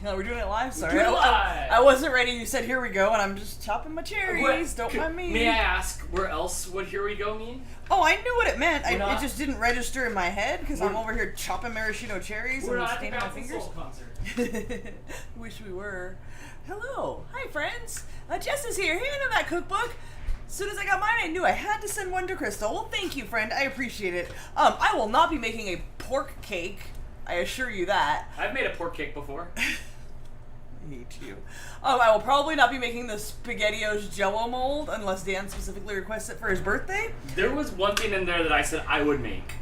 No, we're doing it live. Sorry, We're doing it live. I wasn't ready. You said here we go, and I'm just chopping my cherries. Don't mind me. May I ask where else would here we go mean? Oh, I knew what it meant. It just didn't register in my head because I'm over here chopping maraschino cherries and staining my fingers. Concert. Wish we were. Hello, hi friends. Jess is here. Hey, I know that cookbook. As soon as I got mine, I knew I had to send one to Crystal. Well, thank you, friend. I appreciate it. I will not be making a pork cake. I assure you that. I've made a pork cake before. I hate you. I will probably not be making the SpaghettiOs Jello mold unless Dan specifically requests it for his birthday. There was one thing in there that I said I would make.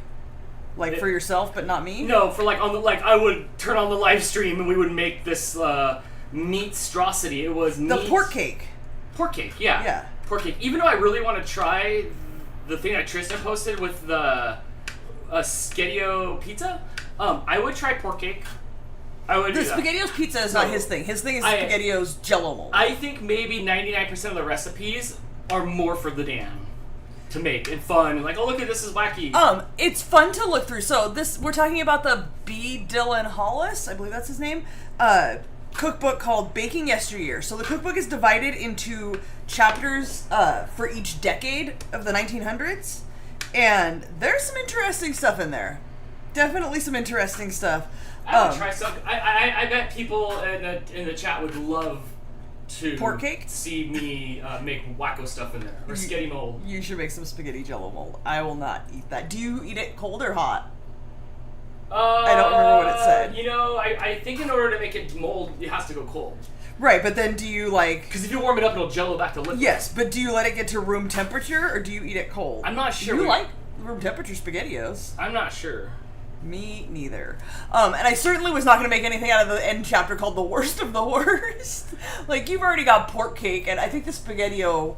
Like for yourself, but not me? No, for I would turn on the live stream and we would make this meatstrosity. It was the pork cake. Pork cake, yeah. Yeah. Pork cake. Even though I really want to try the thing that Tristan posted with the SpaghettiO pizza, I would try pork cake. I would do that. SpaghettiOs pizza is not his thing. His thing is SpaghettiOs Jello mold. I think maybe 99% of the recipes are more for the Dan to make and fun and like, oh look at this is wacky. It's fun to look through. So we're talking about the B. Dylan Hollis, I believe that's his name, cookbook called Baking Yesteryear. So the cookbook is divided into chapters for each decade of the 1900s, and there's some interesting stuff in there. Definitely some interesting stuff. I would try some. I bet people in the chat would love to pork cake? See me make wacko stuff in there or spaghetti mold. You should make some spaghetti Jello mold. I will not eat that. Do you eat it cold or hot? I don't remember what it said. You know, I think in order to make it mold, it has to go cold. Right, but then do you like... Because if you warm it up, it'll Jello back to liquid. Yes, but do you let it get to room temperature or do you eat it cold? I'm not sure. You like room temperature SpaghettiOs. I'm not sure. Me neither. And I certainly was not going to make anything out of the end chapter called The Worst of the Worst. Like, you've already got pork cake, and I think the SpaghettiO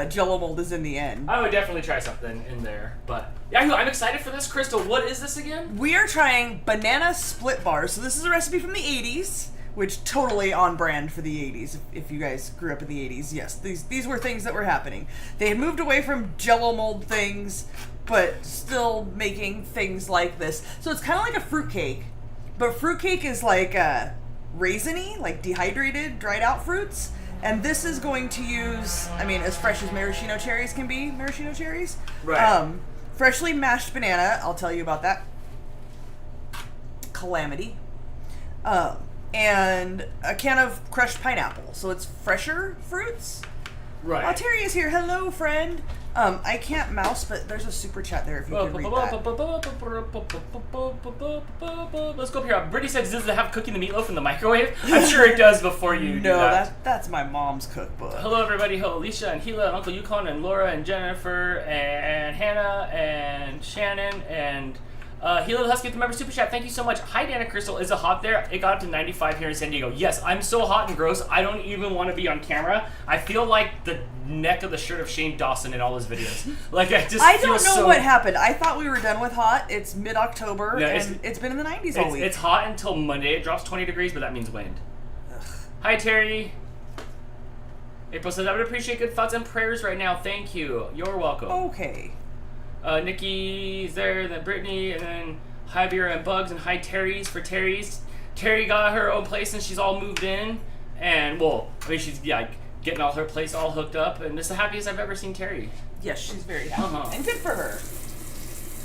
Jello mold is in the end. I would definitely try something in there, but... Yeah, I'm excited for this. Crystal, what is this again? We are trying banana split bars. So this is a recipe from the 80s, which totally on brand for the 80s. If you guys grew up in the 80s, yes. These were things that were happening. They had moved away from Jello mold things, but still making things like this. So it's kind of like a fruitcake, but fruitcake is like raisiny, like dehydrated, dried out fruits. And this is going to use, I mean, as fresh as maraschino cherries can be, maraschino cherries. Right. Freshly mashed banana, I'll tell you about that. Calamity. And a can of crushed pineapple. So it's fresher fruits. Right. Terry is here. Hello, friend. I can't mouse, but there's a super chat there if you can read that. Let's go up here. Brittany says, does it have cooking the meatloaf in the microwave? I'm sure it does before you do that. That's my mom's cookbook. Hello, everybody. Hello, Alicia and Gila and Uncle Yukon and Laura and Jennifer and Hannah and Shannon and... Hilo the Husky with the member super chat. Thank you so much. Hi, Dana Crystal. Is it hot there? It got up to 95 here in San Diego. Yes, I'm so hot and gross. I don't even want to be on camera. I feel like the neck of the shirt of Shane Dawson in all his videos. Like I don't know what happened. I thought we were done with hot. It's mid-October and it's been in the 90s all week. It's hot until Monday. It drops 20 degrees, but that means wind. Ugh. Hi, Terry. April says, I would appreciate good thoughts and prayers right now. Thank you. You're welcome. Okay. Nikki's there, then Brittany, and then hi Vera and Bugs, and hi Terry's for Terry's. Terry got her own place and she's all moved in, and well, I mean she's getting all her place all hooked up, and it's the happiest I've ever seen Terry. Yes, she's very happy, and good for her.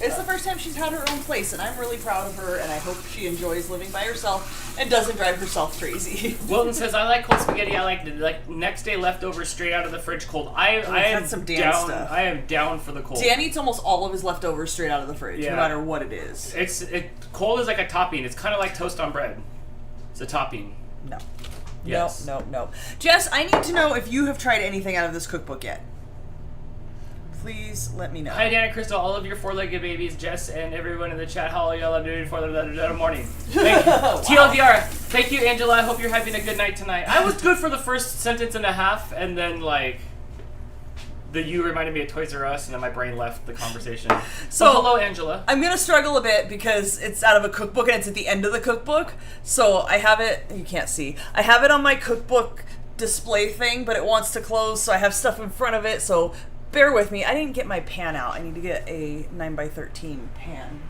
It's the first time she's had her own place, and I'm really proud of her, and I hope she enjoys living by herself and doesn't drive herself crazy. Wilton says, I like cold spaghetti. I like next day leftovers straight out of the fridge cold. I am some Dan stuff. I am down for the cold. Dan eats almost all of his leftovers straight out of the fridge, no matter what it is. Cold is like a topping. It's kind of like toast on bread. It's a topping. No. Yes. No. Jess, I need to know if you have tried anything out of this cookbook yet. Please let me know. Hi, Dana Crystal, all of your four-legged babies, Jess, and everyone in the chat. How y'all are doing for the morning? Thank you. Wow. TLDR, thank you, Angela. I hope you're having a good night tonight. I was good for the first sentence and a half, and then, you reminded me of Toys R Us, and then my brain left the conversation. So hello, Angela. I'm going to struggle a bit because it's out of a cookbook, and it's at the end of the cookbook. So I have it, you can't see, I have it on my cookbook display thing, but it wants to close, so I have stuff in front of it, so... Bear with me. I didn't get my pan out. I need to get a 9x13 pan.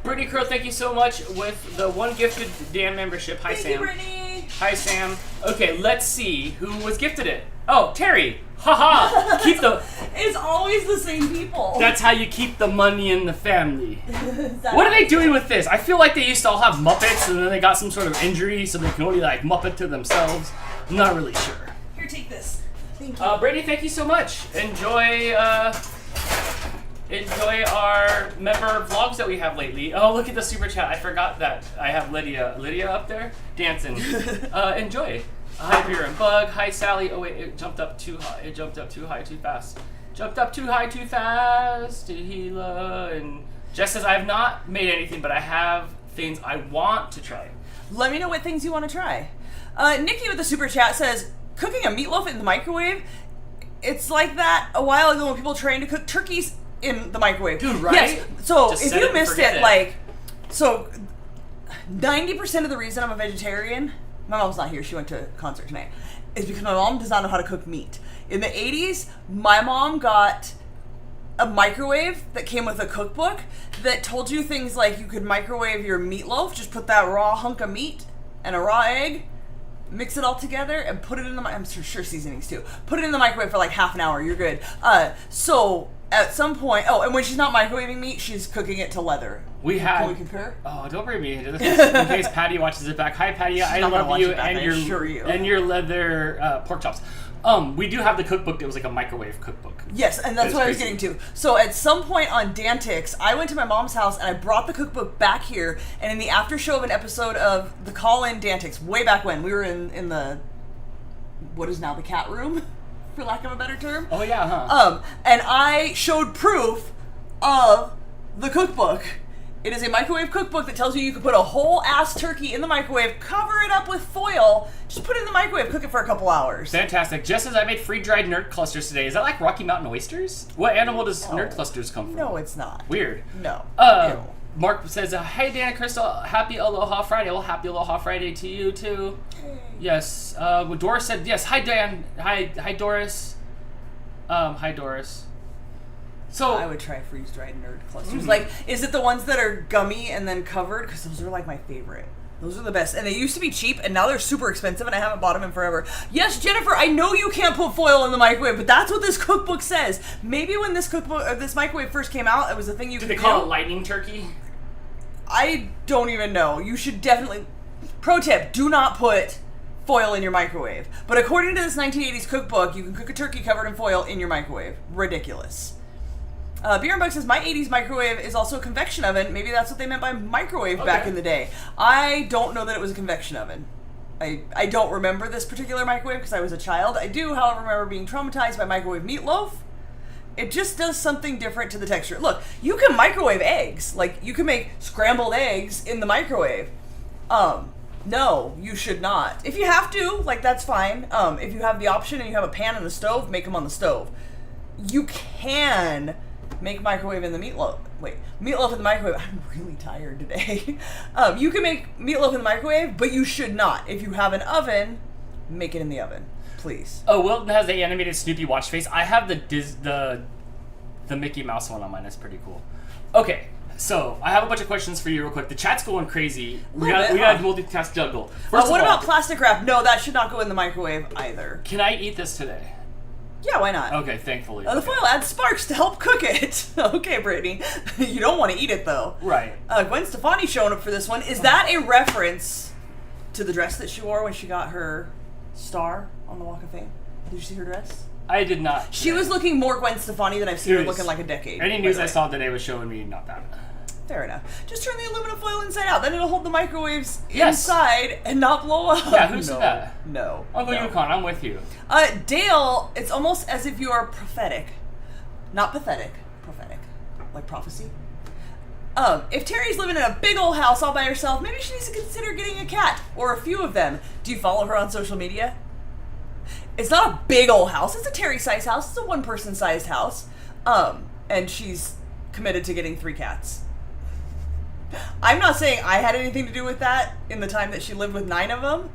Brittany Crow, thank you so much with the one gifted Dan membership. Hi, Thank Sam. You, Brittany. Hi, Sam. Okay, let's see who was gifted it. Oh, Terry. Haha. Keep the. It's always the same people. That's how you keep the money in the family. What are they doing with this? I feel like they used to all have Muppets, and then they got some sort of injury, so they can only like Muppet to themselves. I'm not really sure. Here, take this. Thank you. Brady, thank you so much. Enjoy our member vlogs that we have lately. Oh, look at the super chat. I forgot that I have Lydia up there dancing. Enjoy. Hi, Beer and Bug. Hi, Sally. Oh wait, it jumped up too high. It jumped up too high too fast. Jumped up too high too fast. Tehila and Jess says I have not made anything, but I have things I want to try. Let me know what things you want to try. Nikki with the super chat says cooking a meatloaf in the microwave. It's like that a while ago when people trained to cook turkeys in the microwave. Dude, right? Yes. So Just if set you it and missed forget it, it. like, so 90% of the reason I'm a vegetarian, my mom's not here, she went to a concert tonight, is because my mom does not know how to cook meat. In the 80s, my mom got a microwave that came with a cookbook that told you things like you could microwave your meatloaf, just put that raw hunk of meat and a raw egg, mix it all together, and put it in the I'm sure seasonings too. Put it in the microwave for like half an hour, you're good. So at some point, and when she's not microwaving meat, she's cooking it to leather. Can we concur? Oh, don't bring me into this in case Patty watches it back. Hi, Patty. I not gonna love watch you it back, and I your assure you. and your leather pork chops. We do have the cookbook that was like a microwave cookbook. Yes, and that's what I was getting to. So at some point on Dantix, I went to my mom's house and I brought the cookbook back here, and in the after show of an episode of the Call-In Dantix, way back when, we were in the, what is now the cat room, for lack of a better term. Oh yeah, huh? And I showed proof of the cookbook. It is a microwave cookbook that tells you can put a whole ass turkey in the microwave, cover it up with foil, just put it in the microwave, cook it for a couple hours. Fantastic. Just as I made free-dried nerd clusters today. Is that like Rocky Mountain oysters? What animal does nerd clusters come from? No, it's not. Weird. No. Ew. Mark says, hey, Dan and Crystal, happy Aloha Friday. Well, happy Aloha Friday to you, too. Hey. Yes. Doris said, yes. Hi, Dan. Hi, Doris. Hi, Doris. So I would try freeze-dried nerd clusters. Like, is it the ones that are gummy and then covered? Because those are like my favorite. Those are the best. And they used to be cheap, and now they're super expensive, and I haven't bought them in forever. Yes, Jennifer, I know you can't put foil in the microwave, but that's what this cookbook says. Maybe when this cookbook, or this microwave first came out, it was a thing you could do. Did they call it lightning turkey? I don't even know. You should definitely... Pro tip, do not put foil in your microwave. But according to this 1980s cookbook, you can cook a turkey covered in foil in your microwave. Ridiculous. Beer and Bug says, my 80s microwave is also a convection oven. Maybe that's what they meant by microwave back in the day. I don't know that it was a convection oven. I don't remember this particular microwave because I was a child. I do, however, remember being traumatized by microwave meatloaf. It just does something different to the texture. Look, you can microwave eggs. Like, you can make scrambled eggs in the microwave. No, you should not. If you have to, like, that's fine. If you have the option and you have a pan and a stove, make them on the stove. You can make microwave in the meatloaf. Wait, meatloaf in the microwave. I'm really tired today. You can make meatloaf in the microwave, but you should not. If you have an oven, make it in the oven, please. Oh, Wilton has the animated Snoopy watch face. I have the Mickey Mouse one on mine. That's pretty cool. Okay, so I have a bunch of questions for you real quick. The chat's going crazy. We got to multitask juggle. First What of all, about plastic wrap? No, that should not go in the microwave either. Can I eat this today? Yeah, why not? Okay, thankfully. The foil adds sparks to help cook it. Okay, Brittany. You don't want to eat it, though. Right. Gwen Stefani showing up for this one. Is that a reference to the dress that she wore when she got her star on the Walk of Fame? Did you see her dress? I did not. She was looking more Gwen Stefani than I've seen her looking like a decade. Any news I saw today was showing me not that. Fair enough. Just turn the aluminum foil inside out. Then it'll hold the microwaves inside and not blow up. Yeah, who said that? No. Uncle Yukon, I'm with you. Dale, it's almost as if you are prophetic. Not pathetic. Prophetic. Like prophecy. If Terry's living in a big old house all by herself, maybe she needs to consider getting a cat. Or a few of them. Do you follow her on social media? It's not a big old house. It's a Terry-sized house. It's a one-person-sized house. And she's committed to getting 3 cats. I'm not saying I had anything to do with that in the time that she lived with 9 of them,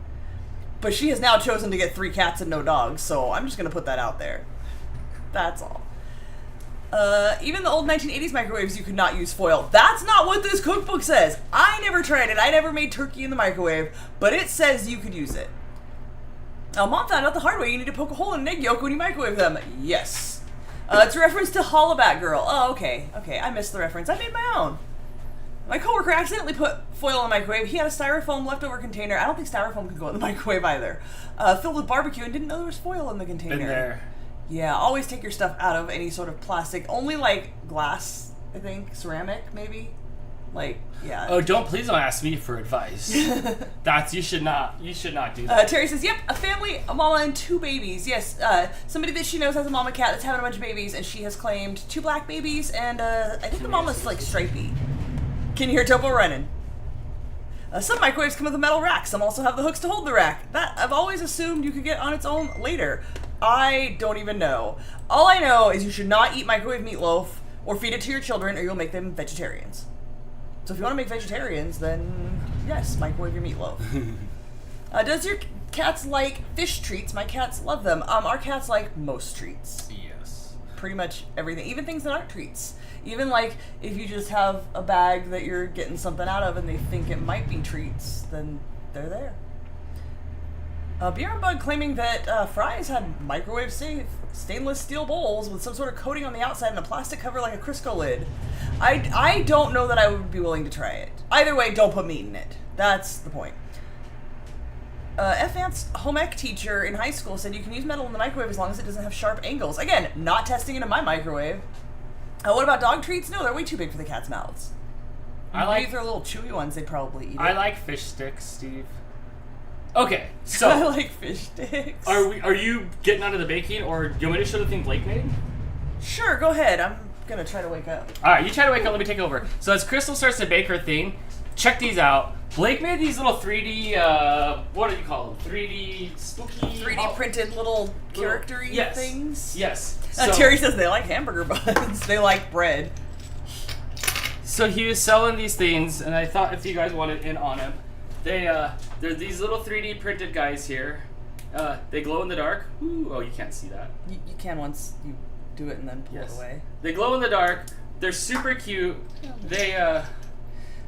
but she has now chosen to get 3 cats and no dogs, so I'm just going to put that out there. That's all. Even the old 1980s microwaves, you could not use foil. That's not what this cookbook says. I never tried it. I never made turkey in the microwave, but it says you could use it. Mom found out the hard way you need to poke a hole in an egg yolk when you microwave them. Yes. It's a reference to Hollaback Girl. Oh, okay. Okay, I missed the reference. I made my own. My coworker accidentally put foil in the microwave. He had a styrofoam leftover container. I don't think styrofoam could go in the microwave either. Filled with barbecue and didn't know there was foil in the container. Been there. Yeah, always take your stuff out of any sort of plastic. Only like glass, I think. Ceramic, maybe. Like, yeah. Oh, please don't ask me for advice. You should not do that. Terry says, yep, a family, a mama, and 2 babies. Yes, somebody that she knows has a mama cat that's having a bunch of babies, and she has claimed 2 black babies, and I think the mama's like stripey. Can you hear Topo running? Some microwaves come with a metal rack. Some also have the hooks to hold the rack. That I've always assumed you could get on its own later. I don't even know. All I know is you should not eat microwave meatloaf or feed it to your children, or you'll make them vegetarians. So if you want to make vegetarians, then yes, microwave your meatloaf. Does your cats like fish treats? My cats love them. Our cats like most treats. Yes. Pretty much everything, even things that aren't treats. Even like if you just have a bag that you're getting something out of and they think it might be treats, then they're there. Beer and Bug claiming that Fry's had microwave-safe stainless steel bowls with some sort of coating on the outside and a plastic cover like a Crisco lid. I don't know that I would be willing to try it. Either way, don't put meat in it. That's the point. F. Ant's home ec teacher in high school said you can use metal in the microwave as long as it doesn't have sharp angles. Again, not testing it in my microwave. What about dog treats? No, they're way too big for the cat's mouths. If they're little chewy ones, they'd probably eat it. I like fish sticks, Steve. Okay, so I like fish sticks. Are you getting out of the baking, or do you want me to show the thing Blake made? Sure, go ahead. I'm gonna try to wake up. All right, you try to wake up. Let me take over. So as Crystal starts to bake her thing, check these out. Blake made these little 3D, what do you call them? 3D spooky... 3D printed little character-y things? Yes. Terry says they like hamburger buns. They like bread. So he was selling these things, and I thought if you guys wanted in on him, they're these little 3D printed guys here. They glow in the dark. Ooh, oh, you can't see that. You can once you do it and then pull it away. They glow in the dark. They're super cute.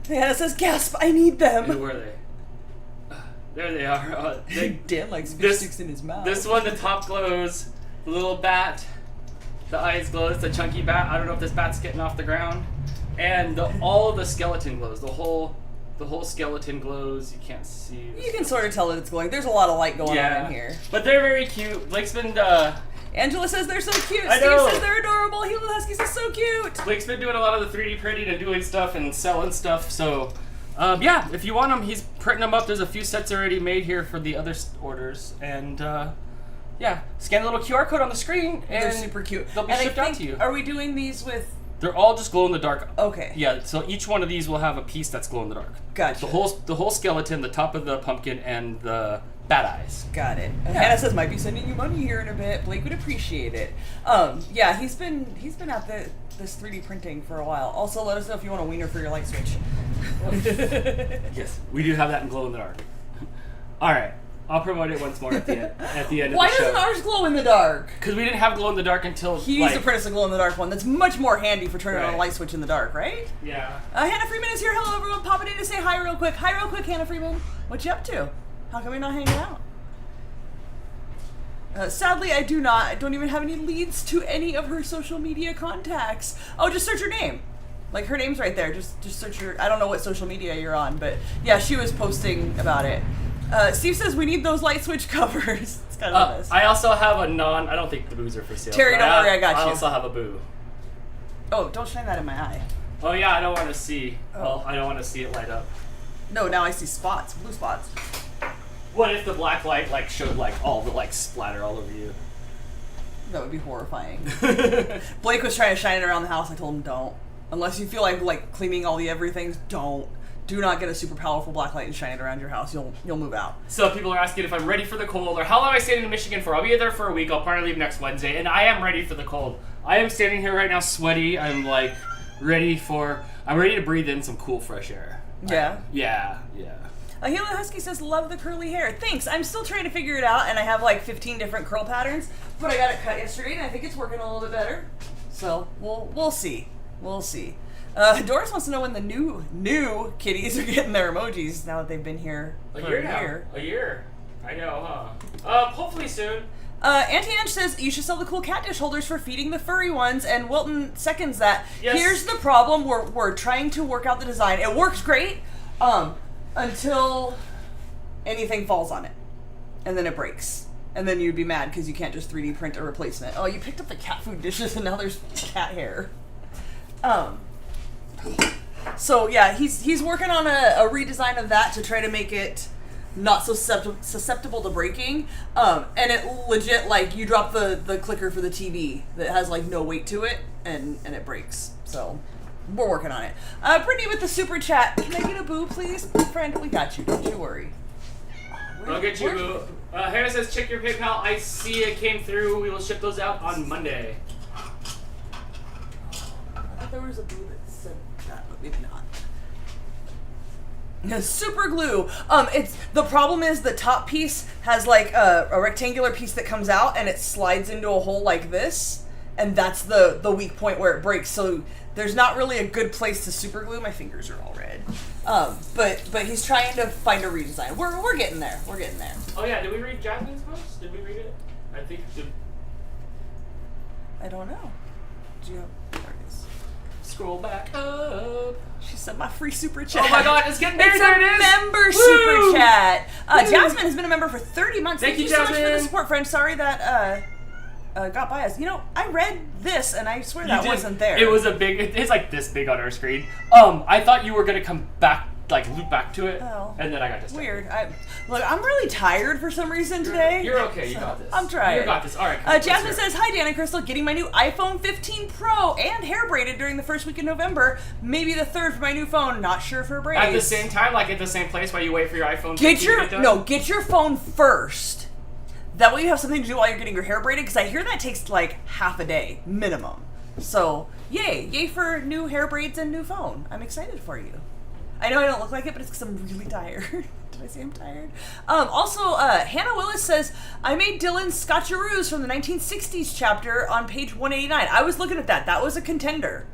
Hannah says, gasp, I need them. Who were they? There they are. Dan likes fish sticks in his mouth. This one, the top glows. The little bat. The eyes glow. It's a chunky bat. I don't know if this bat's getting off the ground. And all of the skeleton glows. The whole skeleton glows. You can't see. You can sort of tell that it's glowing. There's a lot of light going on in here. But they're very cute. Blake's been... Angela says they're so cute. I know. Steve says they're adorable. Gila Husky says so cute. Blake's been doing a lot of the 3D printing and doing stuff and selling stuff. So, yeah, if you want them, he's printing them up. There's a few sets already made here for the other orders. And, yeah, scan the little QR code on the screen. And they're super cute. They'll be shipped out to you. Are we doing these with... They're all just glow in the dark. Okay. Yeah, so each one of these will have a piece that's glow in the dark. Gotcha. The whole skeleton, the top of the pumpkin, and the bat eyes. Got it. Hannah says might be sending you money here in a bit. Blake would appreciate it. Yeah, he's been at this 3D printing for a while. Also, let us know if you want a wiener for your light switch. Yes, we do have that in glow in the dark. All right. I'll promote it once more at the end of the show. Why doesn't ours glow in the dark? Because we didn't have glow in the dark until he used to print us a glow in the dark one. That's much more handy for turning on a light switch in the dark, right? Yeah. Hannah Freeman is here. Hello, everyone. Popping in to say hi real quick. Hi, real quick, Hannah Freeman. What you up to? How come you're not hanging out? Sadly, I do not. I don't even have any leads to any of her social media contacts. Oh, just search her name. Like, her name's right there. Just search her. I don't know what social media you're on, but yeah, she was posting about it. Steve says we need those light switch covers. It's kind of nice. I also have a I don't think the boos are for sale. Terry, don't worry, I got you. I also have a boo. Oh, don't shine that in my eye. Oh yeah, I don't want to see. Oh. Well, I don't want to see it light up. No, now I see spots, blue spots. What if the black light showed all the splatter all over you? That would be horrifying. Blake was trying to shine it around the house. I told him don't. Unless you feel like cleaning all the everythings, don't. Do not get a super powerful black light and shine it around your house. You'll move out. So people are asking if I'm ready for the cold or how long I stayed in Michigan for. I'll be there for a week. I'll probably leave next Wednesday, and I am ready for the cold. I am standing here right now sweaty. I'm ready to breathe in some cool fresh air. Yeah. Yeah. Gila Husky says, love the curly hair. Thanks. I'm still trying to figure it out, and I have 15 different curl patterns, but I got it cut yesterday, and I think it's working a little bit better. So we'll see. We'll see. Doris wants to know when the new kitties are getting their emojis now that they've been here for a year. A year. I know, huh? Hopefully soon. Auntie Ange says you should sell the cool cat dish holders for feeding the furry ones, and Wilton seconds that. Yes. Here's the problem: we're trying to work out the design. It works great, until anything falls on it, and then it breaks, and then you'd be mad because you can't just 3D print a replacement. Oh, you picked up the cat food dishes, and now there's cat hair. So yeah, he's working on a redesign of that to try to make it not so susceptible to breaking, and it legit, like, you drop the clicker for the TV that has like no weight to it, and it breaks. So we're working on it. Brittany with the super chat, can I get a boo, please? Friend, we got you, don't you worry. I'll get you, boo. Hannah says check your PayPal. I see it came through. We will ship those out on Monday. I thought there was a boo that said that, but maybe not. Super glue. It's the problem is the top piece has like a rectangular piece that comes out and it slides into a hole like this, and that's the weak point where it breaks. So there's not really a good place to super glue. My fingers are all red. But he's trying to find a redesign. We're getting there. We're getting there. Oh yeah, did we read Jasmine's post? Did we read it? I think. I don't know. Do you have? There it is. Scroll back up. She sent my free super chat. Oh my god, it's getting there. It's There a it is. member Woo! super chat. Woo! Jasmine has been a member for 30 months. Thank you, so much for the Jasmine. support, friend. Sorry that got by us. You know, I read this and I swear that wasn't there. It was a big. It's like this big on our screen. I thought you were gonna come back, like loop back to it, and then I got distracted. Weird. Look, I'm really tired for some reason today. You're okay. You got this. I'm trying. You got this. All right. Jasmine says, "Hi, Dan and Crystal. Getting my new iPhone 15 Pro and hair braided during the first week in November. Maybe the third for my new phone. Not sure for braids. At the same time, like at the same place while you wait for your iPhone. Get your phone first. That way you have something to do while you're getting your hair braided. Because I hear that takes like half a day minimum. So yay for new hair braids and new phone. I'm excited for you. I know I don't look like it, but it's because I'm really tired." Did I say I'm tired? Also, Hannah Willis says, I made Dylan's Scotcheroos from the 1960s chapter on page 189. I was looking at that. That was a contender.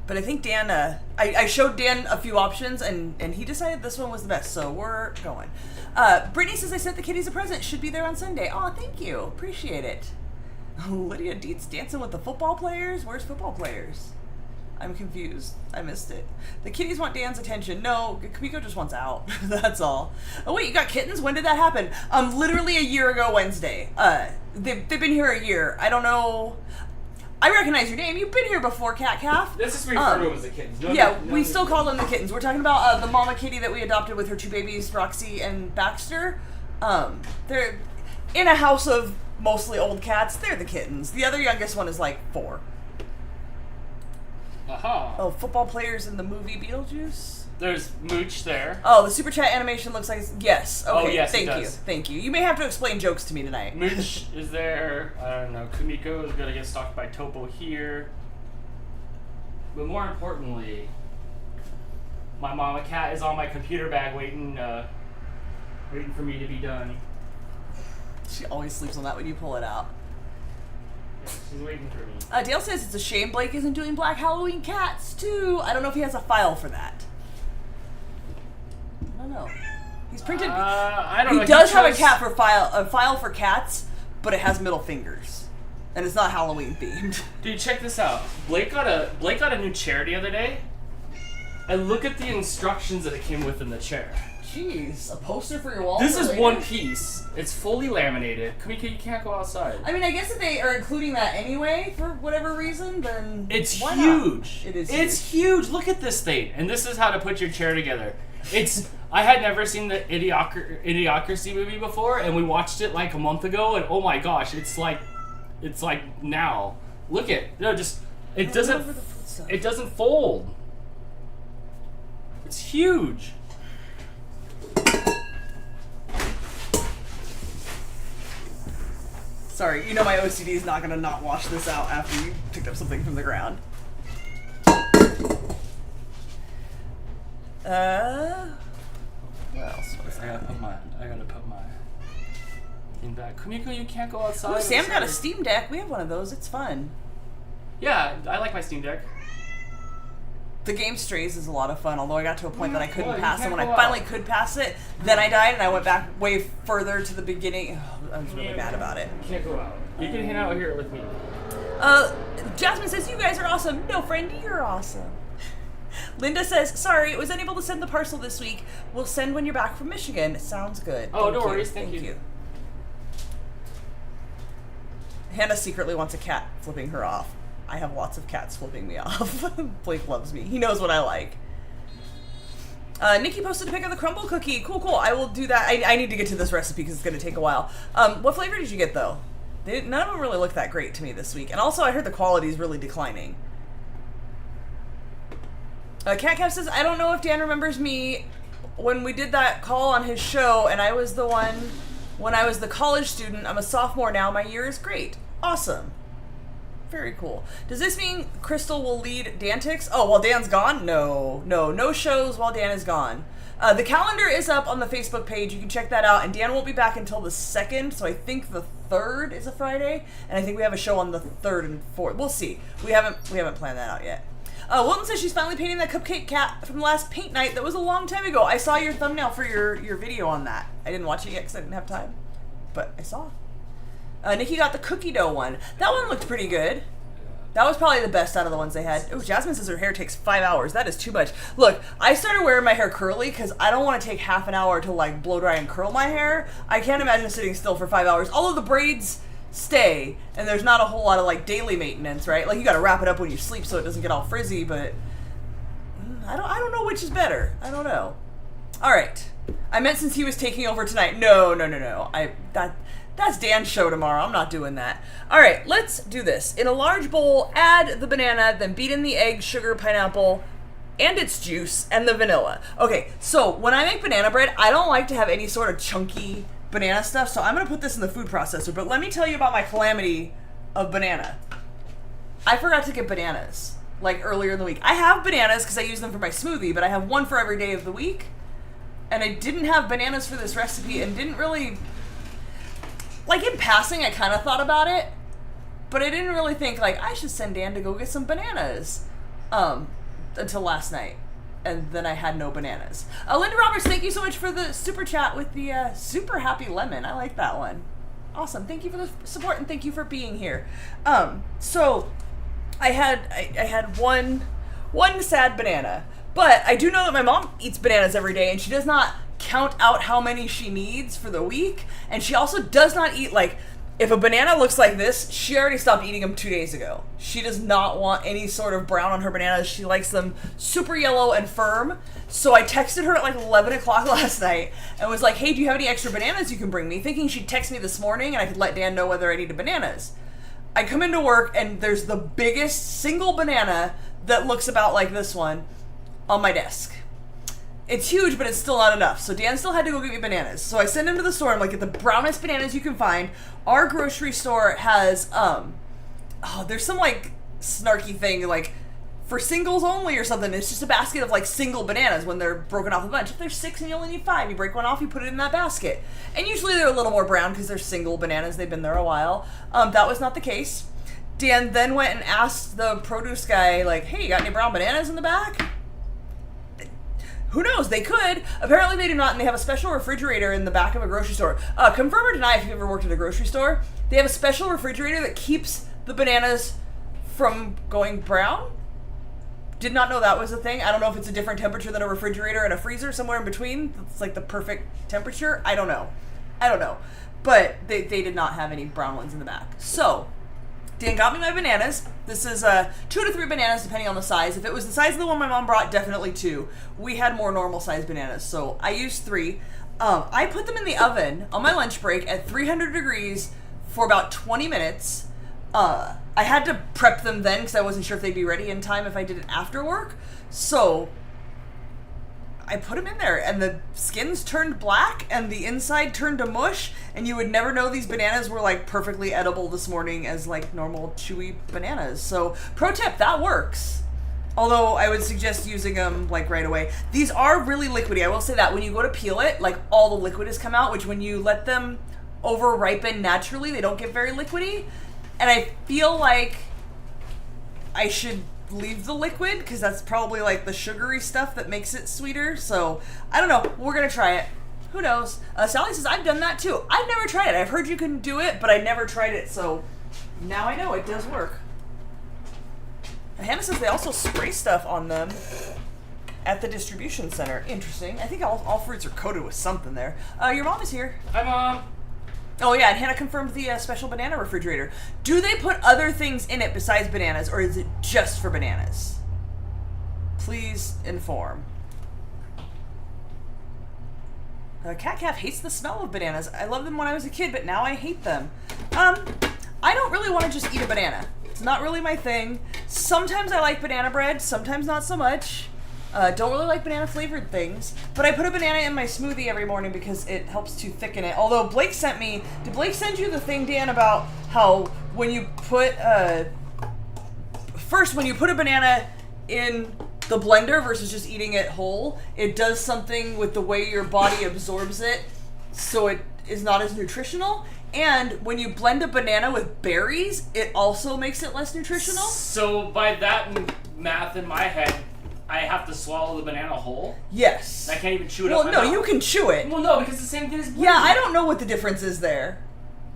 But I think Dan, I showed Dan a few options, and he decided this one was the best, so we're going. Brittany says, I sent the kitties a present. Should be there on Sunday. Oh, thank you. Appreciate it. Lydia Dietz dancing with the football players? Where's football players? I'm confused. I missed it. The kitties want Dan's attention. No, Kamiko just wants out. That's all. Oh wait, you got kittens? When did that happen? Literally a year ago Wednesday. They've been here a year. I don't know. I recognize your name. You've been here before, Cat Calf. Let's just refer to them as the kittens. We still call them the kittens. We're talking about the mama kitty that we adopted with her two babies, Roxy and Baxter. They're in a house of mostly old cats. They're the kittens. The other youngest one is like 4. Aha. Oh, football players in the movie Beetlejuice? There's Mooch there. Oh, the super chat animation looks like... Yes. Okay, oh, yes, Thank you. You may have to explain jokes to me tonight. Mooch is there. I don't know. Kumiko is going to get stalked by Topo here. But more importantly, my mama cat is on my computer bag waiting for me to be done. She always sleeps on that when you pull it out. She's waiting for me. Dale says it's a shame Blake isn't doing Black Halloween cats too. I don't know if he has a file for that. I don't know. He's printed. I don't know. He does have a file for cats, but it has middle fingers, and it's not Halloween themed. Dude, check this out. Blake got a new chair the other day, and look at the instructions that it came with in the chair. Jeez, a poster for your wall? This is one piece. It's fully laminated. Kamika, you can't go outside. I mean, I guess if they are including that anyway, for whatever reason, then it's why huge. Not? It is It's huge. Look at this thing. And this is how to put your chair together. I had never seen the Idiocracy movie before, and we watched it like a month ago, and oh my gosh, it's like now. Look at it doesn't fold. It's huge. Sorry, you know my OCD is not gonna not wash this out after you picked up something from the ground. What else? I gotta put my thing back. Kumiko, you can't go outside. Ooh, Sam got a Steam Deck. We have one of those. It's fun. Yeah, I like my Steam Deck. The game Strays is a lot of fun, although I got to a point that I couldn't Well, you pass it. can't When I go finally out. could pass it, then I died and I went back way further to the beginning. I was really mad about it. You can't go out. You can hang out here with me. Jasmine says, you guys are awesome. No, friend, you're awesome. Linda says, sorry, was unable to send the parcel this week. We'll send when you're back from Michigan. Sounds good. Oh, Thank no you. worries. Thank you. Hannah secretly wants a cat flipping her off. I have lots of cats flipping me off. Blake loves me. He knows what I like. Nikki posted a pic of the crumble cookie. Cool. I will do that. I need to get to this recipe because it's going to take a while. What flavor did you get, though? None of them really look that great to me this week. And also, I heard the quality is really declining. Cat Cap says, I don't know if Dan remembers me when we did that call on his show, and I was the one when I was the college student. I'm a sophomore now. My year is great. Awesome. Very cool. Does this mean Crystal will lead Dantix? Oh, while Dan's gone? No shows while Dan is gone. The calendar is up on the Facebook page. You can check that out. And Dan won't be back until the 2nd, so I think the 3rd is a Friday. And I think we have a show on the 3rd and 4th. We'll see. We haven't planned that out yet. Wilton says she's finally painting that cupcake cat from the last paint night. That was a long time ago. I saw your thumbnail for your video on that. I didn't watch it yet because I didn't have time. But I saw. Nikki got the cookie dough one. That one looked pretty good. That was probably the best out of the ones they had. Oh, Jasmine says her hair takes 5 hours. That is too much. Look, I started wearing my hair curly because I don't want to take half an hour to like blow dry and curl my hair. I can't imagine sitting still for 5 hours. Although the braids stay and there's not a whole lot of like daily maintenance, right? Like you got to wrap it up when you sleep so it doesn't get all frizzy. But I don't know which is better. I don't know. All right. I meant since he was taking over tonight. No. That's Dan's show tomorrow. I'm not doing that. All right, let's do this. In a large bowl, add the banana, then beat in the egg, sugar, pineapple, and its juice, and the vanilla. Okay, so when I make banana bread, I don't like to have any sort of chunky banana stuff, so I'm going to put this in the food processor. But let me tell you about my calamity of banana. I forgot to get bananas, like earlier in the week. I have bananas because I use them for my smoothie, but I have one for every day of the week. And I didn't have bananas for this recipe and didn't really... Like, in passing, I kind of thought about it, but I didn't really think, like, I should send Dan to go get some bananas, until last night, and then I had no bananas. Linda Roberts, thank you so much for the super chat with the, super happy lemon. I like that one. Awesome. Thank you for the support, and thank you for being here. So, I had one sad banana, but I do know that my mom eats bananas every day, and she does not count out how many she needs for the week, and she also does not eat, like, if a banana looks like this, she already stopped eating them 2 days ago. She does not want any sort of brown on her bananas. She likes them super yellow and firm. So I texted her at like 11 o'clock last night and was like, hey, do you have any extra bananas you can bring me? Thinking she'd text me this morning and I could let Dan know whether I needed bananas. I come into work and there's the biggest single banana that looks about like this one on my desk. It's huge, but it's still not enough. So Dan still had to go get me bananas. So I send him to the store. I'm like, get the brownest bananas you can find. Our grocery store has, there's some like snarky thing, like for singles only or something. It's just a basket of like single bananas when they're broken off a bunch. If there's 6 and you only need 5, you break one off, you put it in that basket. And usually they're a little more brown because they're single bananas. They've been there a while. That was not the case. Dan then went and asked the produce guy, like, hey, you got any brown bananas in the back? Who knows? They could. Apparently they do not, and they have a special refrigerator in the back of a grocery store. Confirm or deny if you've ever worked at a grocery store. They have a special refrigerator that keeps the bananas from going brown. Did not know that was a thing. I don't know if it's a different temperature than a refrigerator and a freezer, somewhere in between. It's like the perfect temperature. I don't know. But they did not have any brown ones in the back. So, Dan got me my bananas. This is 2 to 3 bananas depending on the size. If it was the size of the one my mom brought, definitely 2. We had more normal size bananas, so I used 3. I put them in the oven on my lunch break at 300 degrees for about 20 minutes. I had to prep them then because I wasn't sure if they'd be ready in time if I did it after work. So I put them in there and the skins turned black and the inside turned to mush, and you would never know these bananas were like perfectly edible this morning as like normal chewy bananas. So pro tip, that works. Although I would suggest using them like right away. These are really liquidy. I will say that when you go to peel it, like all the liquid has come out, which when you let them over ripen naturally, they don't get very liquidy. And I feel like I should leave the liquid, because that's probably like the sugary stuff that makes it sweeter. So, I don't know. We're going to try it. Who knows? Sally says, I've done that too. I've never tried it. I've heard you can do it, but I never tried it, so now I know it does work. Hannah says they also spray stuff on them at the distribution center. Interesting. I think all fruits are coated with something there. Your mom is here. Hi, Mom. Oh yeah, and Hannah confirmed the special banana refrigerator. Do they put other things in it besides bananas, or is it just for bananas? Please inform. Cat Calf hates the smell of bananas. I loved them when I was a kid, but now I hate them. I don't really want to just eat a banana. It's not really my thing. Sometimes I like banana bread, sometimes not so much. Don't really like banana flavored things, but I put a banana in my smoothie every morning because it helps to thicken it. Although Blake sent me, did Blake send you the thing, Dan, about how when you put, first when you put a banana in the blender versus just eating it whole, it does something with the way your body absorbs it, so it is not as nutritional. And when you blend a banana with berries, it also makes it less nutritional. So by that math in my head, I have to swallow the banana whole? Yes. I can't even chew it up my Well, no, mouth. you can chew it. Well, no, because it's the same thing as blending. Yeah, I don't know what the difference is there.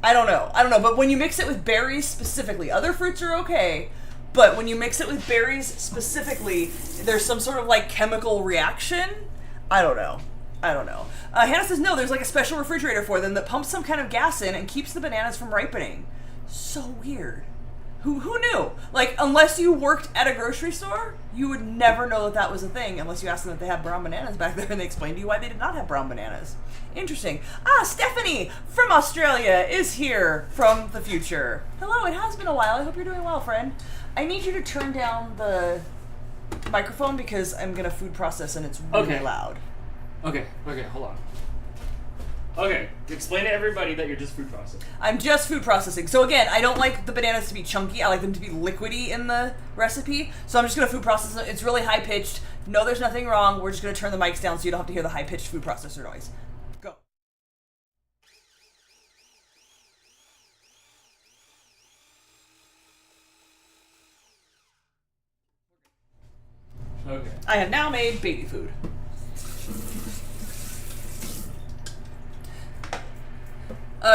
I don't know. But when you mix it with berries specifically, other fruits are okay. But when you mix it with berries specifically, there's some sort of like chemical reaction. I don't know. Hannah says no, there's like a special refrigerator for them that pumps some kind of gas in and keeps the bananas from ripening. So weird. Who knew? Like, unless you worked at a grocery store, you would never know that that was a thing unless you asked them if they had brown bananas back there and they explained to you why they did not have brown bananas. Interesting. Stephanie from Australia is here from the future. Hello, it has been a while. I hope you're doing well, friend. I need you to turn down the microphone because I'm going to food process and it's really loud. Okay, hold on. Okay, explain to everybody that you're just food processing. I'm just food processing. So again, I don't like the bananas to be chunky. I like them to be liquidy in the recipe. So I'm just going to food process them. It's really high-pitched. No, there's nothing wrong. We're just going to turn the mics down so you don't have to hear the high-pitched food processor noise. Go. Okay. I have now made baby food.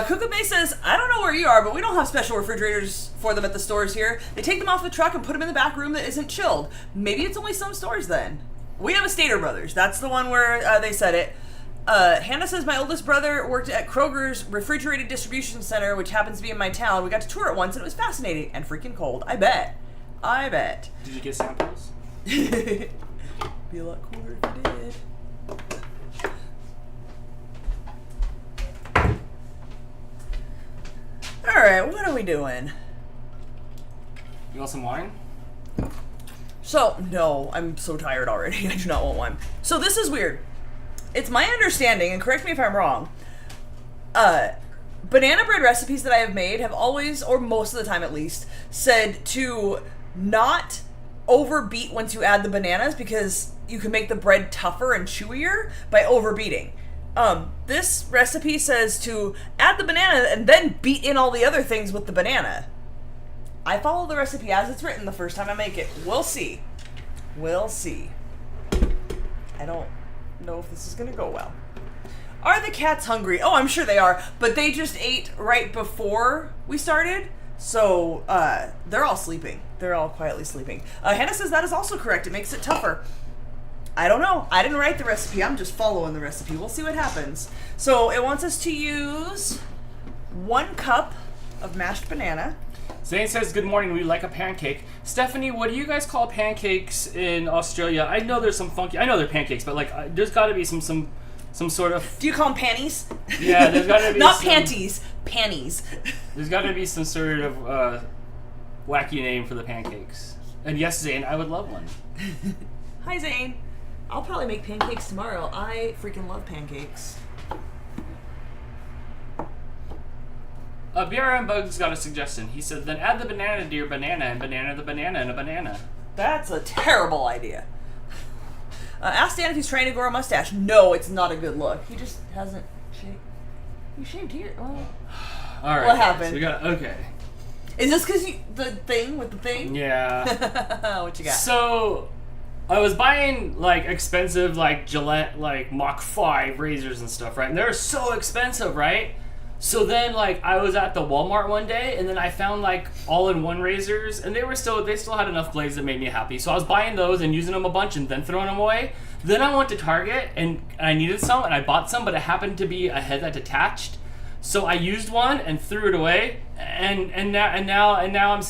Cookbook says, I don't know where you are, but we don't have special refrigerators for them at the stores here. They take them off the truck and put them in the back room that isn't chilled. Maybe it's only some stores then. We have a Stater Brothers. That's the one where they said it. Hannah says, my oldest brother worked at Kroger's refrigerated distribution center, which happens to be in my town. We got to tour it once, and it was fascinating and freaking cold. I bet. Did you get samples? Be a lot cooler if you did. Alright, what are we doing? You want some wine? So, no, I'm so tired already. I do not want one. So this is weird. It's my understanding, and correct me if I'm wrong, banana bread recipes that I have made have always, or most of the time at least, said to not overbeat once you add the bananas because you can make the bread tougher and chewier by overbeating. This recipe says to add the banana and then beat in all the other things with the banana. I follow the recipe as it's written the first time I make it. We'll see. I don't know if this is gonna go well. Are the cats hungry? Oh, I'm sure they are, but they just ate right before we started, so they're all sleeping. They're all quietly sleeping. Hannah says that is also correct. It makes it tougher. I don't know. I didn't write the recipe. I'm just following the recipe. We'll see what happens. So it wants us to use 1 cup of mashed banana. Zane says, good morning, we like a pancake. Stephanie, what do you guys call pancakes in Australia? I know there's some funky, I know they're pancakes, but like, there's gotta be some sort of... Do you call them panties? Yeah, there's gotta be Not panties, panties. There's gotta be some sort of wacky name for the pancakes. And yes, Zane, I would love one. Hi, Zane. I'll probably make pancakes tomorrow. I freaking love pancakes. BRM Bug's got a suggestion. He said, then add the banana to your banana and banana the banana and a banana. That's a terrible idea. Ask Dan if he's trying to grow a mustache. No, it's not a good look. He just hasn't shaved. You shaved here. Oh. All right. What happened? So we got, okay. Is this because the thing with the thing? Yeah. What you got? So, I was buying like expensive like Gillette like Mach 5 razors and stuff, right? And they're so expensive, right? So then like I was at the Walmart one day and then I found like all-in-one razors and they still had enough blades that made me happy. So I was buying those and using them a bunch and then throwing them away. Then I went to Target and I needed some and I bought some, but it happened to be a head that detached. So I used one and threw it away, and now I'm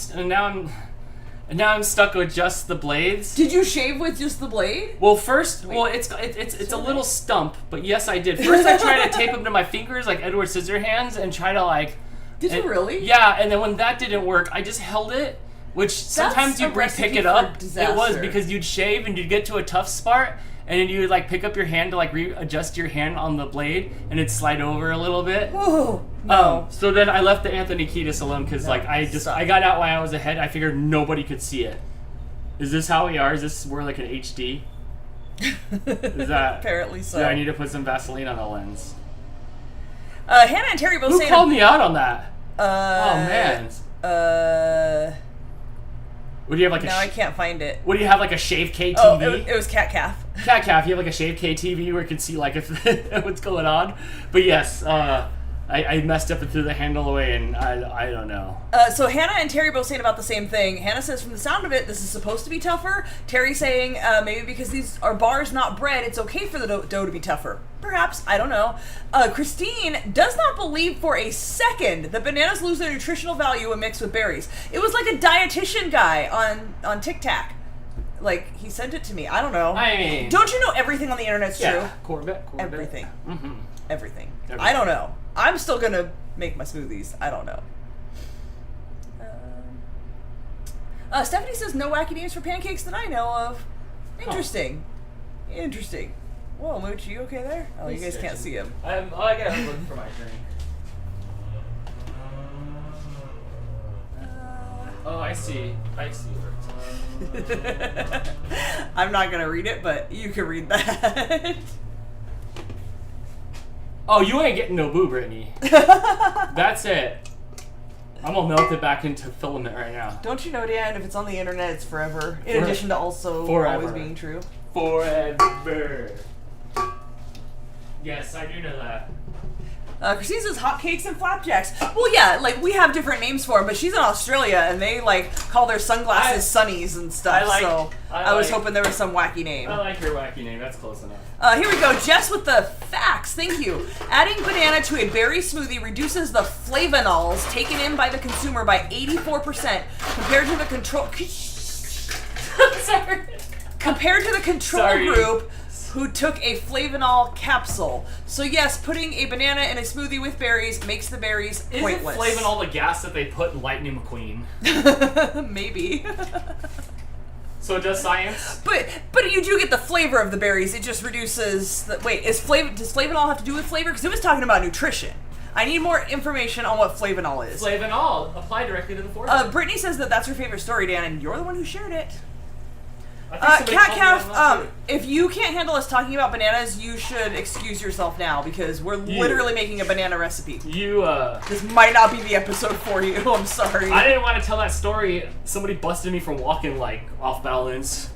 stuck with just the blades. Did you shave with just the blade? Well, first, it's a little stump, but yes, I did. First, I tried to tape them to my fingers like Edward Scissorhands and try to like. Did you really? Yeah, and then when that didn't work, I just held it, which sometimes you'd re-pick it up. It was because you'd shave and you'd get to a tough spot. And then you would like pick up your hand to like readjust your hand on the blade, and it'd slide over a little bit. Oh no! So then I left the Anthony Kiedis alone because like I got out while I was ahead. I figured nobody could see it. Is this how we are? Is this we're like an HD? Is that apparently so? Do I need to put some Vaseline on the lens? Hannah and Terry both Who saying. called me out on that? Oh man. What do you have like? Now I can't find it. What do you have like a Shave K TV? Oh, it was Cat Calf. Cat Calf. You have like a Shave K TV where you can see like if what's going on. But yes, I messed up and threw the handle away, and I don't know. So Hannah and Terry both saying about the same thing. Hannah says, from the sound of it, this is supposed to be tougher. Terry saying, maybe because these are bars, not bread, it's okay for the dough to be tougher. Perhaps, I don't know. Christine does not believe for a second that bananas lose their nutritional value when mixed with berries. It was like a dietitian guy on Tic Tac. Like, he sent it to me. I don't know. I mean... Don't you know everything on the internet's true? Corbett. Everything. Mm-hmm. Everything. I don't know. I'm still gonna make my smoothies. I don't know. Stephanie says no wacky names for pancakes that I know of. Interesting. Oh. Interesting. Whoa, Mooch, you okay there? Oh, you guys can't see him. I gotta look for my drink. Oh, I see. I'm not gonna read it, but you can read that. Oh, you ain't getting no boo, Brittany. That's it. I'm gonna melt it back into filament right now. Don't you know, Dan, if it's on the internet, it's forever. In addition to also always being true. Forever. Yes, I do know that. Christine says hotcakes and flapjacks. Well, yeah, like, we have different names for them, but she's in Australia, and they, like, call their sunglasses sunnies and stuff, I was hoping there was some wacky name. I like your wacky name. That's close enough. Here we go. Jess with the facts. Thank you. Adding banana to a berry smoothie reduces the flavonols taken in by the consumer by 84% compared to the control... Sorry. Compared to the control group who took a flavanol capsule. So yes, putting a banana in a smoothie with berries makes the berries pointless. Isn't flavanol the gas that they put in Lightning McQueen? Maybe. So it does science? But you do get the flavor of the berries. It just reduces the... Wait, does flavanol have to do with flavor? Because it was talking about nutrition. I need more information on what flavanol is. Flavanol. Apply directly to the forehead. Brittany says that that's her favorite story, Dan, and you're the one who shared it. Cat Calf, if you can't handle us talking about bananas, you should excuse yourself now, because we're literally making a banana recipe. This might not be the episode for you. I'm sorry. I didn't want to tell that story. Somebody busted me from walking, like, off balance.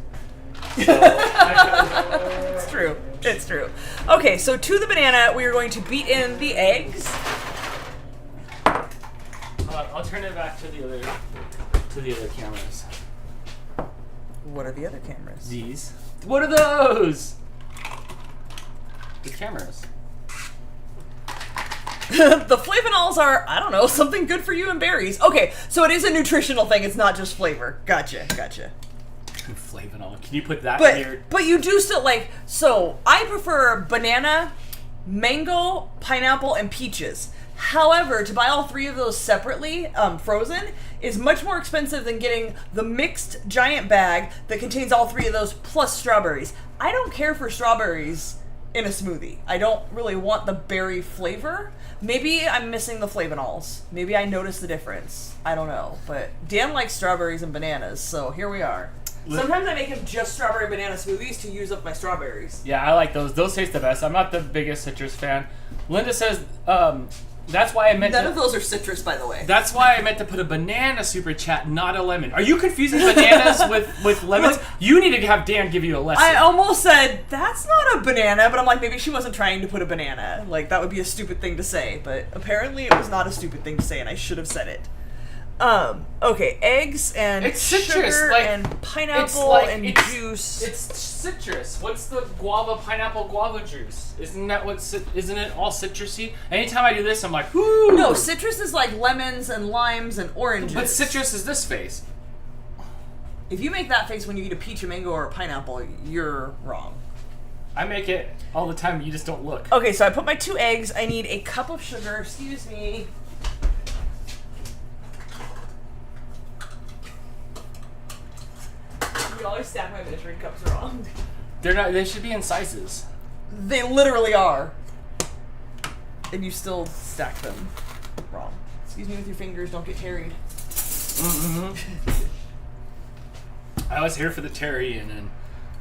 So, It's true. It's true. Okay, so to the banana, we are going to beat in the eggs. I'll turn it back to the other cameras. What are the other cameras? These. What are those? The cameras. The flavanols are, I don't know, something good for you and berries. Okay, so it is a nutritional thing. It's not just flavor. Gotcha. Flavanol. Can you put that here? But you do still, like, so I prefer banana, mango, pineapple, and peaches. However, to buy all three of those separately, frozen, is much more expensive than getting the mixed giant bag that contains all three of those plus strawberries. I don't care for strawberries in a smoothie. I don't really want the berry flavor. Maybe I'm missing the flavanols. Maybe I noticed the difference. I don't know. But Dan likes strawberries and bananas, so here we are. Sometimes I make him just strawberry banana smoothies to use up my strawberries. Yeah, I like those. Those taste the best. I'm not the biggest citrus fan. Linda says, That's why I meant None of those are citrus, by the way. That's why I meant to put a banana super chat, not a lemon. Are you confusing bananas with lemons? You need to have Dan give you a lesson. I almost said, that's not a banana, but I'm like, maybe she wasn't trying to put a banana. Like, that would be a stupid thing to say, but apparently it was not a stupid thing to say, and I should have said it. Okay, eggs and it's sugar citrus, like, and pineapple and juice. It's citrus. What's the pineapple guava juice? Isn't it all citrusy? Anytime I do this, I'm like, whoo! No, citrus is like lemons and limes and oranges. But citrus is this face. If you make that face when you eat a peach, a mango, or a pineapple, you're wrong. I make it all the time, you just don't look. Okay, so I put my 2 eggs. I need a cup of sugar. Excuse me. You always stack my measuring cups wrong. They're not. They should be in sizes. They literally are. And you still stack them wrong. Excuse me with your fingers. Don't get tarried. I was here for the Terry, and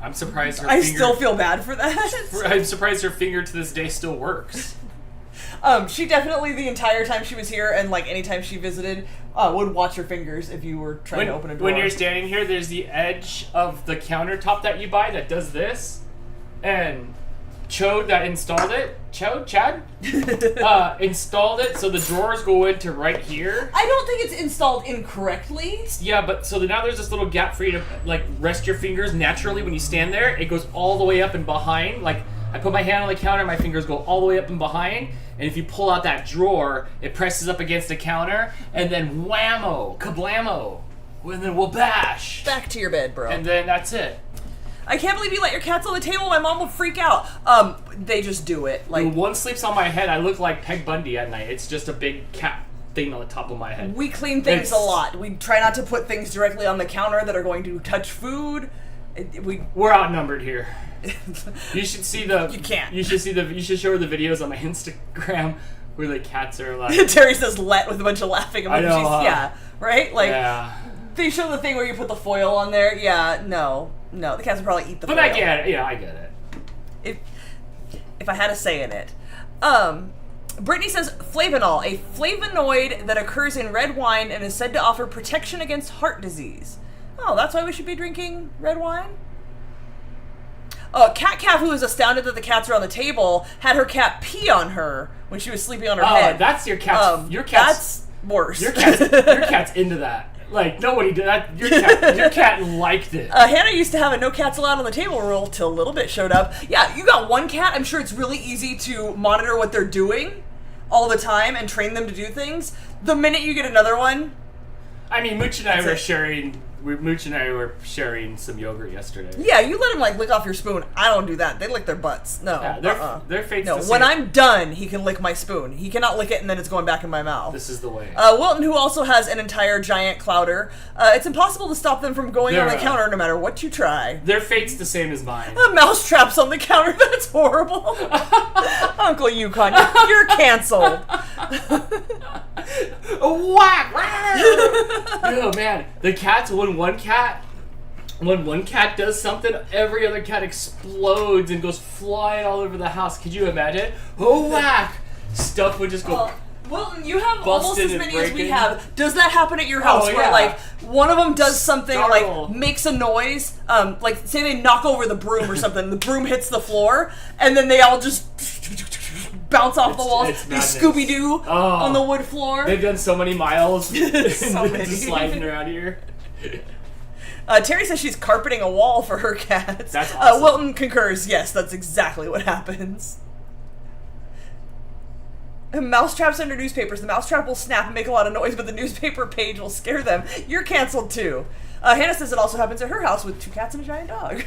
I'm surprised her I finger... still feel bad for that. I'm surprised her finger to this day still works. She definitely, the entire time she was here, and like anytime she visited, would watch her fingers if you were trying to open a door. When you're standing here, there's the edge of the countertop that you buy that does this, and Chad installed it, installed it so the drawers go into right here. I don't think it's installed incorrectly. Yeah, but so now there's this little gap for you to like rest your fingers naturally when you stand there. It goes all the way up and behind. Like I put my hand on the counter, my fingers go all the way up and behind. And if you pull out that drawer, it presses up against the counter, and then whammo, kablamo, and then we'll bash. Back to your bed, bro. And then that's it. I can't believe you let your cats on the table. My mom will freak out. They just do it. Like When one sleeps on my head, I look like Peg Bundy at night. It's just a big cat thing on the top of my head. We clean things a lot. We try not to put things directly on the counter that are going to touch food. We're outnumbered here. You should see the. You can't. You should show her the videos on my Instagram where the cats are like. Terry says "let" with a bunch of laughing emojis. I know, Yeah, right. Like yeah. They show the thing where you put the foil on there. Yeah, no, the cats would probably eat the foil. But I get it. Yeah, I get it. If I had a say in it. Brittany says flavanol, a flavonoid that occurs in red wine and is said to offer protection against heart disease. Oh, that's why we should be drinking red wine? Cat Calf, who was astounded that the cats are on the table, had her cat pee on her when she was sleeping on her head. That's your cat's. Your cat's. That's worse. Your cat's into that. Like, nobody did that. Your cat liked it. Hannah used to have a no cats allowed on the table rule till Little Bit showed up. Yeah, you got one cat. I'm sure it's really easy to monitor what they're doing all the time and train them to do things. The minute you get another one... I mean, Mooch and I were sharing some yogurt yesterday. Yeah, you let him like lick off your spoon. I don't do that. They lick their butts. No, yeah, their fate's no. the same. When I'm done, he can lick my spoon. He cannot lick it and then it's going back in my mouth. This is the way. Wilton, who also has an entire giant clouder, it's impossible to stop them from going on the counter no matter what you try. Their fate's the same as mine. Mouse traps on the counter. That's horrible. Uncle Yukon, you're canceled. Whack! Oh man, the cats. When one cat does something, every other cat explodes and goes flying all over the house. Could you imagine? Oh whack! Stuff would just go. Wilton, you have almost as many as we breaking. have. Does that happen at your house? Oh, where yeah. like one of them does something Startle. like makes a noise, like say they knock over the broom or something, the broom hits the floor, and then they all just bounce off the walls. They Scooby Doo on the wood floor. They've done so many miles. So many. Just sliding around here. Terry says she's carpeting a wall for her cats. That's awesome. Wilton concurs. Yes, that's exactly what happens. Mousetraps under newspapers. The mousetrap will snap and make a lot of noise, but the newspaper page will scare them. You're canceled too. Hannah says it also happens at her house with 2 cats and a giant dog.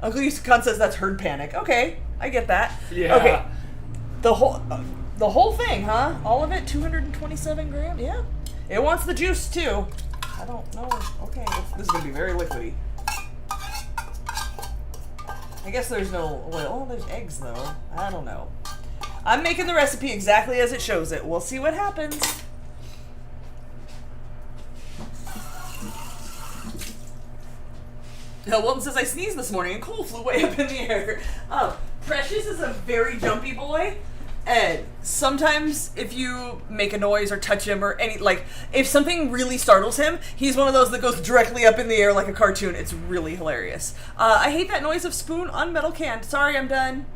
Uncle Yukon says that's herd panic. Okay, I get that. Yeah. Okay. The whole thing, huh? All of it, 227 grams? Yeah. It wants the juice too. I don't know. Okay, this is gonna be very liquidy. I guess there's no oil. Oh, there's eggs though. I don't know. I'm making the recipe exactly as it shows it. We'll see what happens. Wilton says, I sneezed this morning and coal flew way up in the air. Precious is a very jumpy boy. And sometimes if you make a noise or touch him or if something really startles him, he's one of those that goes directly up in the air like a cartoon. It's really hilarious. I hate that noise of spoon on metal can. Sorry, I'm done.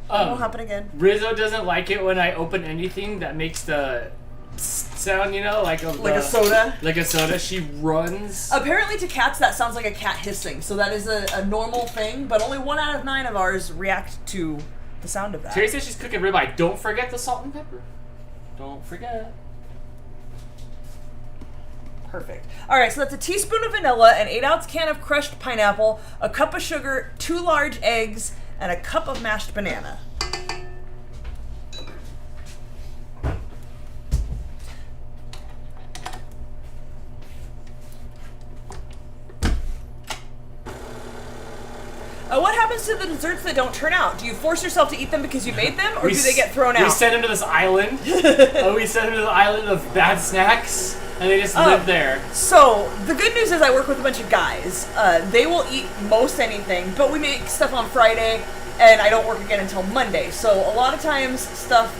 It won't happen again. Rizzo doesn't like it when I open anything that makes the sound, like a soda. Like a soda. She runs. Apparently to cats that sounds like a cat hissing, so that is a normal thing, but only 1 out of 9 of ours react to the sound of that. Terry says she's cooking ribeye. Don't forget the salt and pepper. Don't forget. Perfect. Alright, so that's a teaspoon of vanilla, an 8-ounce can of crushed pineapple, a cup of sugar, 2 large eggs, and a cup of mashed banana. What happens to the desserts that don't turn out? Do you force yourself to eat them because you made them, or do they get thrown out? We send them to this island. We send them to the island of bad snacks, and they just live there. So, the good news is I work with a bunch of guys. They will eat most anything, but we make stuff on Friday, and I don't work again until Monday. So, a lot of times, stuff,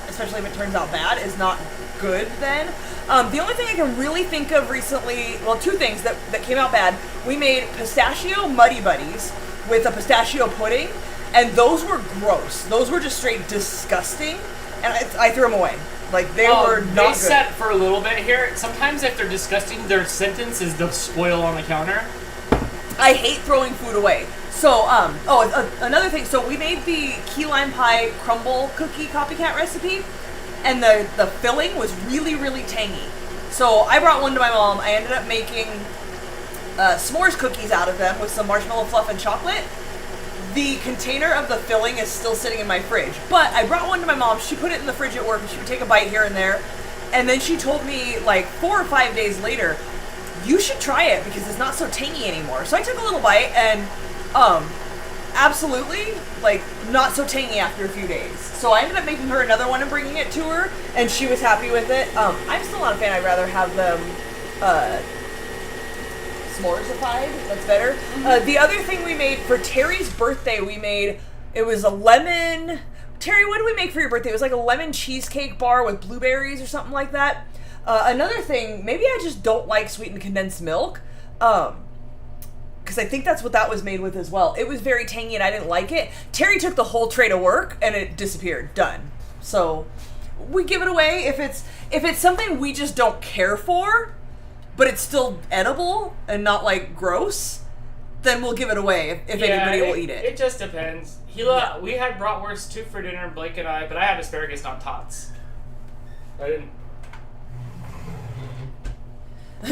especially if it turns out bad, is not good then. The only thing I can really think of recently, well, 2 things that came out bad. We made pistachio Muddy Buddies with a pistachio pudding, and those were gross. Those were just straight disgusting, and I threw them away. They were not They good. set for a little bit here. Sometimes if they're disgusting, their sentence is they'll spoil on the counter. I hate throwing food away. So, another thing. So we made the key lime pie crumble cookie copycat recipe, and the filling was really, really tangy. So I brought one to my mom. I ended up making s'mores cookies out of them with some marshmallow fluff and chocolate. The container of the filling is still sitting in my fridge, but I brought one to my mom. She put it in the fridge at work, and she would take a bite here and there. And then she told me 4 or 5 days later, you should try it because it's not so tangy anymore. So I took a little bite, and absolutely not so tangy after a few days. So I ended up making her another one and bringing it to her, and she was happy with it. I'm still not a fan. I'd rather have them s'moresified. That's better. The other thing we made for Terry's birthday, it was a lemon. Terry, what did we make for your birthday? It was like a lemon cheesecake bar with blueberries or something like that. Another thing, maybe I just don't like sweetened condensed milk. Because I think that's what that was made with as well. It was very tangy and I didn't like it. Terry took the whole tray to work and it disappeared. Done. So we give it away if it's something we just don't care for, but it's still edible and not gross, then we'll give it away if anybody will eat it. It just depends. We had bratwurst too for dinner, Blake and I, but I had asparagus, not tots. I didn't.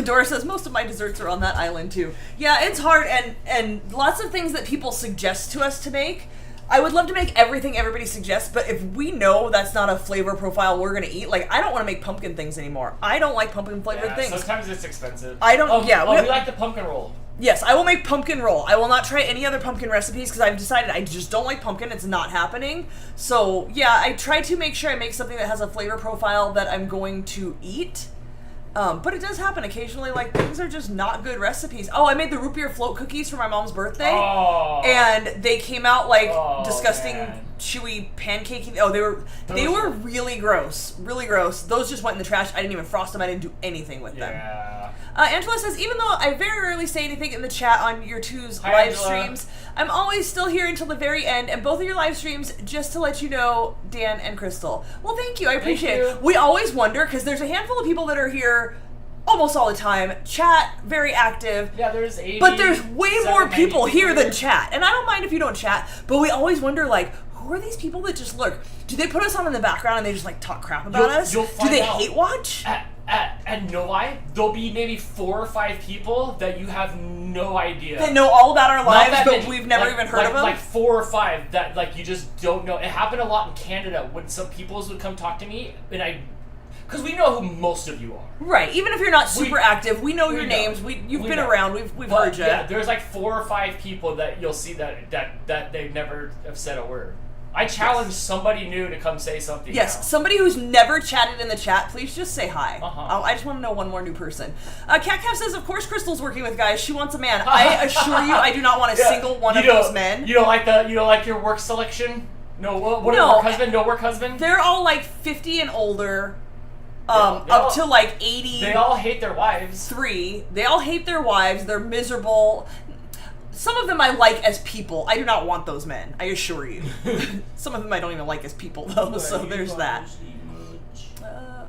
Dora says most of my desserts are on that island too. Yeah, it's hard, and lots of things that people suggest to us to make. I would love to make everything everybody suggests, but if we know that's not a flavor profile we're gonna eat, I don't want to make pumpkin things anymore. I don't like pumpkin flavored things. Sometimes it's expensive. I don't. We like the pumpkin roll. Yes, I will make pumpkin roll. I will not try any other pumpkin recipes because I've decided I just don't like pumpkin. It's not happening. So yeah, I try to make sure I make something that has a flavor profile that I'm going to eat. But it does happen occasionally, things are just not good recipes. Oh, I made the root beer float cookies for my mom's birthday. Oh. And they came out disgusting, chewy, pancakey. Oh, they were really gross. Really gross. Those just went in the trash. I didn't even frost them. I didn't do anything with them. Angela says, even though I very rarely say anything in the chat on your two's live streams, I'm always still here until the very end, and both of your live streams, just to let you know, Dan and Crystal. Well, thank you. I appreciate it. We always wonder, because there's a handful of people that are here almost all the time. Chat, very active. Yeah, there's 80. But there's way more people here than chat. And I don't mind if you don't chat, but we always wonder, who are these people that just lurk? Do they put us on in the background and they just, talk crap about us? You'll find Do they out. hate watch? At Novi, there'll be maybe 4 or 5 people that you have no idea. That know all about our lives, but many. we've never even heard of them? 4 or 5 that you just don't know. It happened a lot in Canada when some peoples would come talk to me, and because we know who most of you are. Right. Even if you're not super active, we know your names. You've been around. We've heard you. Yeah, there's 4 or 5 people that you'll see that they never have said a word. I challenge somebody new to come say something. Yes, now. somebody who's never chatted in the chat, please just say hi. Uh-huh. I just want to know one more new person. CatCap says, of course Crystal's working with guys. She wants a man. I assure you, I do not want a single one of those men. You don't like your work selection? No, work husband? No work husband? They're all like 50 and older. Up to like 80. They all hate their wives. They all hate their wives. They're miserable. Some of them I like as people. I do not want those men, I assure you. Some of them I don't even like as people, though, so there's that.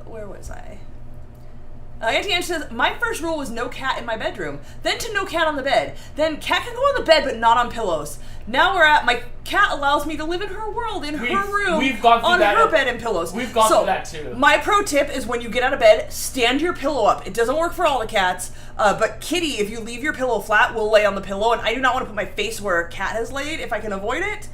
Where was I? Auntie Ange says, my first rule was no cat in my bedroom, then to no cat on the bed. Then cat can go on the bed, but not on pillows. Now we're at, my cat allows me to live in her world, in her room, on her bed and pillows. We've gone through that too. My pro tip is when you get out of bed, stand your pillow up. It doesn't work for all the cats, but Kitty, if you leave your pillow flat, will lay on the pillow, and I do not want to put my face where a cat has laid if I can avoid it.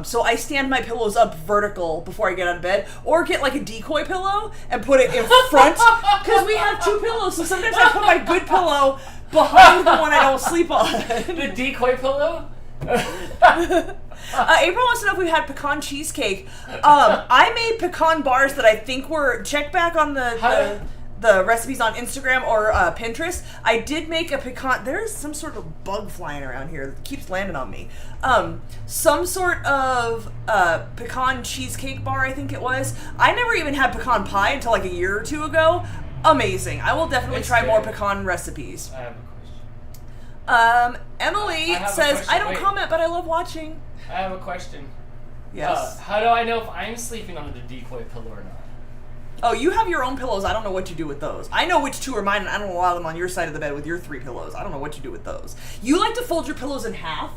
So I stand my pillows up vertical before I get out of bed, or get like a decoy pillow and put it in front, because we have two pillows, so sometimes I put my good pillow behind the one I don't sleep on. The decoy pillow? April wants to know if we had pecan cheesecake. I made pecan bars that I think were, check back on the recipes on Instagram or Pinterest. I did make a pecan, there's some sort of bug flying around here that keeps landing on me. Some sort of pecan cheesecake bar, I think it was. I never even had pecan pie until like a year or two ago. Amazing. I will definitely try more pecan recipes. I have a question. Emily says, I don't comment, but I love watching. I have a question. Yes. How do I know if I'm sleeping on the decoy pillow or not? Oh, you have your own pillows. I don't know what you do with those. I know which two are mine, and I don't allow them on your side of the bed with your 3 pillows. I don't know what you do with those. You like to fold your pillows in half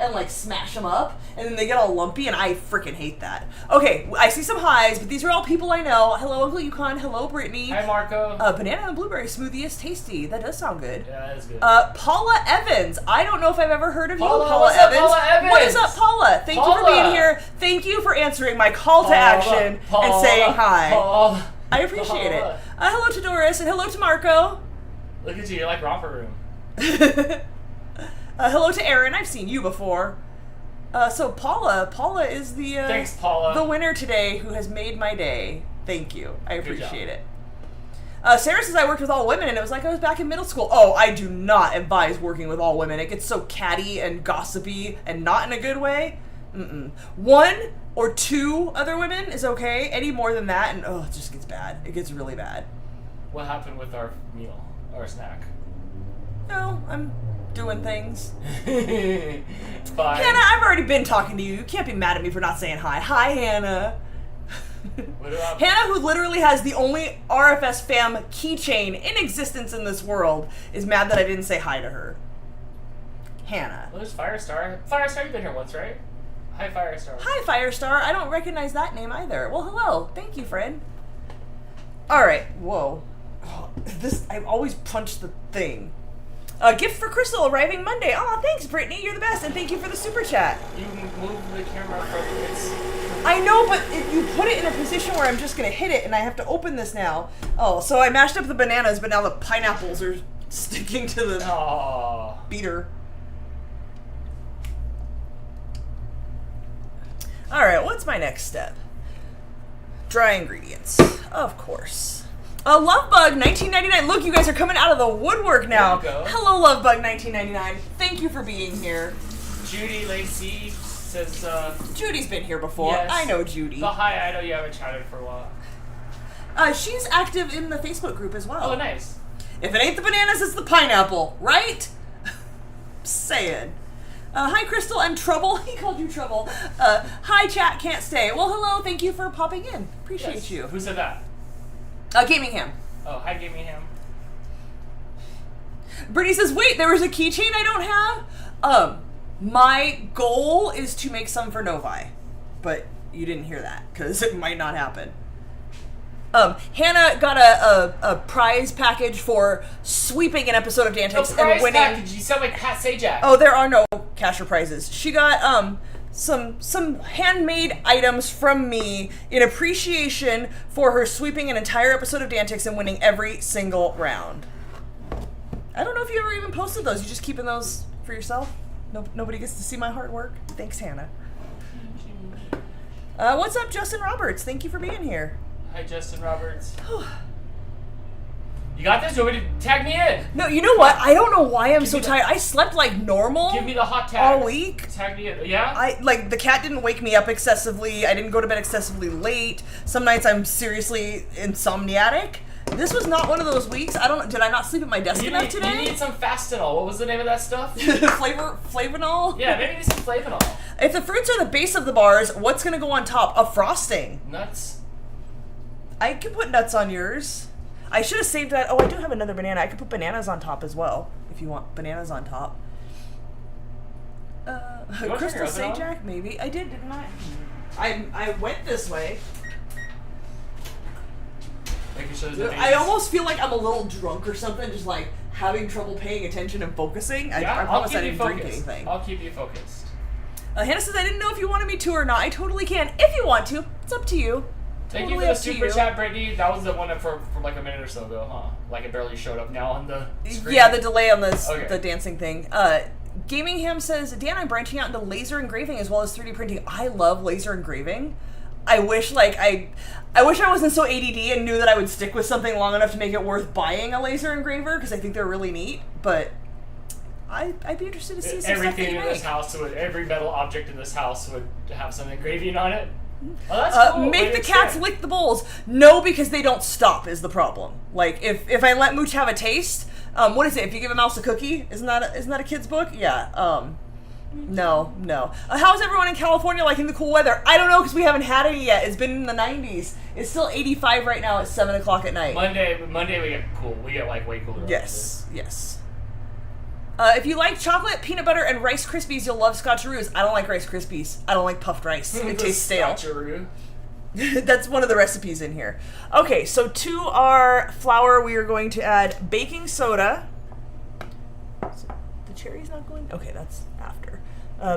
and, like, smash them up, and then they get all lumpy, and I freaking hate that. Okay, I see some highs, but these are all people I know. Hello, Uncle Yukon. Hello, Brittany. Hi, Marco. Banana and blueberry smoothie is tasty. That does sound good. Yeah, that is good. Paula Evans. I don't know if I've ever heard of Paula, you, Paula what's Evans. up, Paula Evans? What is up, Paula? Thank you for being here. Thank you for answering my call to action and saying hi. Paula. I appreciate it. Hello to Doris, and hello to Marco. Look at you, you're like Romper Room. Hello to Aaron, I've seen you before. So Paula is the thanks, Paula, the winner today who has made my day. Thank you, I appreciate it. Sarah says I worked with all women, and it was like I was back in middle school. Oh, I do not advise working with all women. It gets so catty and gossipy, and not in a good way. 1 or 2 other women is okay. Any more than that, and it just gets bad. It gets really bad. What happened with our meal, our snack? No, I'm doing things. Fine. Hannah, I've already been talking to you. You can't be mad at me for not saying hi. Hi, Hannah. What about Hannah, who literally has the only RFS fam keychain in existence in this world, is mad that I didn't say hi to her. Hannah. Well, there's Firestar. Firestar, you've been here once, right? Hi, Firestar. Hi, Firestar. I don't recognize that name either. Well, hello. Thank you, friend. All right. Whoa. Oh, I always punch the thing. A gift for Crystal arriving Monday. Oh, thanks, Brittany. You're the best, and thank you for the super chat. You move the camera from its... I know, but you put it in a position where I'm just going to hit it, and I have to open this now. Oh, so I mashed up the bananas, but now the pineapples are sticking to the beater. All right, what's my next step? Dry ingredients, of course. Lovebug 1999. Look, you guys are coming out of the woodwork now. There you go. Hello, Lovebug 1999. Thank you for being here. Judy Lacey says, Judy's been here before. Yes. I know Judy. But hi, I know you haven't chatted for a while. She's active in the Facebook group as well. Oh, nice. If it ain't the bananas, it's the pineapple, right? Saying. Hi, Crystal and Trouble. He called you Trouble. Hi, chat. Can't stay. Well, hello. Thank you for popping in. Appreciate you. Who said that? Gamingham. Oh, hi, Gamingham. Brittany says, wait, there was a keychain I don't have? My goal is to make some for Novi. But you didn't hear that, because it might not happen. Hannah got a prize package for sweeping an episode of Dantex and winning. Package. You sound like Pat Sajak. Oh, there are no cash or prizes. She got some handmade items from me in appreciation for her sweeping an entire episode of Dantex and winning every single round. I don't know if you ever even posted those. You just keeping those for yourself? Nobody gets to see my hard work. Thanks, Hannah. What's up, Justin Roberts? Thank you for being here. Hi, Justin Roberts. You got this? You want me to tag me in? No, you know what? I don't know why I'm so tired. I slept like normal. Give me the hot tag. All week. Tag me in. Yeah? The cat didn't wake me up excessively. I didn't go to bed excessively late. Some nights I'm seriously insomniatic. This was not one of those weeks. Did I not sleep at my desk enough today? You need some Fastenal. What was the name of that stuff? Flavanol? Yeah, maybe you need some Flavanol. If the fruits are the base of the bars, what's going to go on top? A frosting. Nuts. I could put nuts on yours. I should have saved that. Oh, I do have another banana. I could put bananas on top as well, if you want bananas on top. Crystal Sajak, maybe. I did, didn't I? I went this way. Sure I almost feel like I'm a little drunk or something, just like having trouble paying attention and focusing. I promise I didn't drink anything. I'll keep you focused. Hannah says, I didn't know if you wanted me to or not. I totally can. If you want to, it's up to you. Thank you for the super chat, Brittany. That was the one that for like a minute or so ago, huh? Like it barely showed up now on the screen. Yeah, the delay on the dancing thing. Gamingham says, Dan, I'm branching out into laser engraving as well as 3D printing. I love laser engraving. I wish I wasn't so ADD and knew that I would stick with something long enough to make it worth buying a laser engraver, because I think they're really neat. But I'd be interested to see some everything stuff in this house every metal object in this house would have some engraving on it. Oh, that's cool. Make the cats lick the bowls. No, because they don't stop is the problem. Like if I let Mooch have a taste, what is it? If you give a mouse a cookie, isn't that a kid's book? Yeah. No. How's everyone in California liking the cool weather? I don't know, because we haven't had any yet. It's been in the 90s. It's still 85 right now at 7 o'clock at night. Monday we get cool. We get like way cooler. Yes. If you like chocolate, peanut butter, and Rice Krispies, you'll love Scotcheroos. I don't like Rice Krispies. I don't like puffed rice. It tastes stale. Scotcheroo. That's one of the recipes in here. Okay, so to our flour, we are going to add baking soda. The cherry's not going? Okay, that's after.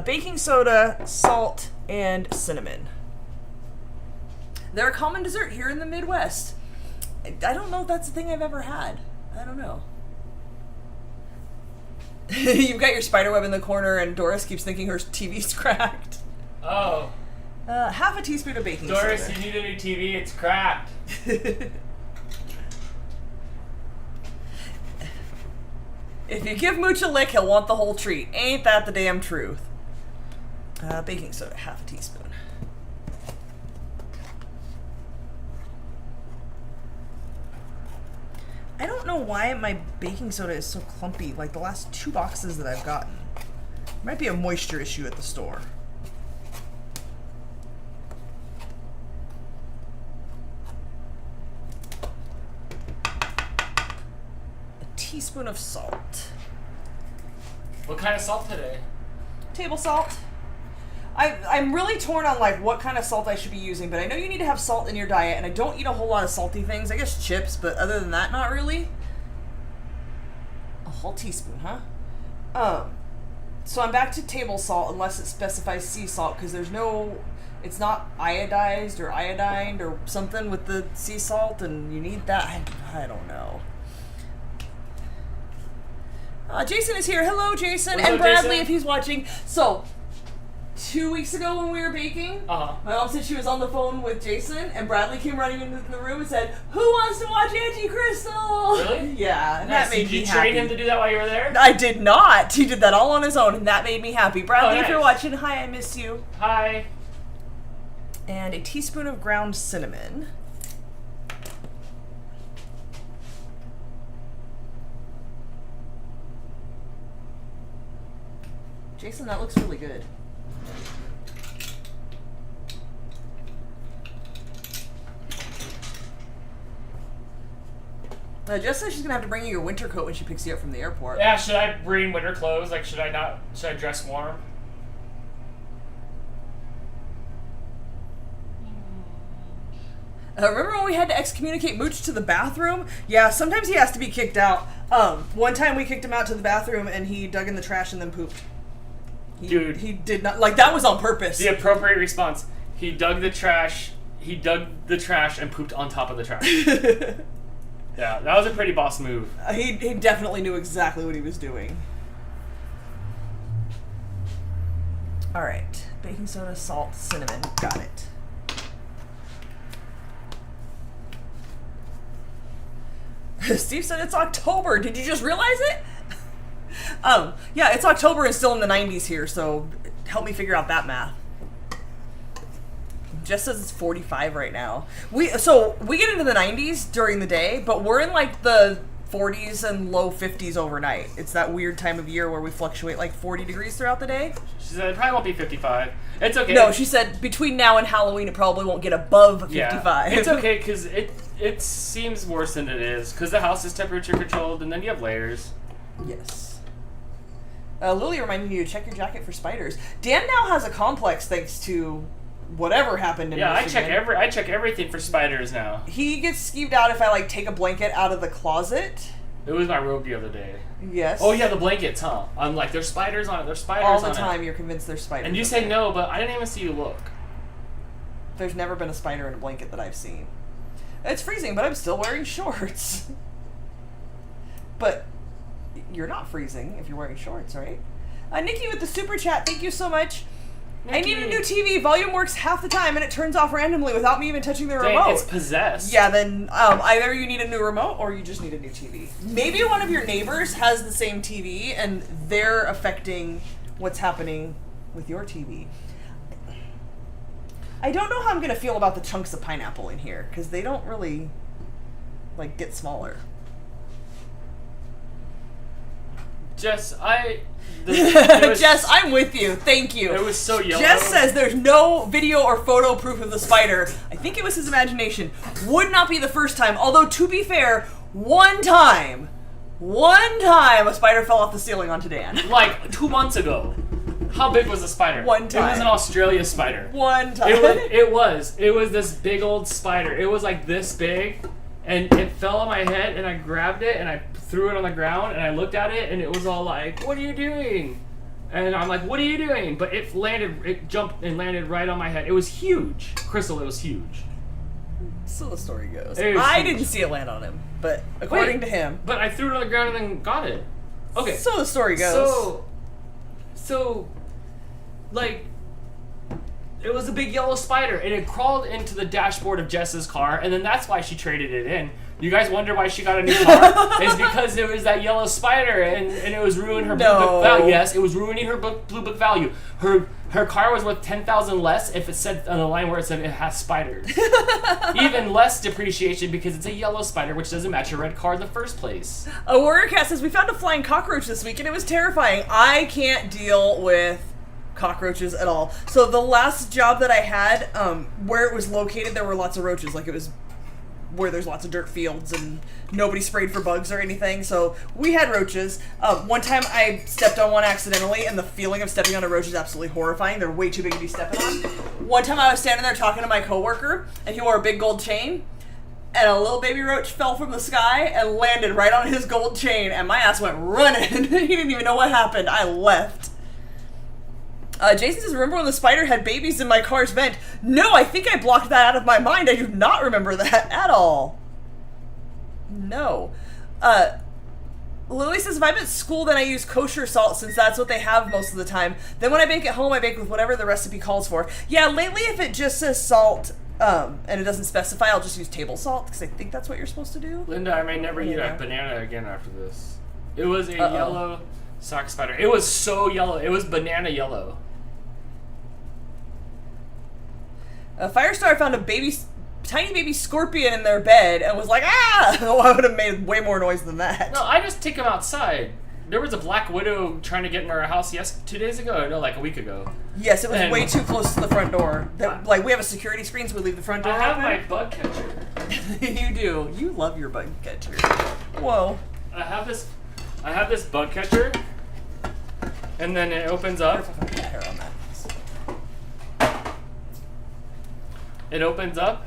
Baking soda, salt, and cinnamon. They're a common dessert here in the Midwest. I don't know if that's a thing I've ever had. I don't know. You've got your spider web in the corner, and Doris keeps thinking her TV's cracked. Oh. Half a teaspoon of baking soda. Doris, you need a new TV. It's cracked. If you give Mooch a lick, he'll want the whole treat. Ain't that the damn truth? Baking soda, half a teaspoon. I don't know why my baking soda is so clumpy, like the last 2 boxes that I've gotten. Might be a moisture issue at the store. A teaspoon of salt. What kind of salt today? Table salt. I'm really torn on like what kind of salt I should be using, but I know you need to have salt in your diet, and I don't eat a whole lot of salty things. I guess chips, but other than that, not really. A whole teaspoon, huh? So I'm back to table salt unless it specifies sea salt, because it's not iodized or iodined or something with the sea salt, and you need that. I don't know. Jason is here. Hello, Jason. What's and up, Bradley, Jason? if he's watching. So, 2 weeks ago when we were baking, my mom said she was on the phone with Jason, and Bradley came running into the room and said, "Who wants to watch Anti-Crystal?" Really? Yeah, and nice. that made me happy. Did you train him to do that while you were there? I did not. He did that all on his own, and that made me happy. Bradley, nice. if you're watching, hi, I miss you. Hi. And a teaspoon of ground cinnamon. Jason, that looks really good. Jess says she's gonna have to bring you your winter coat when she picks you up from the airport. Yeah, should I bring winter clothes? Like, should I dress warm? Remember when we had to excommunicate Mooch to the bathroom? Yeah, sometimes he has to be kicked out. One time we kicked him out to the bathroom and he dug in the trash and then pooped. Dude. He did not, like, that was on purpose. The appropriate response. He dug the trash and pooped on top of the trash. Yeah, that was a pretty boss move. He definitely knew exactly what he was doing. Alright. Baking soda, salt, cinnamon. Got it. Steve said it's October. Did you just realize it? Yeah, it's October and still in the 90s here, so help me figure out that math. Jess says it's 45 right now. We get into the 90s during the day, but we're in like the 40s and low 50s overnight. It's that weird time of year where we fluctuate like 40 degrees throughout the day. She said it probably won't be 55. It's okay. No, she said between now and Halloween it probably won't get above 55. Yeah, it's okay because it seems worse than it is because the house is temperature controlled and then you have layers. Yes. Lily reminded you to check your jacket for spiders. Dan now has a complex thanks to whatever happened in Michigan. I check everything for spiders now. He gets skeeved out if I like take a blanket out of the closet. It was my robe the other day. Yes. Oh yeah, the blankets, huh? I'm like, there's spiders on it. There's spiders on it. All the time, you're convinced there's spiders. And you say no, but I didn't even see you look. There's never been a spider in a blanket that I've seen. It's freezing, but I'm still wearing shorts. But you're not freezing if you're wearing shorts, right? Nikki with the super chat, thank you so much. Nikki. I need a new TV. Volume works half the time and it turns off randomly without me even touching the remote. It's possessed. Yeah, then either you need a new remote or you just need a new TV. Maybe one of your neighbors has the same TV and they're affecting what's happening with your TV. I don't know how I'm going to feel about the chunks of pineapple in here because they don't really like get smaller. Jess, Jess, I'm with you. Thank you. It was so yellow. Jess says there's no video or photo proof of the spider. I think it was his imagination. Would not be the first time. Although, to be fair, one time, a spider fell off the ceiling onto Dan. Like 2 months ago. How big was the spider? One time. It was an Australia spider. One time. It was this big old spider. It was like this big, and it fell on my head, and I grabbed it, and I threw it on the ground, and I looked at it, and it was all like, "What are you doing?" And I'm like, "What are you doing?" But it jumped and landed right on my head. It was huge. Crystal, it was huge. So the story goes. I didn't see it land on him, but according to him. But I threw it on the ground and then got it. Okay. So the story goes. So, like, it was a big yellow spider, and it crawled into the dashboard of Jess's car, and then that's why she traded it in. You guys wonder why she got a new car? It's because it was that yellow spider, and it was ruining her blue book value. Yes, it was ruining her blue book value. Her car was worth $10,000 less if it said on the line where it said it has spiders. Even less depreciation because it's a yellow spider, which doesn't match your red car in the first place. A Warrior Cat says, we found a flying cockroach this week, and it was terrifying. I can't deal with cockroaches at all. So the last job that I had, where it was located, there were lots of roaches. Like, it was where there's lots of dirt fields and nobody sprayed for bugs or anything, so we had roaches. One time I stepped on one accidentally, and the feeling of stepping on a roach is absolutely horrifying. They're way too big to be stepping on. One time I was standing there talking to my coworker, and he wore a big gold chain, and a little baby roach fell from the sky and landed right on his gold chain, and my ass went running. He didn't even know what happened. I left. Jason says, remember when the spider had babies in my car's vent? No, I think I blocked that out of my mind. I do not remember that at all. No. Lily says, if I'm at school, then I use kosher salt since that's what they have most of the time. Then when I bake at home, I bake with whatever the recipe calls for. Yeah, lately if it just says salt and it doesn't specify, I'll just use table salt because I think that's what you're supposed to do. Linda, I may never eat a banana again after this. It was a yellow sock spider. It was so yellow. It was banana yellow. Firestar found a tiny baby scorpion in their bed and was like, ah! Oh, I would have made way more noise than that. No, I just take them outside. There was a black widow trying to get in our house 2 days ago. No, like a week ago. Yes, it was way too close to the front door. Like, we have a security screen, so we leave the front door open. I have open. my bug catcher. You do. You love your bug catcher. Whoa. I have this bug catcher, and then it opens up. It opens up,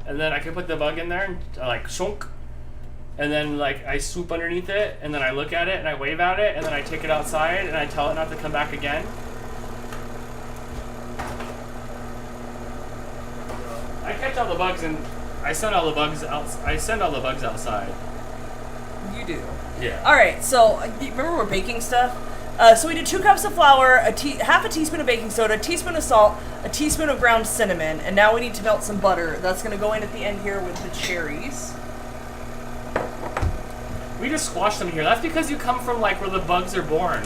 and then I can put the bug in there and like shunk, and then like I swoop underneath it, and then I look at it and I wave at it, and then I take it outside and I tell it not to come back again. I catch all the bugs and I send all the bugs out. I send all the bugs outside. You do. Yeah. All right. So remember we're baking stuff. So we did 2 cups of flour, half a teaspoon of baking soda, a teaspoon of salt, a teaspoon of ground cinnamon, and now we need to melt some butter. That's going to go in at the end here with the cherries. We just squashed them here. That's because you come from like where the bugs are born.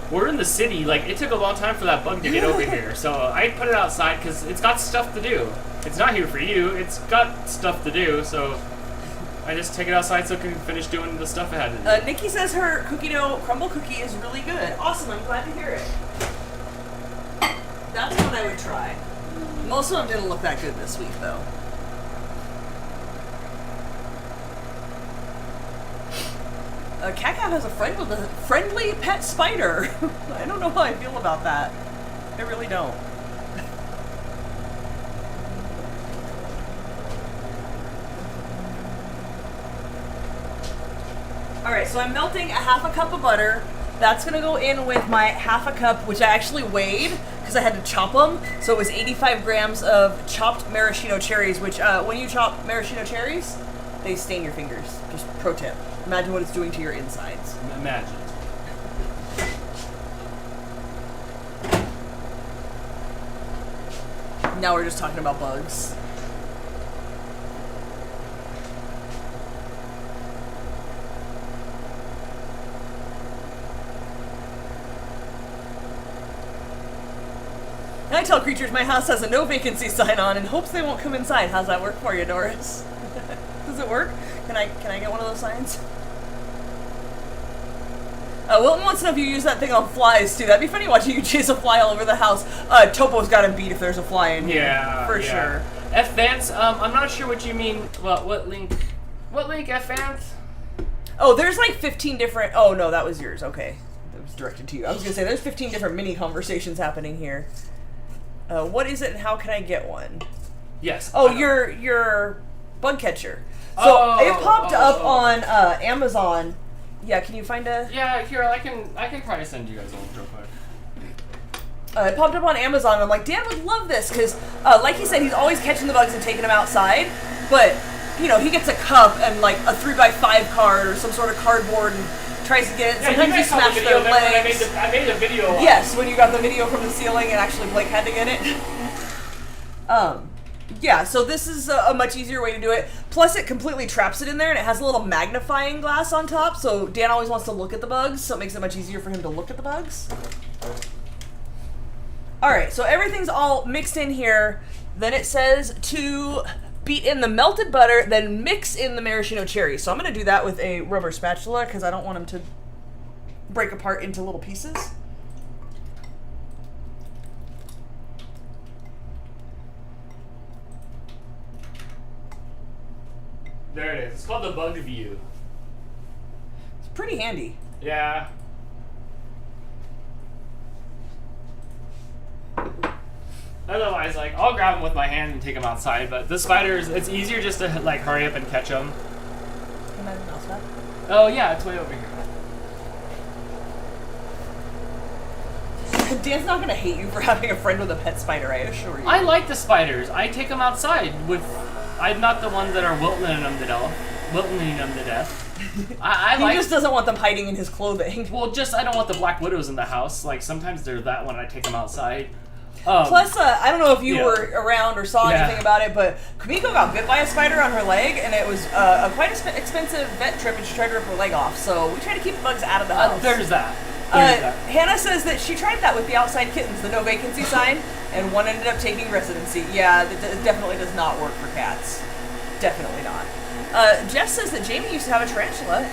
We're in the city. Like it took a long time for that bug to get over here. So I put it outside because it's got stuff to do. It's not here for you. It's got stuff to do. So I just take it outside so it can finish doing the stuff it had to do. Nikki says her cookie dough crumble cookie is really good. Awesome. I'm glad to hear it. That's what I would try. Most of them didn't look that good this week, though. Cat has a friend with a friendly pet spider. I don't know how I feel about that. I really don't. Alright, so I'm melting a half a cup of butter. That's going to go in with my half a cup, which I actually weighed because I had to chop them. So it was 85 grams of chopped maraschino cherries, which when you chop maraschino cherries, they stain your fingers. Just pro tip. Imagine what it's doing to your insides. Imagine. Now we're just talking about bugs. I tell creatures my house has a no vacancy sign on and hopes they won't come inside. How's that work for you, Doris? Does it work? Can I get one of those signs? Wilton wants to know if you use that thing on flies too. That'd be funny watching you chase a fly all over the house. Topo's got him beat if there's a fly in here. Yeah, for sure. F Vance, I'm not sure what you mean. Well, what link? What link, F Vance? Oh, there's like 15 different. Oh no, that was yours. Okay, that was directed to you. I was gonna say there's 15 different mini conversations happening here. What is it and how can I get one? Yes. Oh, your bug catcher. So it popped up on Amazon. Yeah, can you find a? Yeah, here I can probably send you guys a link real quick. It popped up on Amazon. And I'm like, Dan would love this because, like he said, he's always catching the bugs and taking them outside. But you know, he gets a cup and like a 3x5 card or some sort of cardboard and tries to get it. Yeah, Sometimes you smash their legs. I made a video. Yes, when you got the video from the ceiling and actually Blake had to get it. Yeah, so this is a much easier way to do it. Plus, it completely traps it in there, and it has a little magnifying glass on top, so Dan always wants to look at the bugs, so it makes it much easier for him to look at the bugs. Alright, so everything's all mixed in here. Then it says to beat in the melted butter, then mix in the maraschino cherries. So I'm going to do that with a rubber spatula, because I don't want them to break apart into little pieces. There it is. It's called the Blvd. It's pretty handy. Yeah. Otherwise, like, I'll grab them with my hand and take them outside, but the spiders, it's easier just to, like, hurry up and catch them. Can I mouse that? Oh, yeah, it's way over here. Dan's not going to hate you for having a friend with a pet spider, I assure you. I like the spiders. I take them outside with... I'm not the ones that are wiltoning them to death. He just doesn't want them hiding in his clothing. Well, I don't want the black widows in the house. Like, sometimes they're that when I take them outside. Plus, I don't know if you were around or saw anything about it, but Kumiko got bit by a spider on her leg, and it was a quite expensive vet trip, and she tried to rip her leg off. So we try to keep the bugs out of the house. There's that. Hannah says that she tried that with the outside kittens, the no vacancy sign, and one ended up taking residency. Yeah, it definitely does not work for cats. Definitely not. Jeff says that Jamie used to have a tarantula.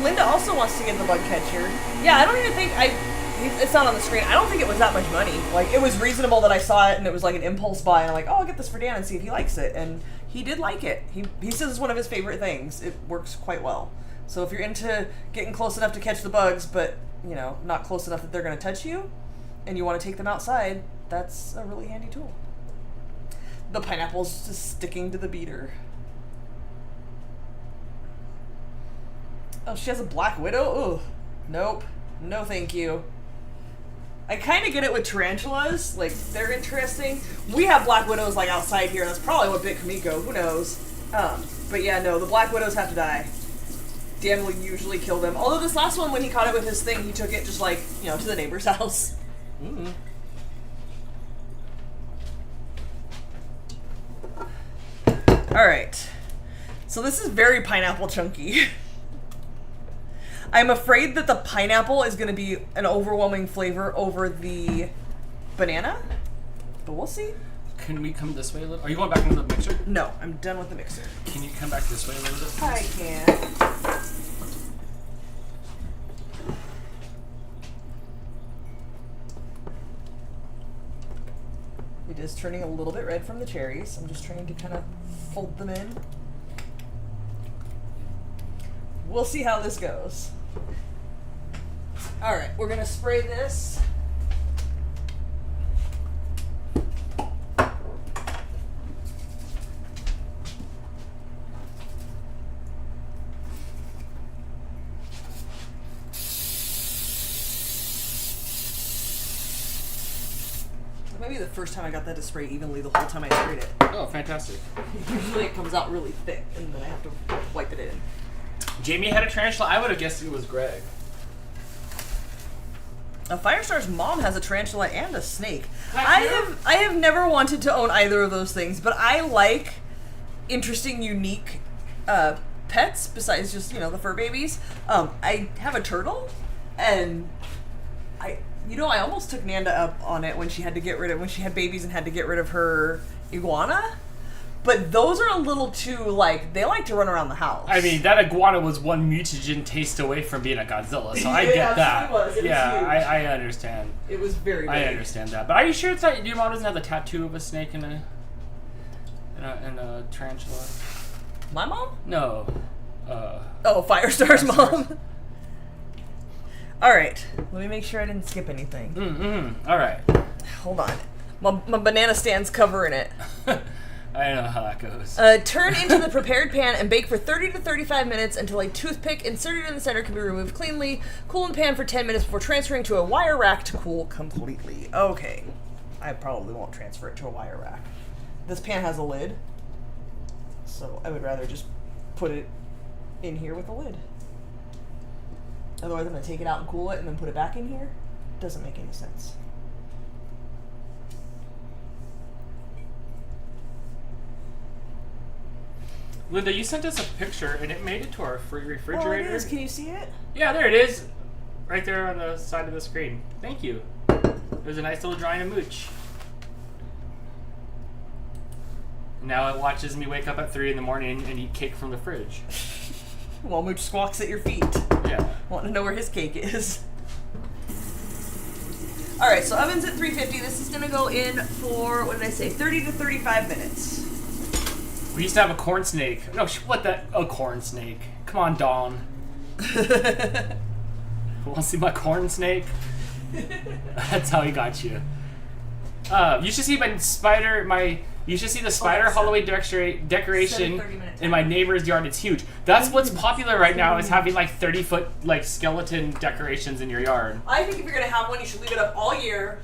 Linda also wants to get the bug catcher. Yeah, I don't even think it's not on the screen. I don't think it was that much money. Like, it was reasonable that I saw it and it was like an impulse buy, and I'm like, oh, I'll get this for Dan and see if he likes it. And he did like it. He says it's one of his favorite things. It works quite well. So if you're into getting close enough to catch the bugs, but, you know, not close enough that they're going to touch you, and you want to take them outside, that's a really handy tool. The pineapple's just sticking to the beater. Oh, she has a black widow? Ugh. Nope. No thank you. I kind of get it with tarantulas. Like, they're interesting. We have black widows, like, outside here. That's probably what bit Kumiko. Who knows? But yeah, no, the black widows have to die. Dan will usually kill them. Although this last one, when he caught it with his thing, he took it just, like, you know, to the neighbor's house. Mm-hmm. Alright. So this is very pineapple chunky. I'm afraid that the pineapple is going to be an overwhelming flavor over the banana, but we'll see. Can we come this way a little? Are you going back into the mixer? No, I'm done with the mixer. Can you come back this way a little bit, please? I can. It is turning a little bit red from the cherries. I'm just trying to kind of fold them in. We'll see how this goes. All right, we're gonna spray this. That might be the first time I got that to spray evenly the whole time I sprayed it. Oh, fantastic. Usually it comes out really thick and then I have to wipe it in. Jamie had a tarantula. I would have guessed it was Greg. Firestar's mom has a tarantula and a snake. I have never wanted to own either of those things, but I like interesting, unique pets besides just, the fur babies. I have a turtle, and I almost took Nanda up on it when she had babies and had to get rid of her iguana. But those are a little too, they like to run around the house. I mean, that iguana was one mutagen taste away from being a Godzilla, so I get that. It was huge. I understand. It was very big. I understand that. But are you sure it's not, your mom doesn't have the tattoo of a snake and a tarantula? My mom? No. Firestar's mom. All right. Let me make sure I didn't skip anything. All right. Hold on. My banana stand's covering it. I know how that goes. Turn into the prepared pan and bake for 30 to 35 minutes until a toothpick inserted in the center can be removed cleanly. Cool in the pan for 10 minutes before transferring to a wire rack to cool completely. Okay. I probably won't transfer it to a wire rack. This pan has a lid, so I would rather just put it in here with a lid. Otherwise I'm going to take it out and cool it and then put it back in here. Doesn't make any sense. Linda, you sent us a picture, and it made it to our refrigerator. Oh, it is. Can you see it? Yeah, there it is. Right there on the side of the screen. Thank you. There's a nice little drawing of Mooch. Now it watches me wake up at 3 in the morning and eat cake from the fridge. While Mooch squawks at your feet. Yeah. Want to know where his cake is. Alright, so oven's at 350. This is going to go in for, 30 to 35 minutes. We used to have a corn snake. No, a corn snake. Come on, Dawn. Want to see my corn snake? That's how he got you. You should see the spider Halloween decoration in my neighbor's yard. It's huge. That's what's popular right now, is having 30-foot skeleton decorations in your yard. I think if you're gonna have one, you should leave it up all year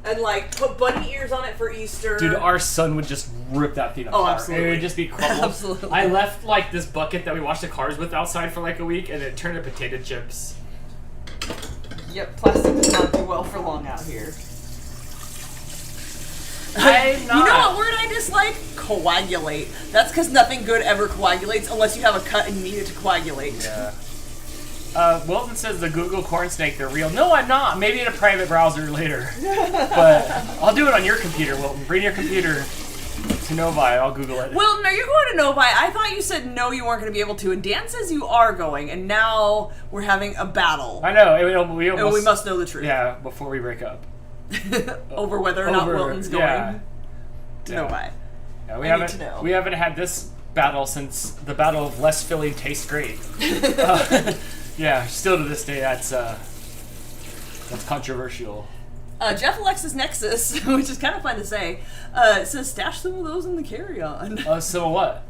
and put bunny ears on it for Easter. Dude, our son would just rip that thing apart. Oh, absolutely. It would just be crumbled. Absolutely. I left this bucket that we washed the cars with outside for a week, and it turned to potato chips. Yep, plastic does not do well for long out here. I'm not. You know what word I dislike? Coagulate. That's because nothing good ever coagulates unless you have a cut and you need it to coagulate. Yeah. Wilton says the Google corn snake, they're real. No, I'm not. Maybe in a private browser later. But I'll do it on your computer, Wilton. Bring your computer to Novi. I'll Google it. Wilton, are you going to Novi? I thought you said no, you weren't going to be able to. And Dan says you are going. And now we're having a battle. I know. We must know the truth. Yeah, before we break up. Over whether or not Wilton's going to Novi. Yeah, we haven't had this battle since the battle of less filling tastes great. Yeah, still to this day, that's controversial. Jeff Alexis Nexus, which is kind of fun to say, says stash some of those in the carry-on. So what?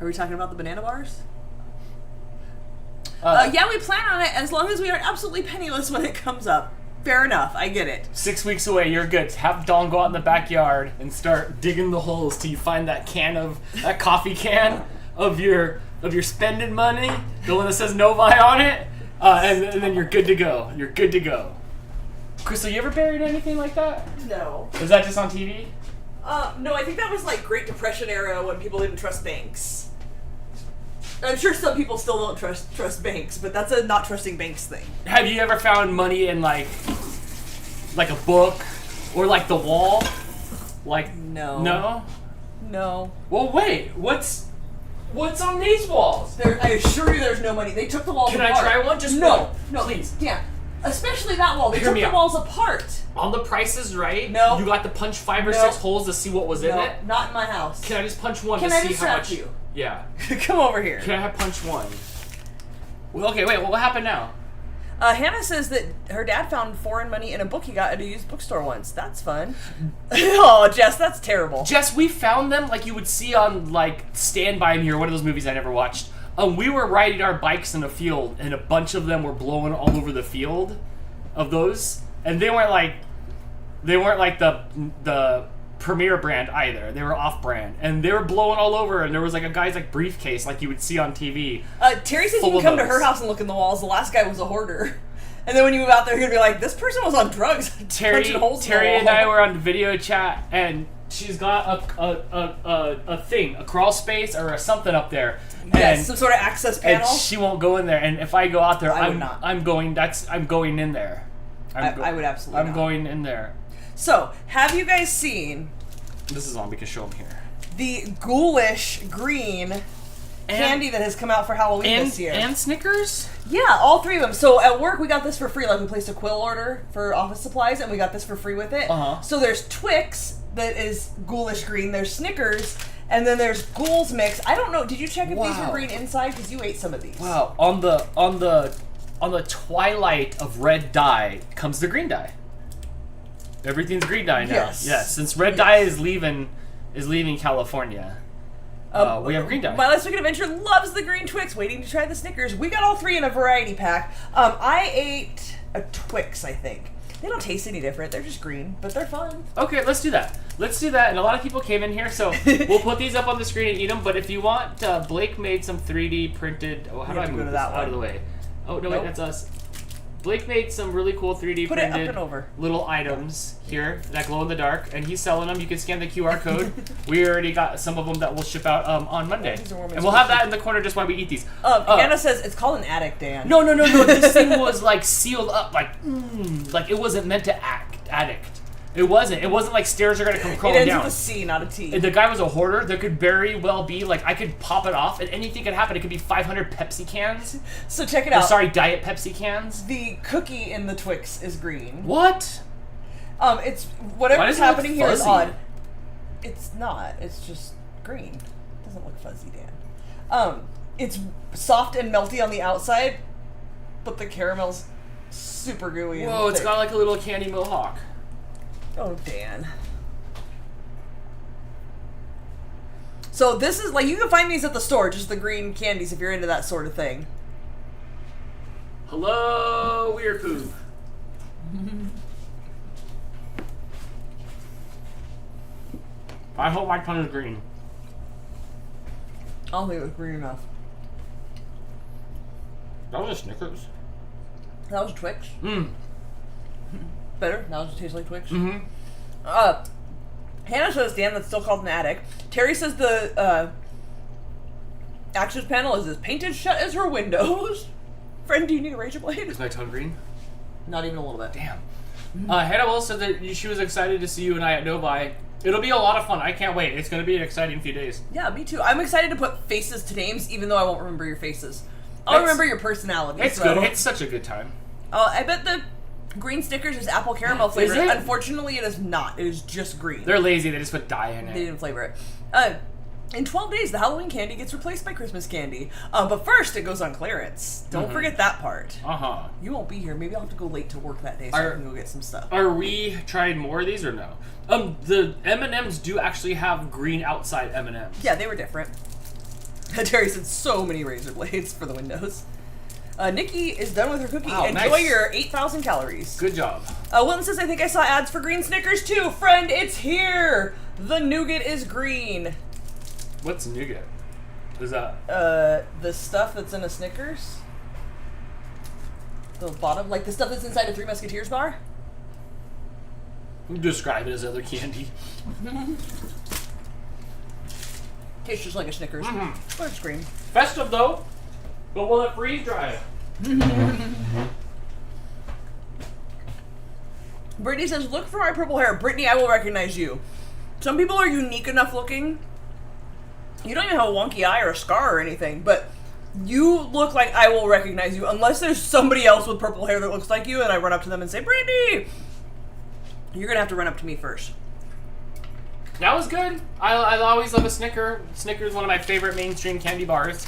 Are we talking about the banana bars? Yeah, we plan on it as long as we are absolutely penniless when it comes up. Fair enough, I get it. 6 weeks away, you're good. Have Dawn go out in the backyard and start digging the holes till you find that coffee can of your spending money, the one that says Novi on it, and then you're good to go. You're good to go. Crystal, you ever buried anything like that? No. Was that just on TV? No, I think that was Great Depression era when people didn't trust banks. I'm sure some people still don't trust banks, but that's a not trusting banks thing. Have you ever found money in like a book or like the wall? Like No. Well, wait. What's on these walls? I assure you, there's no money. They took the walls apart. Can I try one? Just no, please. Yeah, especially that wall. They Hear took me the out. walls apart. On the Price is Right. No. You got to punch 5 or No. 6 holes to see what was in it. Not in my house. Can I just punch one Can to I see how distract much? you? Yeah. Come over here. Can I have punch one? Well, okay, wait. What happened now? Hannah says that her dad found foreign money in a book he got at a used bookstore once. That's fun. Oh, Jess, that's terrible. Jess, we found them like you would see on like Stand By Me or one of those movies I never watched. We were riding our bikes in a field, and a bunch of them were blowing all over the field of those, and they weren't like the premier brand either. They were off-brand, and they were blowing all over. And there was like a guy's like briefcase, like you would see on TV. Terry says you can come to her house and look in the walls. The last guy was a hoarder, and then when you move out there, you're gonna be like, this person was on drugs. Terry and I were on video chat, and she's got a thing, a crawl space or a something up there. Yes, and, some sort of access panel. And she won't go in there. And if I go out there, I'm going in there. I would absolutely. I'm going in there. So, have you guys seen? This is on because show them here. The ghoulish green candy that has come out for Halloween this year. And Snickers? Yeah, all 3 of them. So at work we got this for free. Like we placed a quill order for office supplies and we got this for free with it. So there's Twix that is ghoulish green. There's Snickers. And then there's Ghouls Mix. I don't know. Did you check if these were green inside? Because you ate some of these. Wow. On the twilight of red dye comes the green dye. Everything's green dye now. Yes. Since red dye is leaving California. We have green dye. My Last Week Adventure loves the green Twix, waiting to try the Snickers. We got all 3 in a variety pack. I ate a Twix, I think. They don't taste any different. They're just green, but they're fun. Okay, let's do that. And a lot of people came in here, so we'll put these up on the screen and eat them. But if you want, Blake made some 3D printed... Oh, how do I move this out of the way? Oh, no, wait, that's us. Blake made some really cool 3D Put it printed up and over. little items here that glow in the dark, and he's selling them. You can scan the QR code. We already got some of them that we'll ship out on Monday, and we'll have that in the corner just while we eat these. Anna says it's called an attic, Dan. No. This thing was like sealed up, like it wasn't meant to addict. It wasn't like stairs are gonna come crawling down. It ends with a C, not a T. The guy was a hoarder. There could very well be, like, I could pop it off and anything could happen. It could be 500 Pepsi cans. So check it out. Sorry, Diet Pepsi cans. The cookie in the Twix is green. What? It's whatever's happening here is odd. It's not. It's just green. It doesn't look fuzzy, Dan. It's soft and melty on the outside, but the caramel's super gooey. Whoa, it's got like a little candy mohawk. Oh, Dan. So this is, like, you can find these at the store, just the green candies if you're into that sort of thing. Hello, weird poop. I hope my tongue is green. I don't think it was green enough. That was a Snickers. That was Twix. Better. Now it just tastes like Twix. Hannah says, Dan, that's still called an attic. Terry says the access panel is as painted shut as her windows. Friend, do you need a razor blade? Is my tongue green? Not even a little bit. Damn. Hannah Will said that she was excited to see you and I at Novi. It'll be a lot of fun. I can't wait. It's going to be an exciting few days. Yeah, me too. I'm excited to put faces to names, even though I won't remember your faces. I'll remember your personality. It's good. It's such a good time. I bet the green Snickers is apple caramel flavor. Is it? Unfortunately, it is not. It is just green. They're lazy. They just put dye in it. They didn't flavor it. In 12 days, the Halloween candy gets replaced by Christmas candy. But first, it goes on clearance. Don't forget that part. You won't be here. Maybe I'll have to go late to work that day so I can go get some stuff. Are we trying more of these or no? The M&Ms do actually have green outside M&Ms. Yeah, they were different. Terry said so many razor blades for the windows. Nikki is done with her cookie. Wow, Enjoy nice. your 8,000 calories. Good job. Wilton says, I think I saw ads for green Snickers too. Friend, it's here. The nougat is green. What's nougat? Is that? The stuff that's in a Snickers. The bottom, like the stuff that's inside a Three Musketeers bar. Describe it as other candy. Tastes just like a Snickers. Or it's green. Festive though, but will it freeze dry? Brittany says, look for my purple hair. Brittany, I will recognize you. Some people are unique enough looking. You don't even have a wonky eye or a scar or anything, but you look like I will recognize you. Unless there's somebody else with purple hair that looks like you and I run up to them and say, Brittany! You're going to have to run up to me first. That was good. I always love a Snicker. Snicker is one of my favorite mainstream candy bars.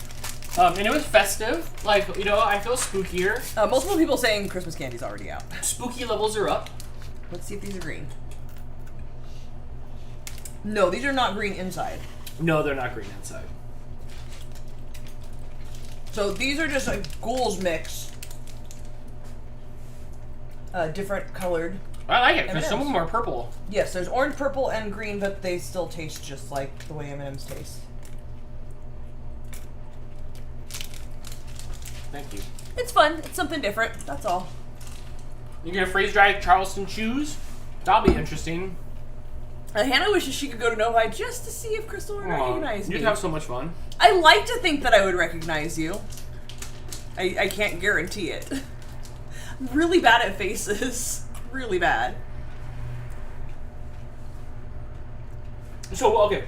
And it was festive. Like, you know, I feel spookier. Multiple people saying Christmas candy's already out. Spooky levels are up. Let's see if these are green. No, these are not green inside. No, they're not green inside. So these are just like Ghouls mix. Different colored. I like it, because M&Ms. some of them are purple. Yes, there's orange, purple, and green, but they still taste just like the way M&Ms taste. Thank you. It's fun. It's something different. That's all. You're gonna freeze dry Charleston chews? That'll be interesting. Hannah wishes she could go to Novi just to see if Crystal would recognize me. You'd have so much fun. I like to think that I would recognize you. I can't guarantee it. I'm really bad at faces. Really bad. So, okay,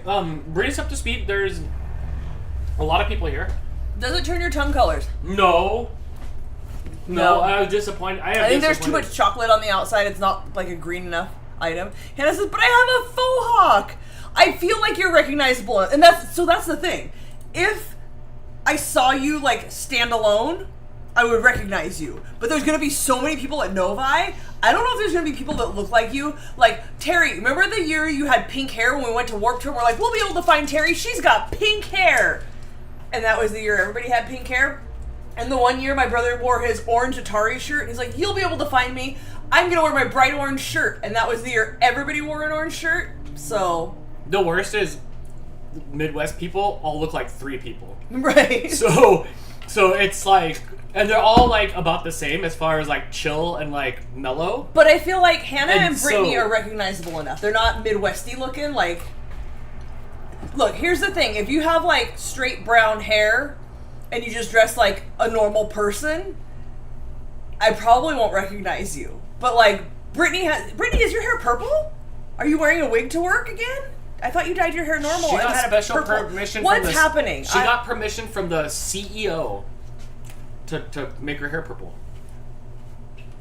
bring us up to speed. There's a lot of people here. Does it turn your tongue colors? No. No. I was disappointed. I think there's too much chocolate on the outside. It's not like a green enough item. Hannah says, but I have a faux hawk. I feel like you're recognizable. And that's the thing. If I saw you like stand alone, I would recognize you. But there's going to be so many people at Novi. I don't know if there's going to be people that look like you. Like, Terry, remember the year you had pink hair when we went to Warped Tour? We're like, we'll be able to find Terry. She's got pink hair. And that was the year everybody had pink hair. And the one year my brother wore his orange Atari shirt. And he's like, you'll be able to find me. I'm going to wear my bright orange shirt. And that was the year everybody wore an orange shirt. So. The worst is Midwest people all look like 3 people. Right. So it's like, and they're all like about the same as far as like chill and like mellow. But I feel like Hannah and Brittany so, are recognizable enough. They're not Midwesty looking. Like, look, here's the thing. If you have like straight brown hair and you just dress like a normal person, I probably won't recognize you. But like, Brittany, is your hair purple? Are you wearing a wig to work again? I thought you dyed your hair normal she and got had special a purple. permission. What's happening? She got permission from the CEO to make her hair purple.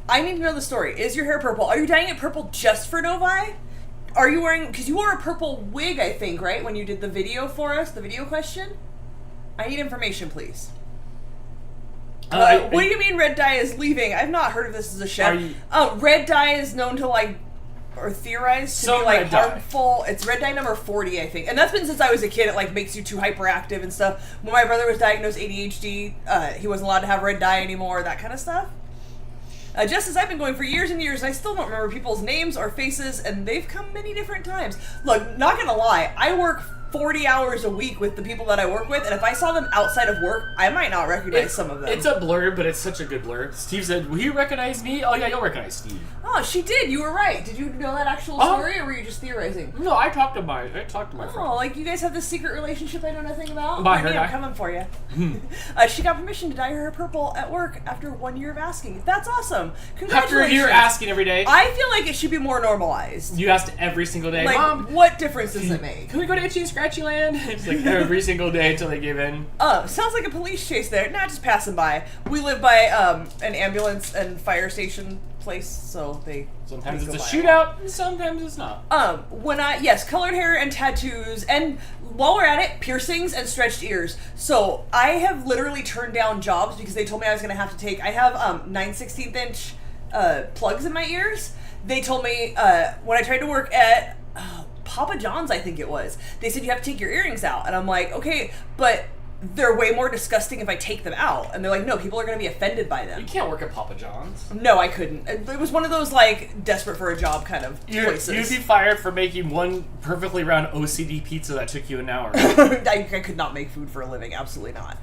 I need to know the story. Is your hair purple? Are you dyeing it purple just for Novi? Are you wearing... Because you wore a purple wig, I think, right? When you did the video for us, the video question? I need information, please. What do you mean red dye is leaving? I've not heard of this as a chef. Red dye is known to, like... Or theorized to be, like, harmful. It's red dye number 40, I think. And that's been since I was a kid. It, like, makes you too hyperactive and stuff. When my brother was diagnosed ADHD, he wasn't allowed to have red dye anymore, that kind of stuff. Just as I've been going for years and years, I still don't remember people's names or faces, and they've come many different times. Look, not gonna lie, I work 40 hours a week with the people that I work with, and if I saw them outside of work, I might not recognize some of them. It's a blur, but it's such a good blur. Steve said, will you recognize me? Oh yeah, you'll recognize Steve. Oh, she did. You were right. Did you know that actual story, or were you just theorizing? No, I talked to my friend. Oh, like you guys have this secret relationship I know nothing about? By her, I'm coming for you. She got permission to dye her hair purple at work after 1 year of asking. That's awesome. Congratulations. After a year asking every day. I feel like it should be more normalized. You asked every single day. Like, Mom, what difference does it make? Can we go to Itchy and Scratchy Land? It's like every single day until they give in. Sounds like a police chase there. Not just passing by. We live by an ambulance and fire station place, so they... Sometimes it's a shootout, and sometimes it's not. Colored hair and tattoos, and while we're at it, piercings and stretched ears. So I have literally turned down jobs because they told me I was going to have to take... I have 9/16 inch plugs in my ears. They told me when I tried to work at... Papa John's, I think it was. They said you have to take your earrings out. And I'm like, okay, but they're way more disgusting if I take them out. And they're like, no, people are going to be offended by them. You can't work at Papa John's. No, I couldn't. It was one of those, like, desperate for a job kind of places. You'd be fired for making one perfectly round OCD pizza that took you an hour. I could not make food for a living. Absolutely not.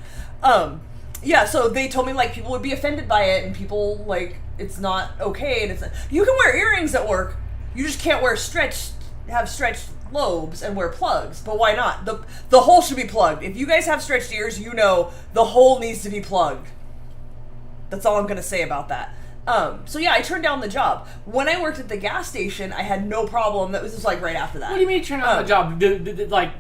Yeah, so they told me, like, people would be offended by it, and people, like, it's not okay. And you can wear earrings at work. You just can't wear stretched lobes and wear plugs, but why not? The hole should be plugged. If you guys have stretched ears, you know the hole needs to be plugged. That's all I'm gonna say about that. So yeah, I turned down the job. When I worked at the gas station, I had no problem. That was just like right after that. What do you mean you turned down the job? Like,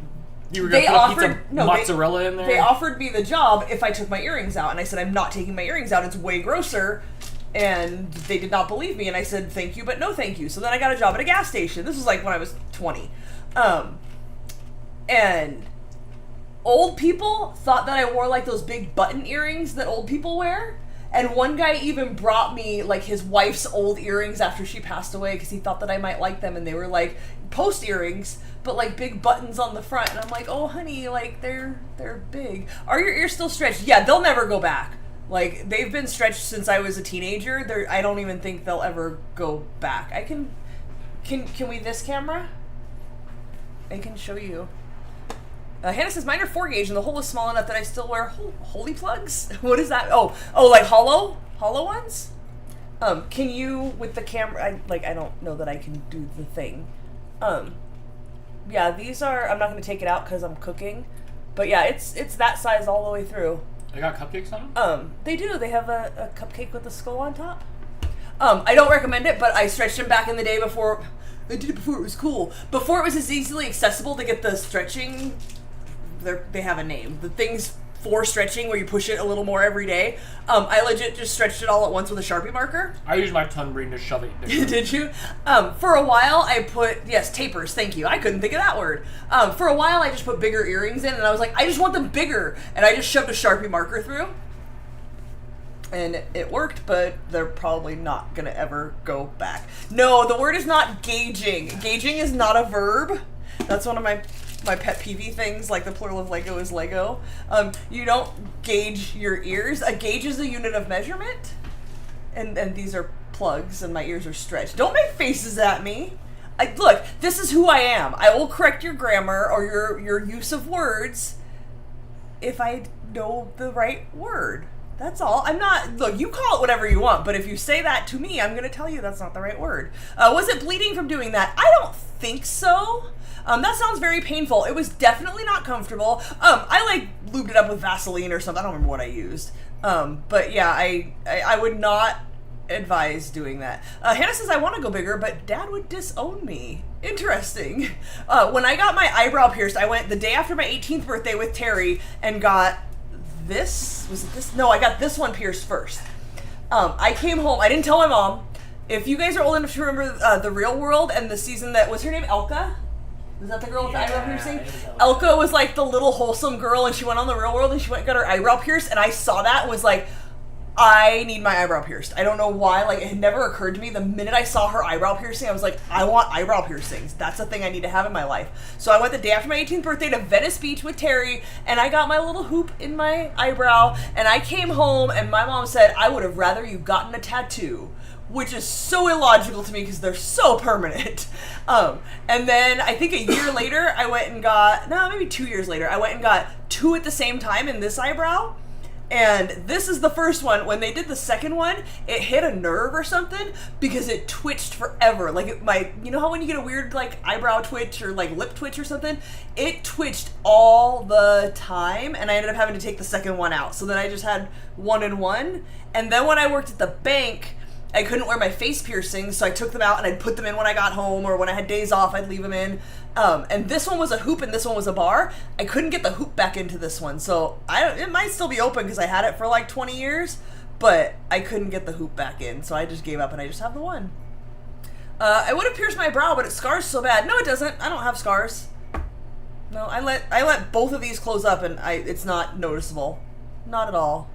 you were going to put some mozzarella in there? They offered me the job if I took my earrings out, and I said, I'm not taking my earrings out, it's way grosser. And they did not believe me, and I said, thank you, but no thank you. So then I got a job at a gas station. This was like when I was 20. And old people thought that I wore like those big button earrings that old people wear. And one guy even brought me like his wife's old earrings after she passed away because he thought that I might like them, and they were like post earrings, but like big buttons on the front. And I'm like, oh honey, like they're big. Are your ears still stretched? Yeah, they'll never go back. Like they've been stretched since I was a teenager. I don't even think they'll ever go back. Can we this camera? I can show you. Hannah says, mine are 4 gauge and the hole is small enough that I still wear holy plugs? What is that? Oh, like hollow ones? Can you, with the camera, I don't know that I can do the thing. Yeah, these are, I'm not going to take it out because I'm cooking. But yeah, it's that size all the way through. They got cupcakes on them? They do. They have a cupcake with a skull on top. I don't recommend it, but I stretched them back in the day before. I did it before it was cool. Before it was as easily accessible to get the stretching. They have a name. The things for stretching where you push it a little more every day. I legit just stretched it all at once with a Sharpie marker. I used my tongue ring to shove it. Did you? For a while I put, yes, tapers, thank you. I couldn't think of that word. For a while I just put bigger earrings in, and I was like, I just want them bigger. And I just shoved a Sharpie marker through. And it worked, but they're probably not going to ever go back. No, the word is not gauging. Gauging is not a verb. That's one of my pet peeve things, like the plural of Lego is Lego. You don't gauge your ears. A gauge is a unit of measurement. And these are plugs, and my ears are stretched. Don't make faces at me. Look, this is who I am. I will correct your grammar or your use of words if I know the right word. That's all. I'm not, look, you call it whatever you want, but if you say that to me, I'm going to tell you that's not the right word. Was it bleeding from doing that? I don't think so. That sounds very painful. It was definitely not comfortable. I like lubed it up with Vaseline or something. I don't remember what I used. But yeah, I would not advise doing that. Hannah says, I want to go bigger, but Dad would disown me. Interesting. When I got my eyebrow pierced, I went the day after my 18th birthday with Terry and got this. Was it this? No, I got this one pierced first. I came home. I didn't tell my mom. If you guys are old enough to remember The Real World and the season that, was her name Elka? Was that the girl with the eyebrow piercing? Elka was like the little wholesome girl, and she went on The Real World and she went and got her eyebrow pierced, and I saw that and was like, I need my eyebrow pierced. I don't know why. Like, it had never occurred to me. The minute I saw her eyebrow piercing, I was like, I want eyebrow piercings. That's a thing I need to have in my life. So I went the day after my 18th birthday to Venice Beach with Terry, and I got my little hoop in my eyebrow, and I came home, and my mom said, I would have rather you gotten a tattoo, which is so illogical to me because they're so permanent. And then I think a year later, I went and got, no, maybe 2 years later, I went and got 2 at the same time in this eyebrow. And this is the first one. When they did the second one, it hit a nerve or something because it twitched forever. Like you know how when you get a weird like eyebrow twitch or like lip twitch or something? It twitched all the time, and I ended up having to take the second one out. So then I just had 1 and 1. And then when I worked at the bank, I couldn't wear my face piercings, so I took them out and I'd put them in when I got home, or when I had days off, I'd leave them in. And this one was a hoop and this one was a bar. I couldn't get the hoop back into this one, so it might still be open because I had it for like 20 years, but I couldn't get the hoop back in, so I just gave up and I just have the one. I would have pierced my brow, but it scars so bad. No, it doesn't. I don't have scars. No, I let both of these close up and it's not noticeable. Not at all.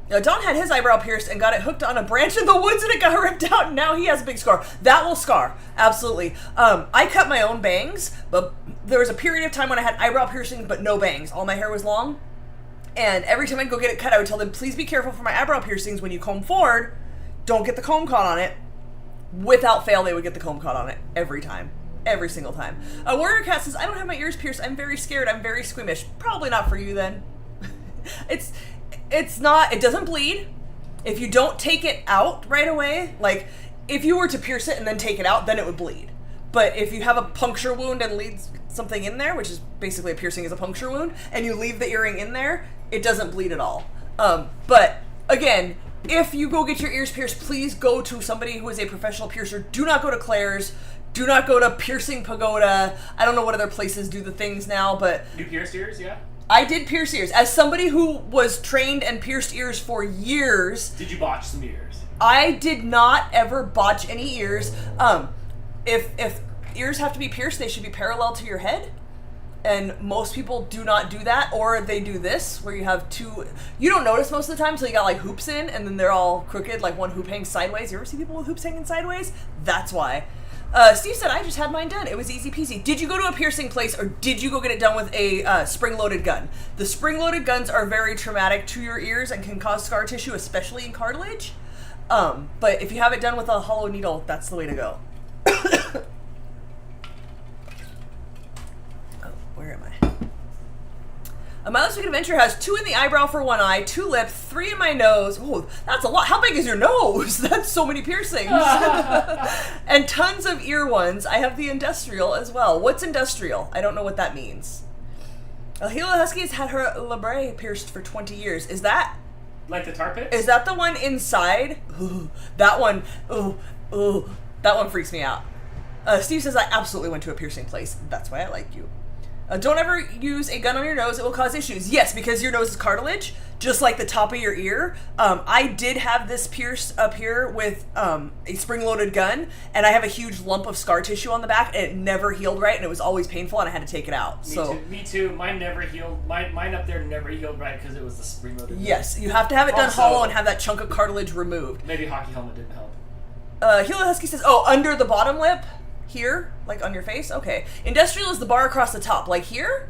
Don had his eyebrow pierced and got it hooked on a branch in the woods and it got ripped out, and now he has a big scar. That will scar, absolutely. I cut my own bangs, but there was a period of time when I had eyebrow piercings but no bangs. All my hair was long, and every time I'd go get it cut, I would tell them, please be careful for my eyebrow piercings when you comb forward. Don't get the comb caught on it. Without fail, they would get the comb caught on it every time. Every single time. Warrior Cat says, I don't have my ears pierced. I'm very scared. I'm very squeamish. Probably not for you then. It's not, it doesn't bleed. If you don't take it out right away, like if you were to pierce it and then take it out, then it would bleed. But if you have a puncture wound and lead something in there, which is basically a piercing is a puncture wound, and you leave the earring in there, it doesn't bleed at all. But again, if you go get your ears pierced, please go to somebody who is a professional piercer. Do not go to Claire's. Do not go to Piercing Pagoda. I don't know what other places do the things now, but... You pierced ears, yeah? I did pierce ears. As somebody who was trained and pierced ears for years... Did you botch some ears? I did not ever botch any ears. If ears have to be pierced, they should be parallel to your head. And most people do not do that, or they do this, where you have two... You don't notice most of the time until you got, like, hoops in, and then they're all crooked, like one hoop hangs sideways. You ever see people with hoops hanging sideways? That's why. Steve said, I just had mine done. It was easy peasy. Did you go to a piercing place, or did you go get it done with a spring-loaded gun? The spring-loaded guns are very traumatic to your ears and can cause scar tissue, especially in cartilage. But if you have it done with a hollow needle, that's the way to go. Where am I? My last week adventure has 2 in the eyebrow for 1 eye, 2 lips, 3 in my nose. Oh, that's a lot. How big is your nose? That's so many piercings. And tons of ear ones. I have the industrial as well. What's industrial? I don't know what that means. Gila Husky has had her labrae pierced for 20 years. Is that... Like the tar pits? Is that the one inside? Ooh, that one. Ooh, that one freaks me out. Steve says, I absolutely went to a piercing place. That's why I like you. Don't ever use a gun on your nose. It will cause issues. Yes, because your nose is cartilage, just like the top of your ear. I did have this pierced up here with a spring-loaded gun, and I have a huge lump of scar tissue on the back, and it never healed right, and it was always painful, and I had to take it out. Me too. Mine never healed. Mine up there never healed right because it was the spring-loaded gun. Yes, you have to have it done hollow and have that chunk of cartilage removed. Maybe hockey helmet didn't help. Gila Husky says, under the bottom lip? Here? Like on your face? Okay. Industrial is the bar across the top. Like here?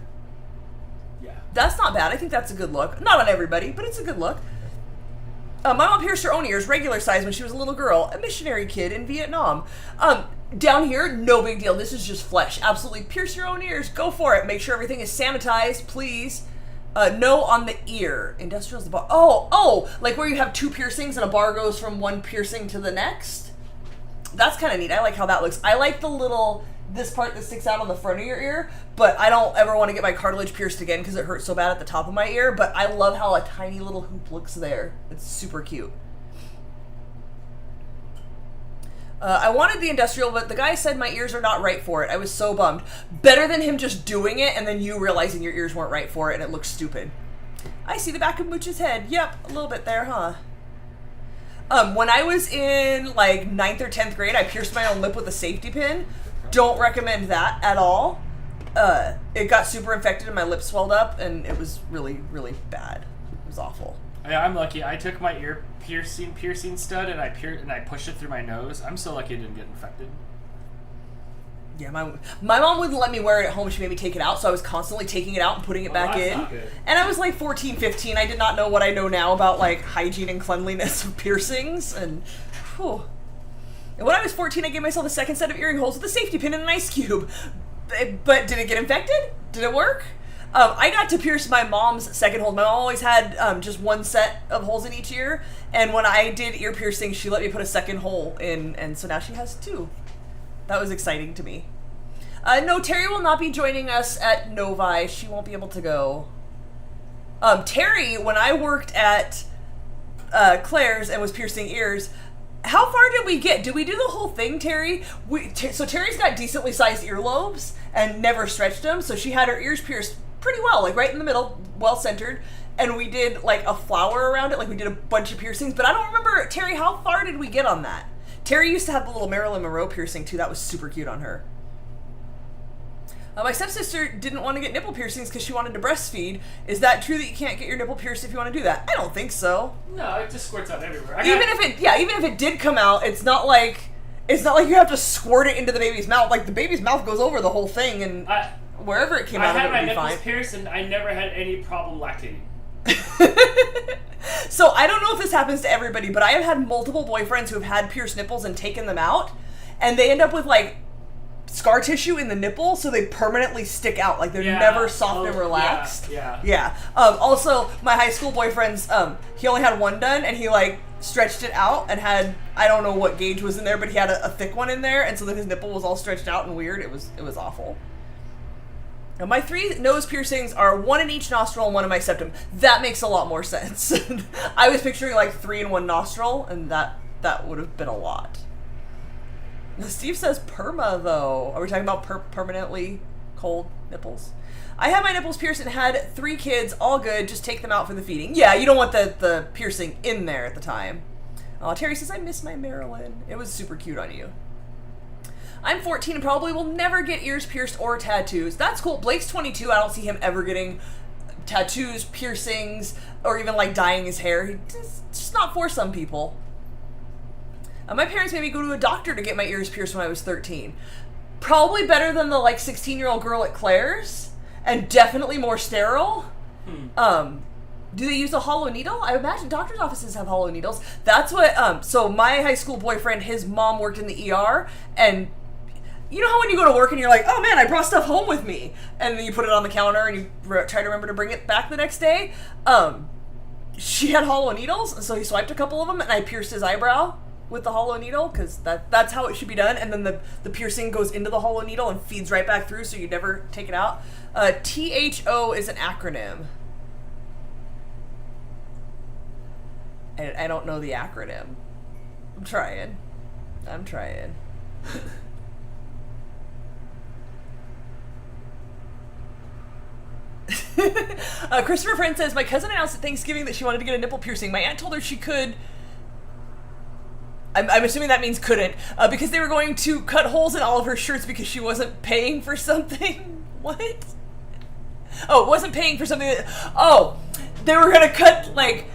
Yeah. That's not bad. I think that's a good look. Not on everybody, but it's a good look. My mom pierced her own ears, regular size, when she was a little girl. A missionary kid in Vietnam. Down here, no big deal. This is just flesh. Absolutely pierce your own ears. Go for it. Make sure everything is sanitized, please. No on the ear. Industrial's the bar. Oh, like where you have 2 piercings and a bar goes from one piercing to the next? That's kind of neat. I like how that looks. I like this part that sticks out on the front of your ear, but I don't ever want to get my cartilage pierced again because it hurts so bad at the top of my ear, but I love how a tiny little hoop looks there. It's super cute. I wanted the industrial, but the guy said my ears are not right for it. I was so bummed. Better than him just doing it and then you realizing your ears weren't right for it and it looks stupid. I see the back of Mooch's head. Yep, a little bit there, huh? When I was in like 9th or 10th grade, I pierced my own lip with a safety pin. Don't recommend that at all. It got super infected and my lip swelled up and it was really, really bad. It was awful. Yeah, I'm lucky. I took my ear piercing stud and I pushed it through my nose. I'm so lucky it didn't get infected. Yeah, my mom wouldn't let me wear it at home. She made me take it out, so I was constantly taking it out and putting it back in. Not good. And I was like 14, 15. I did not know what I know now about like hygiene and cleanliness of piercings. And whew. And when I was 14, I gave myself a second set of earring holes with a safety pin and an ice cube. But did it get infected? Did it work? I got to pierce my mom's second hole. My mom always had just 1 set of holes in each ear. And when I did ear piercing, she let me put a second hole in. And so now she has 2. That was exciting to me. No, Terry will not be joining us at Novi. She won't be able to go. Terry, when I worked at Claire's and was piercing ears, how far did we get? Did we do the whole thing, Terry? So Terry's got decently sized earlobes and never stretched them, so she had her ears pierced pretty well, like right in the middle, well centered. And we did like a flower around it, like we did a bunch of piercings. But I don't remember, Terry, how far did we get on that? Terry used to have the little Marilyn Monroe piercing, too. That was super cute on her. My stepsister didn't want to get nipple piercings because she wanted to breastfeed. Is that true that you can't get your nipple pierced if you want to do that? I don't think so. No, it just squirts out everywhere. Even if it did come out, it's not like you have to squirt it into the baby's mouth. Like, the baby's mouth goes over the whole thing, and wherever it came out, it would be fine. I had my nipples pierced, and I never had any problem lactating. So I don't know if this happens to everybody, but I have had multiple boyfriends who have had pierced nipples and taken them out, and they end up with like scar tissue in the nipple, so they permanently stick out, like they're never soft and relaxed. Yeah. Also, my high school boyfriend's he only had 1 done, and he like stretched it out and had, I don't know what gauge was in there, but he had a thick one in there, and so then his nipple was all stretched out and weird. It was awful. Now, my 3 nose piercings are 1 in each nostril and 1 in my septum. That makes a lot more sense. I was picturing like 3 in 1 nostril, and that would have been a lot. Now, Steve says perma, though. Are we talking about permanently cold nipples? I had my nipples pierced and had 3 kids, all good, just take them out for the feeding. Yeah, you don't want the piercing in there at the time. Terry says, I miss my Marilyn. It was super cute on you. I'm 14 and probably will never get ears pierced or tattoos. That's cool. Blake's 22. I don't see him ever getting tattoos, piercings, or even like dyeing his hair. It's just not for some people. My parents made me go to a doctor to get my ears pierced when I was 13. Probably better than the like 16-year-old girl at Claire's, and definitely more sterile. Do they use a hollow needle? I imagine doctor's offices have hollow needles. That's what, so my high school boyfriend, his mom worked in the ER, and you know how when you go to work and you're like, oh man, I brought stuff home with me, and then you put it on the counter and you try to remember to bring it back the next day? She had hollow needles, and so he swiped a couple of them, and I pierced his eyebrow with the hollow needle, because that's how it should be done, and then the piercing goes into the hollow needle and feeds right back through, so you never take it out. THO is an acronym. I don't know the acronym. I'm trying. Christopher Friend says, my cousin announced at Thanksgiving that she wanted to get a nipple piercing. My aunt told her she could. I'm assuming that means couldn't, because they were going to cut holes in all of her shirts because she wasn't paying for something. What? Oh, wasn't paying for something that... Oh, they were going to cut, like...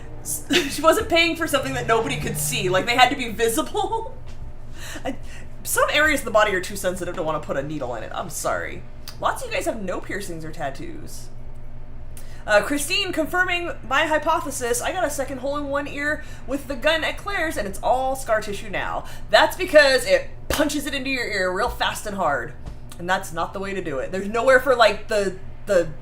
She wasn't paying for something that nobody could see. Like, they had to be visible. Some areas of the body are too sensitive to want to put a needle in it. I'm sorry. Lots of you guys have no piercings or tattoos. Christine confirming my hypothesis. I got a second hole in one ear with the gun at Claire's, and it's all scar tissue now. That's because it punches it into your ear real fast and hard. And that's not the way to do it. There's nowhere for, like, the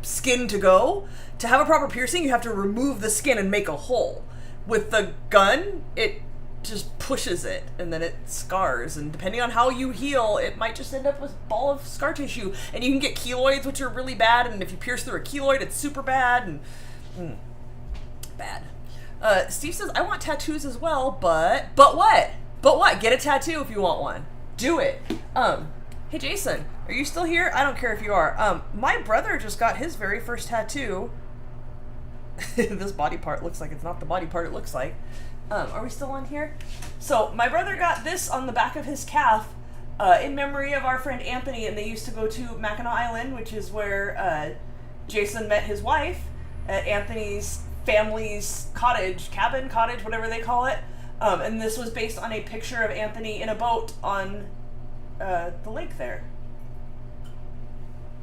skin to go. To have a proper piercing, you have to remove the skin and make a hole. With the gun, it just pushes it, and then it scars. And depending on how you heal, it might just end up with a ball of scar tissue. And you can get keloids, which are really bad, and if you pierce through a keloid, it's super bad. And bad. Steve says, I want tattoos as well, but what? But what? Get a tattoo if you want one. Do it. Hey Jason, are you still here? I don't care if you are. My brother just got his very first tattoo. This body part looks like it's not the body part it looks like. Are we still on here? So my brother got this on the back of his calf in memory of our friend Anthony, and they used to go to Mackinac Island, which is where Jason met his wife, at Anthony's family's cabin, whatever they call it. And this was based on a picture of Anthony in a boat on the lake there.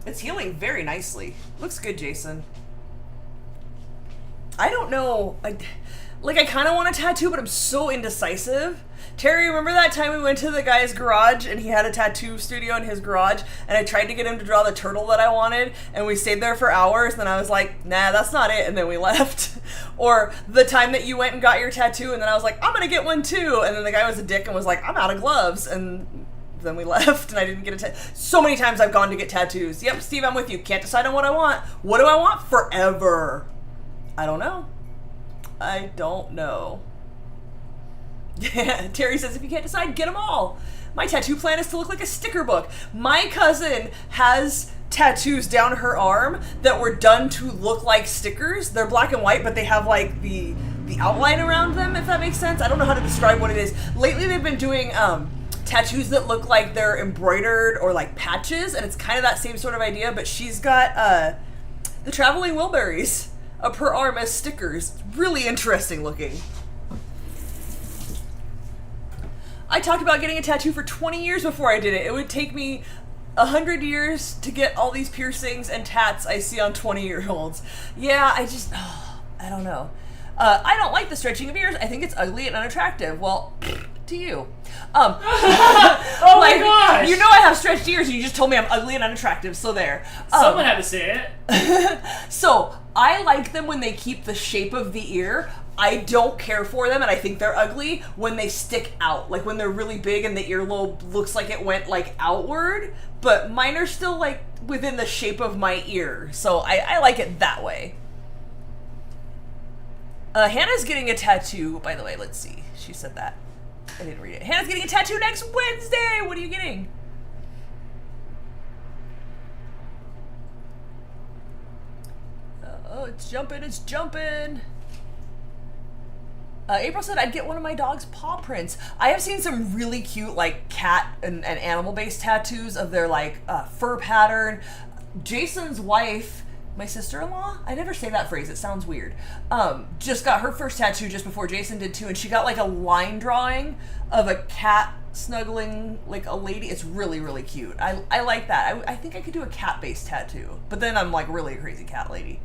It's healing very nicely. Looks good, Jason. I don't know. I kind of want a tattoo, but I'm so indecisive. Terry, remember that time we went to the guy's garage and he had a tattoo studio in his garage, and I tried to get him to draw the turtle that I wanted, and we stayed there for hours, and then I was like, nah, that's not it, and then we left. Or the time that you went and got your tattoo, and then I was like, I'm gonna get one too, and then the guy was a dick and was like, I'm out of gloves, and then we left, and I didn't get a tattoo. So many times I've gone to get tattoos. Yep, Steve, I'm with you. Can't decide on what I want. What do I want? Forever. I don't know. Yeah, Terry says, if you can't decide, get them all. My tattoo plan is to look like a sticker book. My cousin has tattoos down her arm that were done to look like stickers. They're black and white, but they have like the outline around them, if that makes sense. I don't know how to describe what it is. Lately they've been doing tattoos that look like they're embroidered or like patches, and it's kind of that same sort of idea, but she's got the traveling Wilburys up her arm as stickers. Really interesting looking. I talked about getting a tattoo for 20 years before I did it. It would take me 100 years to get all these piercings and tats I see on 20-year-olds. Yeah, I don't know. I don't like the stretching of ears. I think it's ugly and unattractive. Well, to you. Oh like, my gosh! You know I have stretched ears, and you just told me I'm ugly and unattractive, so there. Someone had to say it. So, I like them when they keep the shape of the ear. I don't care for them, and I think they're ugly when they stick out. Like when they're really big and the earlobe looks like it went like outward. But mine are still like within the shape of my ear. So I like it that way. Hannah's getting a tattoo, by the way. Let's see. She said that. I didn't read it. Hannah's getting a tattoo next Wednesday. What are you getting? Oh, it's jumping. It's jumping. April said I'd get one of my dog's paw prints. I have seen some really cute like cat and animal-based tattoos of their like fur pattern. Jason's wife, my sister-in-law, I never say that phrase, it sounds weird, just got her first tattoo just before Jason did too, and she got like a line drawing of a cat snuggling like a lady. It's really, really cute. I like that. I think I could do a cat-based tattoo, but then I'm like really a crazy cat lady.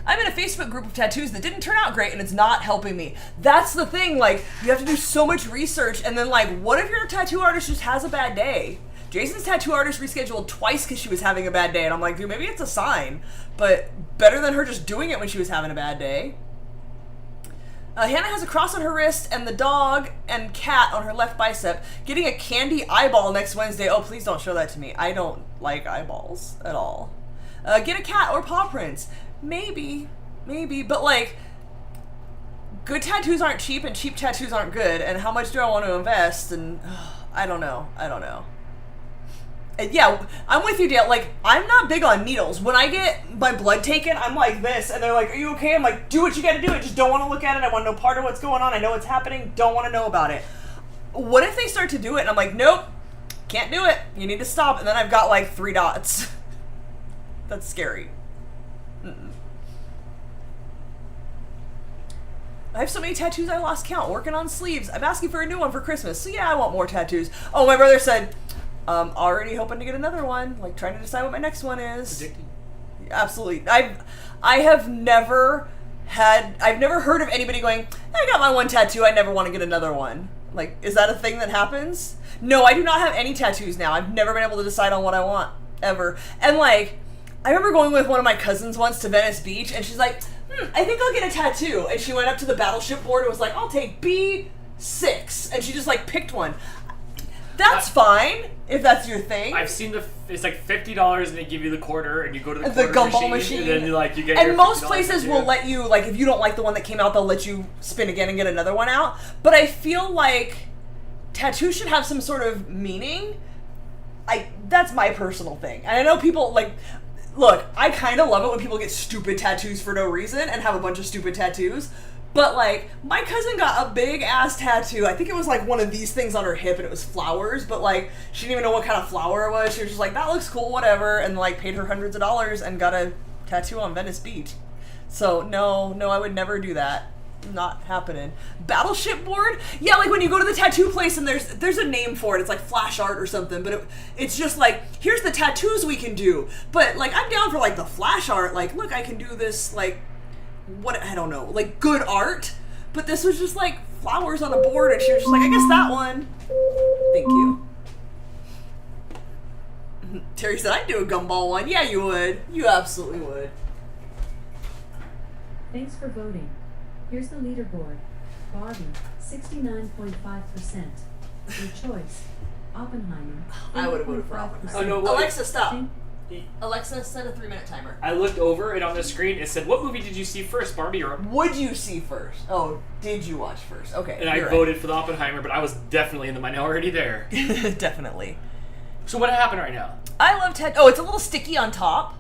I'm in a Facebook group of tattoos that didn't turn out great and it's not helping me. That's the thing, like, you have to do so much research, and then like, what if your tattoo artist just has a bad day? Jason's tattoo artist rescheduled twice because she was having a bad day, and I'm like, dude, maybe it's a sign, but better than her just doing it when she was having a bad day. Hannah has a cross on her wrist and the dog and cat on her left bicep. Getting a candy eyeball next Wednesday. Oh, please don't show that to me. I don't like eyeballs at all. Get a cat or paw prints. Maybe, but like, good tattoos aren't cheap and cheap tattoos aren't good, and how much do I want to invest? And I don't know. And yeah, I'm with you, Dale. Like, I'm not big on needles. When I get my blood taken, I'm like this, and they're like, are you okay? I'm like, do what you gotta do. I just don't want to look at it. I want no part of what's going on. I know what's happening. Don't want to know about it. What if they start to do it, and I'm like, nope, can't do it. You need to stop. And then I've got like 3 dots. That's scary. I have so many tattoos I lost count. Working on sleeves. I'm asking for a new one for Christmas. So yeah, I want more tattoos. Oh, my brother said, already hoping to get another one. Like trying to decide what my next one is. Addicted. Absolutely. I've never heard of anybody going, I got my one tattoo, I never want to get another one. Like, is that a thing that happens? No, I do not have any tattoos now. I've never been able to decide on what I want, ever. And like, I remember going with one of my cousins once to Venice Beach, and she's like, I think I'll get a tattoo. And she went up to the battleship board and was like, I'll take B6. And she just like picked one. That's fine, if that's your thing. I've seen it's like $50 and they give you the quarter and you go to the gumball machine. And then you get and your most places will let you, like, if you don't like the one that came out, they'll let you spin again and get another one out. But I feel like tattoos should have some sort of meaning. That's my personal thing. And I know people, like, look, I kind of love it when people get stupid tattoos for no reason and have a bunch of stupid tattoos. But, like, my cousin got a big-ass tattoo. I think it was, like, one of these things on her hip, and it was flowers. But, like, she didn't even know what kind of flower it was. She was just like, that looks cool, whatever. And, like, paid her hundreds of dollars and got a tattoo on Venice Beach. So, no, I would never do that. Not happening. Battleship board? Yeah, like when you go to the tattoo place and there's a name for it. It's like flash art or something, but it's just like, here's the tattoos we can do. But like, I'm down for like the flash art. Like, look, I can do this, like, what, I don't know, like good art. But this was just like flowers on a board, and she was just like, I guess that one. Thank you. Terry said, I'd do a gumball one. Yeah, you would. You absolutely would. Thanks for voting. Here's the leaderboard. Barbie, 69.5%. Your choice, Oppenheimer. I would have voted for Oppenheimer. Oh, no, what? Alexa, stop. Alexa, set a 3-minute timer. I looked over, and on the screen it said, what movie did you see first, Barbie or... Would you see first? Oh, did you watch first? Okay. And I voted for the Oppenheimer, but I was definitely in the minority there. Definitely. So what happened right now? I love oh, it's a little sticky on top.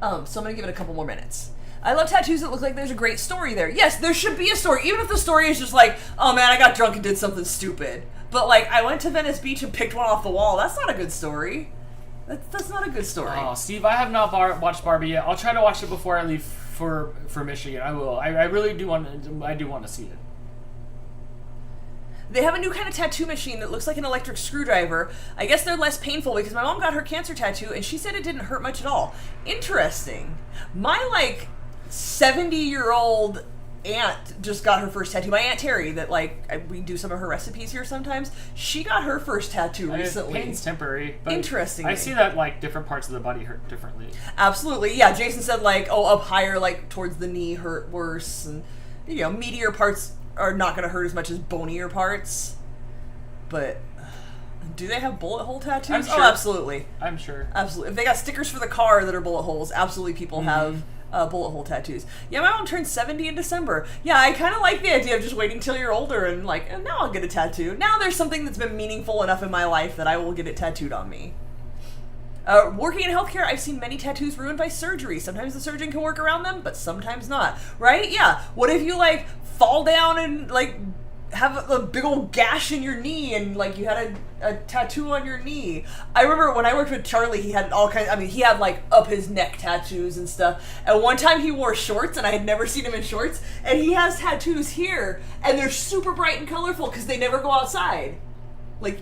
So I'm going to give it a couple more minutes. I love tattoos that look like there's a great story there. Yes, there should be a story, even if the story is just like, oh man, I got drunk and did something stupid. But like, I went to Venice Beach and picked one off the wall. That's not a good story. That's not a good story. Oh, Steve, I have not watched Barbie yet. I'll try to watch it before I leave for Michigan. I will. I really do want to see it. They have a new kind of tattoo machine that looks like an electric screwdriver. I guess they're less painful because my mom got her cancer tattoo and she said it didn't hurt much at all. Interesting. My, like, 70-year-old aunt just got her first tattoo. My Aunt Terry, that we do some of her recipes here sometimes. She got her first tattoo recently. Pain's temporary. But interestingly, I see that different parts of the body hurt differently. Absolutely, yeah. Jason said up higher, towards the knee hurt worse, and meatier parts are not going to hurt as much as bonier parts. But do they have bullet hole tattoos? I'm sure. Oh, absolutely. I'm sure. Absolutely. If they got stickers for the car that are bullet holes, absolutely people have bullet hole tattoos. Yeah, my mom turned 70 in December. Yeah, I kind of like the idea of just waiting till you're older and and now I'll get a tattoo. Now there's something that's been meaningful enough in my life that I will get it tattooed on me. Working in healthcare, I've seen many tattoos ruined by surgery. Sometimes the surgeon can work around them, but sometimes not. Right? Yeah. What if you fall down and have a big old gash in your knee and you had a tattoo on your knee? I remember when I worked with Charlie, he had all kinds. He had up his neck tattoos and stuff. And one time he wore shorts, and I had never seen him in shorts. And he has tattoos here, and they're super bright and colorful because they never go outside.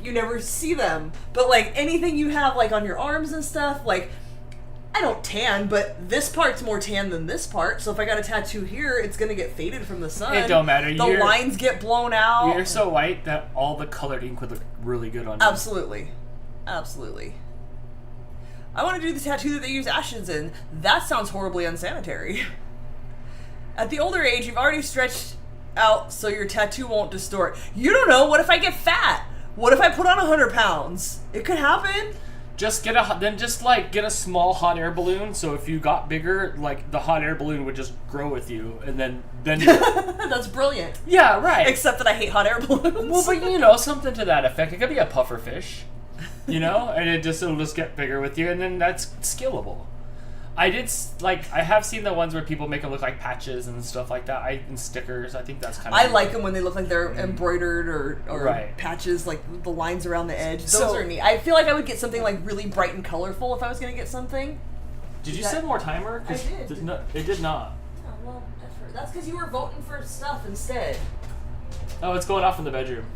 You never see them. But anything you have on your arms and stuff, I don't tan, but this part's more tan than this part. So if I got a tattoo here, it's gonna get faded from the sun. It don't matter. The lines get blown out. You're so white that all the colored ink would look really good on you. Absolutely. Absolutely. I want to do the tattoo that they use ashes in. That sounds horribly unsanitary. At the older age, you've already stretched out so your tattoo won't distort. You don't know. What if I get fat? What if I put on 100 pounds? It could happen. Just get a small hot air balloon. So if you got bigger, the hot air balloon would just grow with you, and then. That's brilliant. Yeah, right. Except that I hate hot air balloons. Well, but something to that effect. It could be a puffer fish, and it'll just get bigger with you, and then that's skillable. I have seen the ones where people make them look like patches and stuff like that. And stickers. I think that's kind of. I like them when they look like they're embroidered or right. Patches, the lines around the edge. Those are neat. I feel like I would get something really bright and colorful if I was going to get something. Did you set more timer? I did. It did not. Oh, well, that's because you were voting for stuff instead. Oh, it's going off in the bedroom.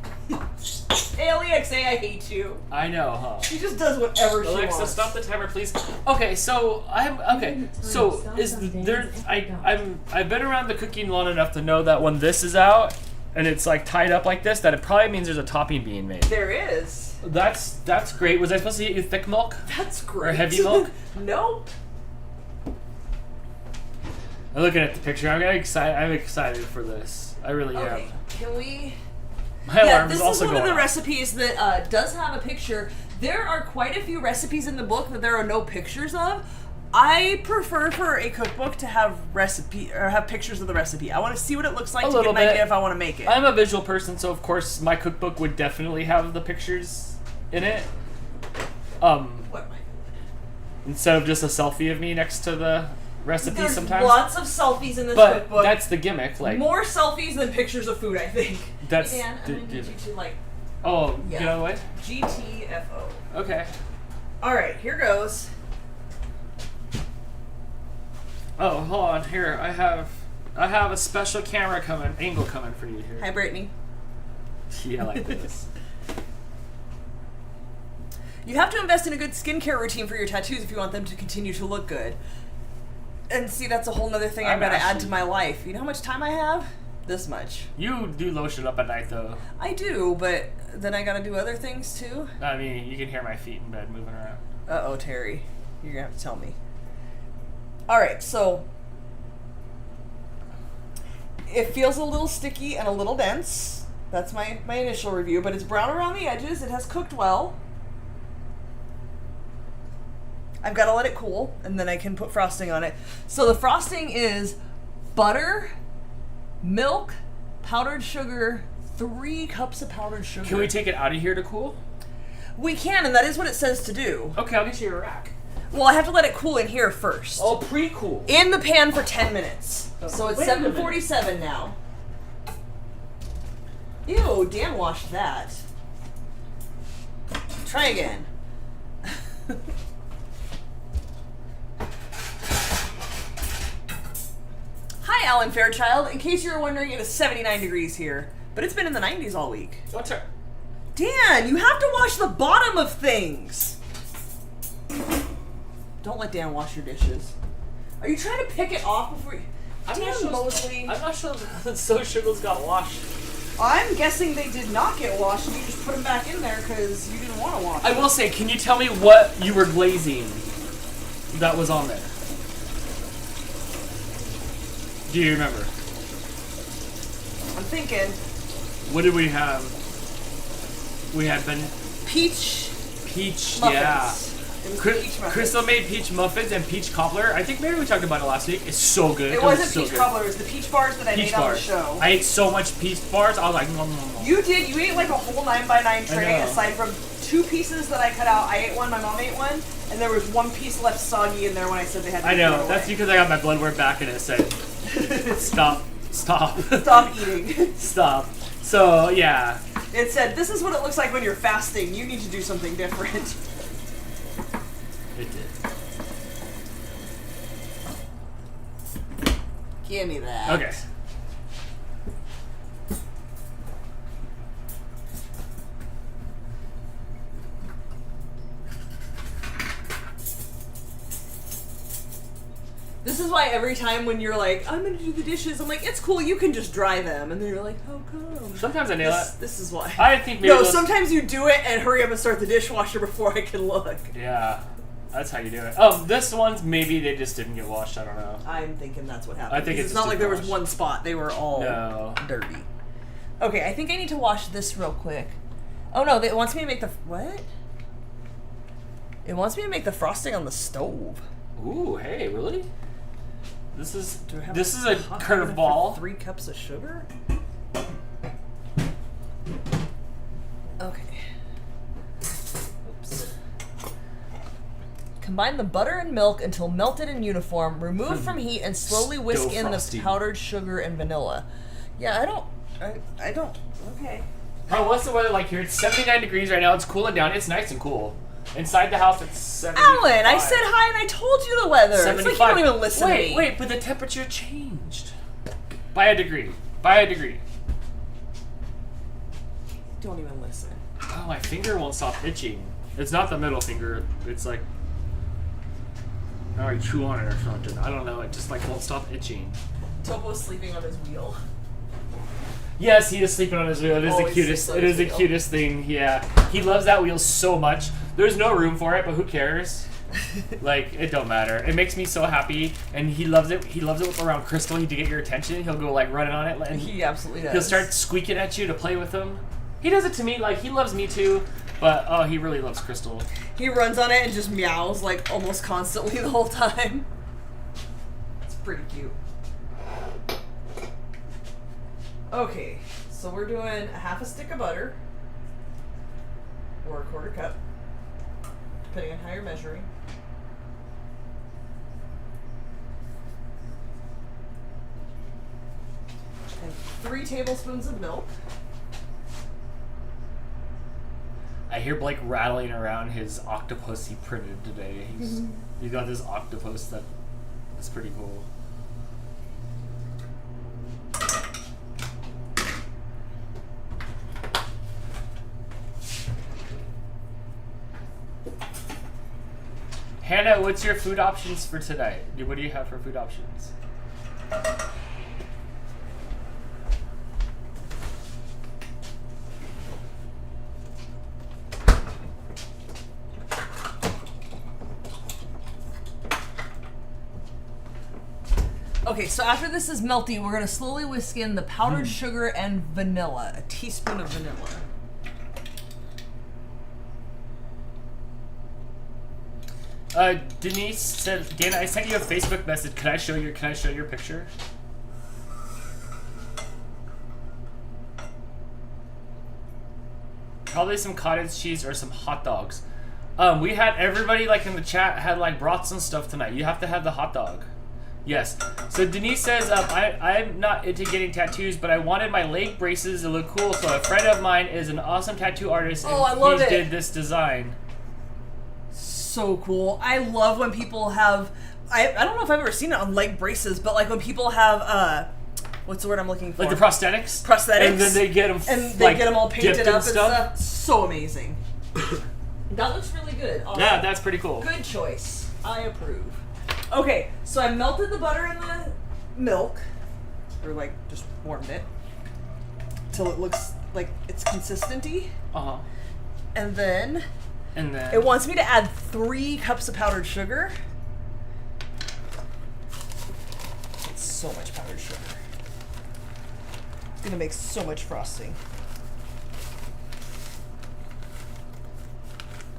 Alexa, I hate you. I know, huh? She just does whatever she wants. Alexa, stop the timer, please. Okay, so I've been around the cooking long enough to know that when this is out and it's tied up like this, that it probably means there's a topping being made. There is. That's great. Was I supposed to get you thick milk? That's great. Or heavy milk? Nope. I'm looking at the picture. I'm excited for this. I really am. Can we? My alarm is also one of the off. recipes that does have a picture. There are quite a few recipes in the book that there are no pictures of. I prefer for a cookbook to have pictures of the recipe. I want to see what it looks like to get an idea if I want to make it. I'm a visual person, so of course my cookbook would definitely have the pictures in it. What am I doing? Instead of just a selfie of me next to the recipe. There's sometimes. Lots of selfies in this but cookbook. That's the gimmick. More selfies than pictures of food, I think. That's Dan, I'm going to need you to Oh, yeah. Get out of the way? GTFO. Okay. Alright, here goes. Oh, hold on. Here, I have a special angle coming for you here. Hi, Brittany. Yeah, like this. You have to invest in a good skincare routine for your tattoos if you want them to continue to look good. And see, that's a whole nother thing I've got to add to my life. You know how much time I have? This much. You do lotion up at night, though. I do, but then I got to do other things, too. I mean, you can hear my feet in bed moving around. Uh-oh, Terry. You're going to have to tell me. Alright, so it feels a little sticky and a little dense. That's my initial review, but it's brown around the edges. It has cooked well. I've got to let it cool, and then I can put frosting on it. So the frosting is butter, milk, powdered sugar, 3 cups of powdered sugar. Can we take it out of here to cool? We can, and that is what it says to do. Okay, I'll get you a rack. Well, I have to let it cool in here first. Oh, pre-cool. In the pan for 10 minutes. So it's Wait 7:47 now. Ew, Dan washed that. Try again. Hi, Alan Fairchild. In case you were wondering, it is 79 degrees here. But it's been in the 90s all week. What's her? Dan, you have to wash the bottom of things. Don't let Dan wash your dishes. Are you trying to pick it off before you... Mosley. I'm not sure the socials got washed. I'm guessing they did not get washed, and you just put them back in there because you didn't want to wash them. I will say, can you tell me what you were glazing that was on there? Do you remember? I'm thinking. What did we have? We had Peach peach, muffins. yeah. It was peach muffins. Crystal made peach muffins and peach cobbler. I think maybe we talked about it last week. It's so good. It wasn't was so peach good. cobbler. It was the peach bars that I Peach made on the bars. show. I ate so much peach bars. I was like, nom, nom, nom. You did. You ate like a whole 9x9 tray. know. Aside from 2 pieces that I cut out, I ate one. My mom ate one, and there was 1 piece left soggy in there when I said they had to I be thrown know. away. That's because I got my blood work back and it said, stop. Stop eating. Stop. So, yeah. It said, "This is what it looks like when you're fasting. You need to do something different." It did. Give me that. Okay. This is why every time when you're like, "I'm gonna do the dishes," I'm like, "It's cool. You can just dry them," and then you're like, "How come?" Sometimes I nail it. This is why. I think maybe No, those- sometimes you do it and hurry up and start the dishwasher before I can look. Yeah. That's how you do it. This one's maybe they just didn't get washed. I don't know. I'm thinking that's what happened. I think Because it's not just like there was washed. one spot. They were all No. dirty. Okay, I think I need to wash this real quick. Oh no, it wants me to make the what? It wants me to make the frosting on the stove. Ooh, hey, really? This is Do I have this is a hot water for curveball. 3 cups of sugar. Okay. Oops. Combine the butter and milk until melted and uniform. Remove from heat and slowly whisk Stove in the frosting. powdered sugar and vanilla. Yeah, I don't. Okay. Oh, what's the weather like here? It's 79 degrees right now. It's cooling down. It's nice and cool. Inside the house, it's 75. Alan, I said hi and I told you the weather. 75. It's like you don't even listen to me. Wait, but the temperature changed. By a degree. By a degree. Don't even listen. Oh, my finger won't stop itching. It's not the middle finger. It's like... I chew on it or something. I don't know. It just like won't stop itching. Topo's sleeping on his wheel. Yes, he is sleeping on his wheel. It is the Always cutest. sleeps on It his is the wheel. cutest thing. Yeah, he loves that wheel so much. There's no room for it, but who cares? Like, it don't matter. It makes me so happy, and he loves it. He loves it around Crystal. To get your attention, he'll go like running on it, and He absolutely does. he'll start squeaking at you to play with him. He does it to me. Like, he loves me too, but oh, he really loves Crystal. He runs on it and just meows like almost constantly the whole time. It's pretty cute. Okay, so we're doing a half a stick of butter, or a 1/4 cup, depending on how you're measuring. And 3 tablespoons of milk. I hear Blake rattling around his octopus he printed today. He's got this octopus that is pretty cool. Hannah, what's your food options for tonight? What do you have for food options? Okay, so after this is melty, we're going to slowly whisk in the powdered sugar and vanilla. A teaspoon of vanilla. Denise said, Dana, I sent you a Facebook message. Can I show your picture? Probably some cottage cheese or some hot dogs. We had everybody like in the chat had like brats and stuff tonight. You have to have the hot dog. Yes. So Denise says, I'm not into getting tattoos, but I wanted my leg braces to look cool. So a friend of mine is an awesome tattoo artist, and I love he it. did this design. So cool. I love when people have... I don't know if I've ever seen it on leg braces, but like when people have... what's the word I'm looking for? Like the prosthetics? Prosthetics. And then they get them And they get them all painted dipped up and and stuff. stuff. So amazing. That looks really good. Awesome. Yeah, that's pretty cool. Good choice. I approve. Okay, so I melted the butter milk, or like just warmed it, till it looks like it's consistent-y. Uh-huh. And then And then it wants me to add 3 cups of powdered sugar. It's so much powdered sugar. It's gonna make so much frosting.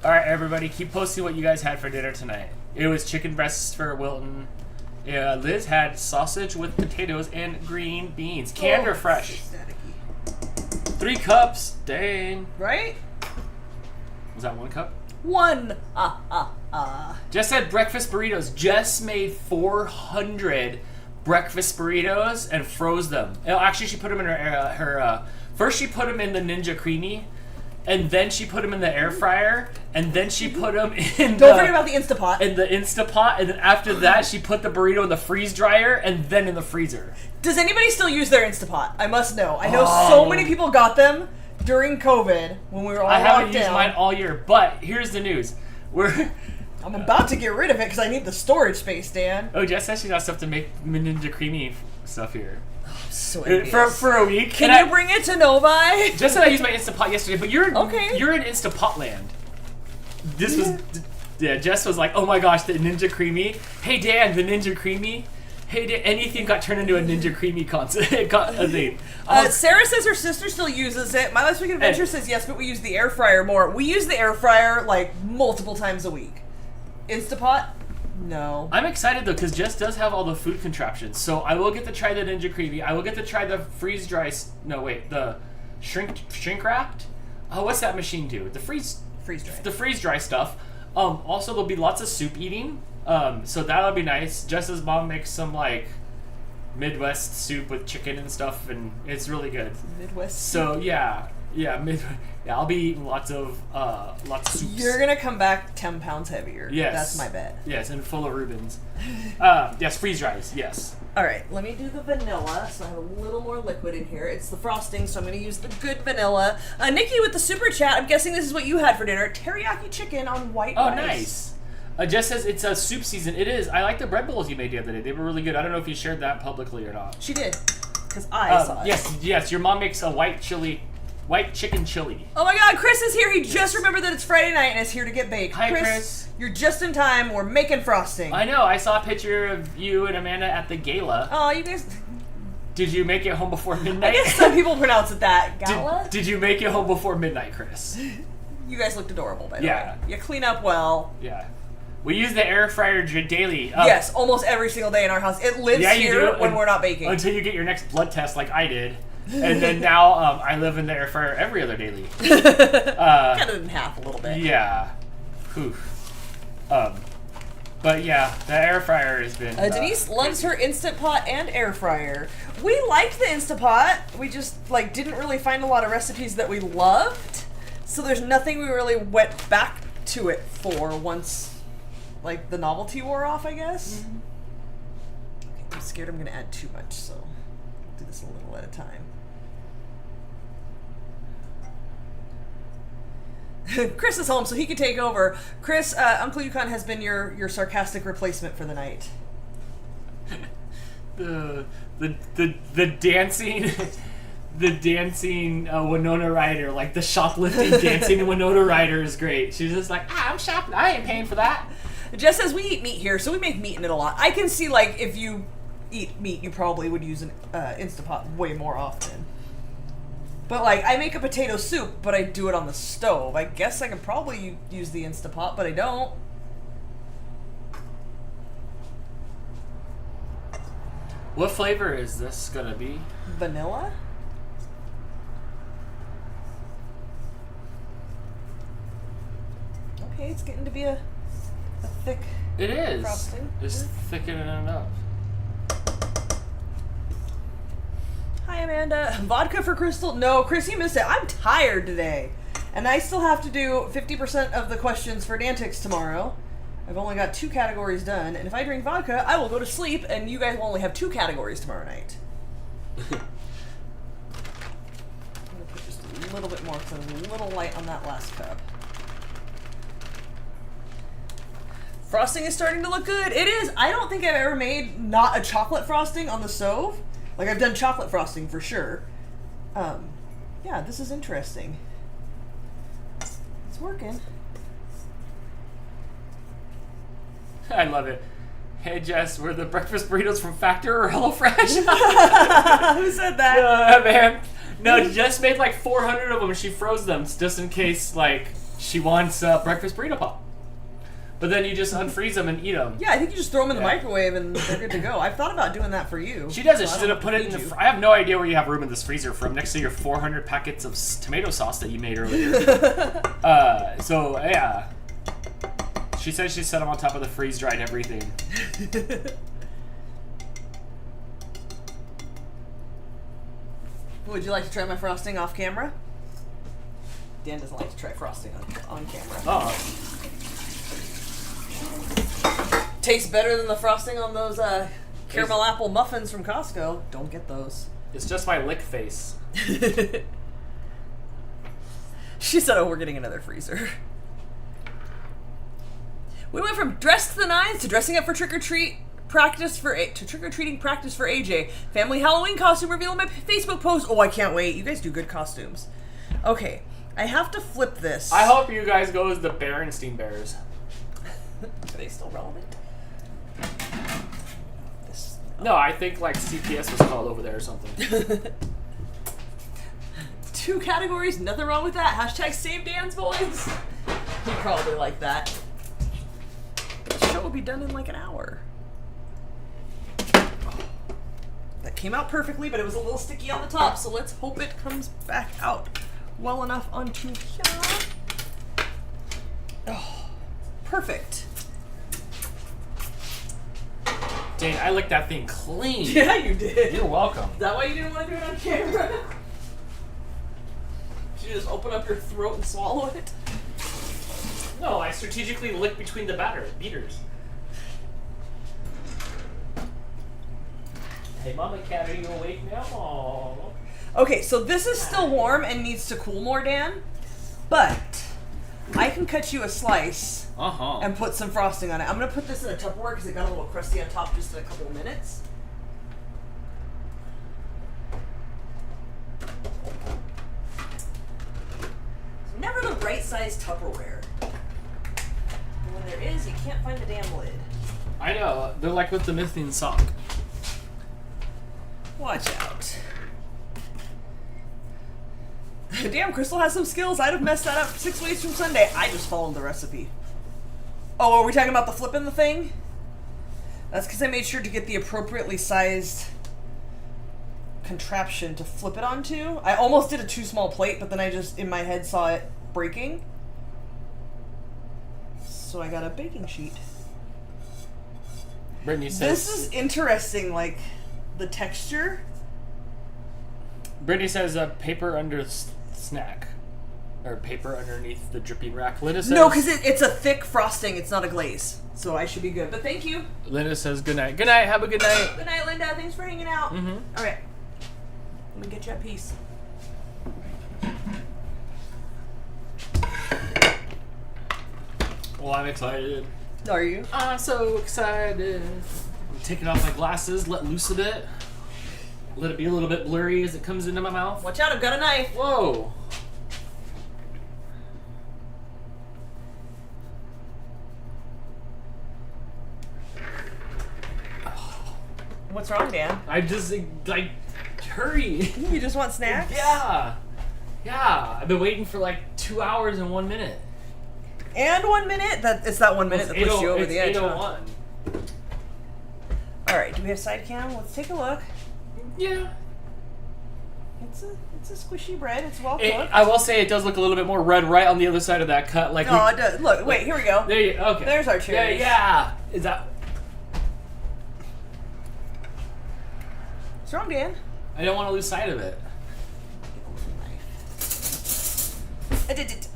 All right, everybody, keep posting what you guys had for dinner tonight. It was chicken breasts for Wilton. Liz had sausage with potatoes and green beans, canned or fresh. So staticky. 3 cups, dang. Right? Was that 1 cup? 1. Jess said breakfast burritos. Jess made 400 breakfast burritos and froze them. Actually, she put them in her first she put them in the Ninja Creamy, and then she put them in the air fryer, and then she put them in Don't forget about the Instapot. in the Instapot, and then after that she put the burrito in the freeze dryer and then in the freezer. Does anybody still use their Instapot? I must know. I know so many people got them during COVID when we were all I locked haven't down. used mine all year, but here's the news. I'm about to get rid of it because I need the storage space, Dan. Oh, Jess says she got stuff to make Ninja Creamy stuff here. So For a week. Can And you bring it to Novi? Just said I used my Instapot yesterday, but you're Okay. You're in Instapot land. This was Jess was like, oh my gosh, the Ninja Creamy. Hey Dan, the Ninja Creamy. Hey Dan, anything got turned into a Ninja Creamy concept. Sarah says her sister still uses it. My Last Week Adventure says yes, but we use the air fryer more. We use the air fryer like multiple times a week. Instapot? No. I'm excited though, because Jess does have all the food contraptions. So I will get to try the Ninja Creamy. I will get to try the freeze dry. The shrink wrapped. Oh, what's that machine do? The freeze Freeze dry. The freeze dry stuff. Also there'll be lots of soup eating. So that'll be nice. Jess's mom makes some like Midwest soup with chicken and stuff, and it's really good. Midwest. So yeah, I'll be eating lots of soups. You're gonna come back 10 pounds heavier. Yes, That's my bet. Yes, and full of Reubens. Yes, freeze dries. Yes. All right, let me do the vanilla, so I have a little more liquid in here. It's the frosting, so I'm going to use the good vanilla. Nikki with the super chat, I'm guessing this is what you had for dinner. Teriyaki chicken on white rice. Oh, nice. Jess says it's a soup season. It is. I like the bread bowls you made the other day. They were really good. I don't know if you shared that publicly or not. She did, because I saw it. Yes. Your mom makes a white chicken chili. Oh my god, Chris is here. He just remembered that it's Friday night and is here to get baked. Hi, Chris. You're just in time. We're making frosting. I know. I saw a picture of you and Amanda at the gala. Oh, you guys... Did you make it home before midnight? I guess some people pronounce it that. Gala? Did you make it home before midnight, Chris? You guys looked adorable, by the Yeah. way. You clean up well. Yeah. We use the air fryer daily. Yes, almost every single day in our house. It lives here when we're not baking. Until you get your next blood test like I did. And then now I live in the air fryer every other daily. Cut it in half a little bit. Yeah. Oof. But yeah, the air fryer has been... Denise loves her Instant Pot and air fryer. We liked the Instant Pot. We just didn't really find a lot of recipes that we loved. So there's nothing we really went back to it for once the novelty wore off, I guess. Mm-hmm. Okay, I'm scared I'm going to add too much, so I'll do this a little at a time. Chris is home, so he can take over. Chris, Uncle Yukon has been your sarcastic replacement for the night. The dancing... The dancing Winona Ryder, the shoplifting dancing Winona Ryder is great. She's just like, I'm shopping. I ain't paying for that. Jess says we eat meat here, so we make meat in it a lot. I can see, if you eat meat, you probably would use an Instapot way more often. But, I make a potato soup, but I do it on the stove. I guess I could probably use the Instapot, but I don't. What flavor is this gonna be? Vanilla? Okay, it's getting to be a thick It is. frosting. It's thickening it up. Hi, Amanda. Vodka for Crystal? No, Chris, you missed it. I'm tired today. And I still have to do 50% of the questions for Dantix tomorrow. I've only got 2 categories done. And if I drink vodka, I will go to sleep, and you guys will only have 2 categories tomorrow night. I'm going to put just a little bit more because I'm a little light on that last cup. Frosting is starting to look good. It is. I don't think I've ever made not a chocolate frosting on the stove. Like, I've done chocolate frosting for sure. Yeah, this is interesting. It's working. I love it. Hey Jess, were the breakfast burritos from Factor or HelloFresh? Who said that? Man. No, Jess made like 400 of them and she froze them just in case, like, she wants breakfast burrito pop. But then you just unfreeze them and eat them. Yeah, I think you just throw them in the microwave and they're good to go. I've thought about doing that for you. She does it. So She's gonna put it in the. I have no idea where you have room in this freezer from next to your 400 packets of tomato sauce that you made earlier. So yeah, she says she set them on top of the freeze dried everything. Would you like to try my frosting off camera? Dan doesn't like to try frosting on camera. Oh. Tastes better than the frosting on those caramel apple muffins from Costco. Don't get those. It's just my lick face. She said, "Oh, we're getting another freezer." We went from dressed to the nines to dressing up for trick-or-treating practice for AJ. Family Halloween costume reveal in my Facebook post. Oh, I can't wait. You guys do good costumes. Okay, I have to flip this. I hope you guys go as the Berenstein Bears. Are they still relevant? No, I think like CPS was called over there or something. 2 categories, nothing wrong with that. Hashtag save Dan's voice. He'd probably like that. The show will be done in like an hour. That came out perfectly, but it was a little sticky on the top, so let's hope it comes back out well enough onto here. Oh, perfect. Dang, I licked that thing clean. Yeah, you did. You're welcome. Is that why you didn't want to do it on camera? Did you just open up your throat and swallow it? No, I strategically licked between the beaters. Hey, Mama Cat, are you awake now? Aww. Okay, so this is still warm and needs to cool more, Dan. But I can cut you a slice and put some frosting on it. I'm going to put this in a Tupperware because it got a little crusty on top just in a couple of minutes. It's never the right size Tupperware. And when there is, you can't find the damn lid. I know. They're like with the missing sock. Watch out. Damn, Crystal has some skills. I'd have messed that up 6 weeks from Sunday. I just followed the recipe. Oh, are we talking about the flipping the thing? That's because I made sure to get the appropriately sized contraption to flip it onto. I almost did a too small plate, but then I just, in my head, saw it breaking. So I got a baking sheet. Brittany says... This is interesting, like, the texture. Brittany says paper under snack. Or paper underneath the dripping rack. Linda says... No, because it's a thick frosting. It's not a glaze. So I should be good. But thank you. Linda says good night. Good night. Have a good night. Good night, Linda. Thanks for hanging out. Mm-hmm. All right. Let me get you a piece. Well, I'm excited. Are you? I'm so excited. I'm taking off my glasses. Let loose a bit. Let it be a little bit blurry as it comes into my mouth. Watch out. I've got a knife. Whoa. What's wrong, Dan? I just, like, hurry. You just want snacks? Yeah. Yeah. I've been waiting for like 2 hours and 1 minute. And 1 minute? It's that 1 minute that pushed you over the edge. It's Huh? 8:01. All right. Do we have side cam? Let's take a look. Yeah. It's a squishy bread. It's well cooked. I will say it does look a little bit more red right on the other side of that cut. Like No, it does. Look, wait. Here we go. There you okay. There's our cherries. Yeah. Is that? What's wrong, Dan? I don't want to lose sight of it. I did it.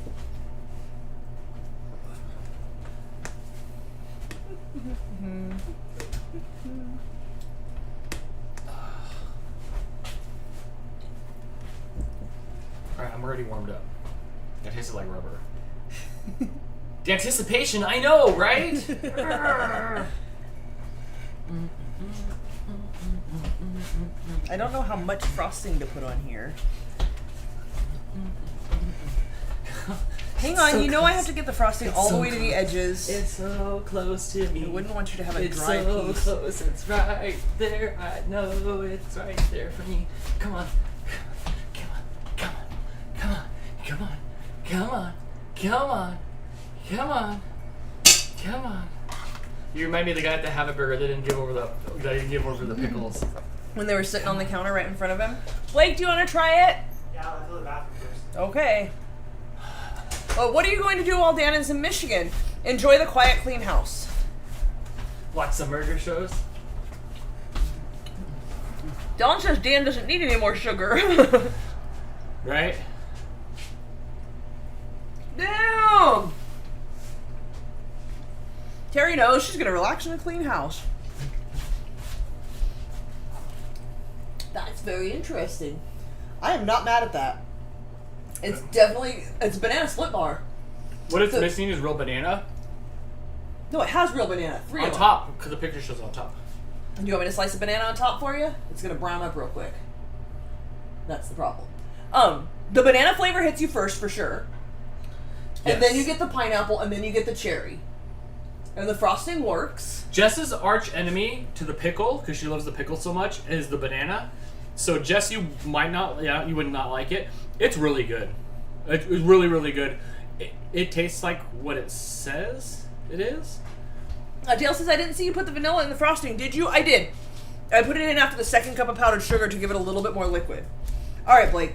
Alright, I'm already warmed up. That tasted like rubber. The anticipation, I know, right? I don't know how much frosting to put on here. Hang on, So you know I have to get the frosting all the so way to the edges. It's so close to me. I wouldn't want you to have a It's dry so piece. close, it's right there. I know it's right there for me. Come on. Come on. Come on. Come on. Come on. Come on. Come on. Come on. Come on. You remind me of the guy at the Habit Burger that didn't give over the pickles. When they were sitting on the counter right in front of him. Blake, do you want to try it? Yeah, I'll go to the bathroom first. Okay. Well, what are you going to do while Dan is in Michigan? Enjoy the quiet, clean house. Watch some murder shows. Dawn says Dan doesn't need any more sugar. Right? Damn! Terry knows she's going to relax in a clean house. That's very interesting. I am not mad at that. It's definitely, it's a banana split bar. What it's So- missing is real banana. No, it has real banana. 3 On of them. top, because the picture shows on top. Do you want me to slice a banana on top for you? It's gonna brown up real quick. That's the problem. The banana flavor hits you first for sure. And then you get the pineapple, and then you get the cherry. And the frosting works. Jess's arch enemy to the pickle, because she loves the pickle so much, is the banana. So Jess, you might not, you would not like it. It's really good. It's really, really good. It tastes like what it says it is. Dale says, I didn't see you put the vanilla in the frosting. Did you? I did. I put it in after the second cup of powdered sugar to give it a little bit more liquid. All right, Blake.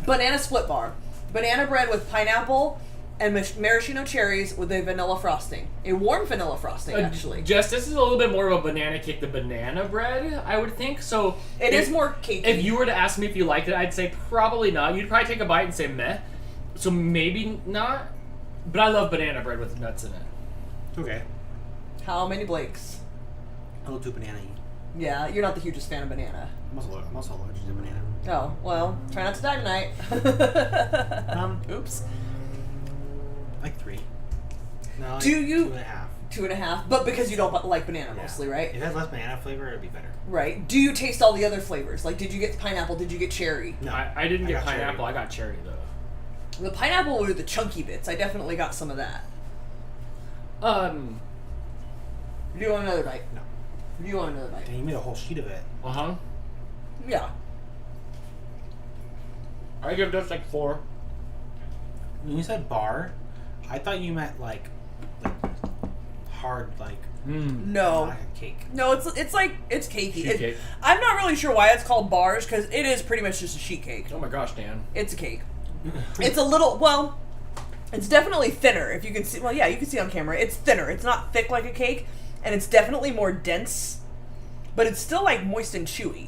Banana split bar. Banana bread with pineapple and maraschino cherries with a vanilla frosting. A warm vanilla frosting, actually. Jess, this is a little bit more of a banana cake than banana bread, I would think. So It is more cakey. If you were to ask me if you liked it, I'd say probably not. You'd probably take a bite and say meh. So maybe not. But I love banana bread with nuts in it. Okay. How many Blakes? I'll do banana. Yeah, you're not the hugest fan of banana. I'm also allergic to banana. Oh, well, try not to die tonight. Oops. Like 3. No, like Do you- 2.5. 2.5, but because you don't like banana Yeah. mostly, right? If it has less banana flavor, it'd be better. Right. Do you taste all the other flavors? Like, did you get pineapple? Did you get cherry? No, I didn't get got pineapple, cherry. I got cherry though. The pineapple were the chunky bits. I definitely got some of that. Do you want another bite? No. Do you want another bite? Dang, you made a whole sheet of it. Uh-huh. Yeah. I give this like 4. When you said bar, I thought you meant like hard, like No. like a cake. No, it's cakey. Sheet cake. I'm not really sure why it's called bars because it is pretty much just a sheet cake. Oh my gosh, Dan. It's a cake. It's a little, well, it's definitely thinner. If you can see, well, yeah, you can see on camera. It's thinner. It's not thick like a cake, and it's definitely more dense, but it's still like moist and chewy.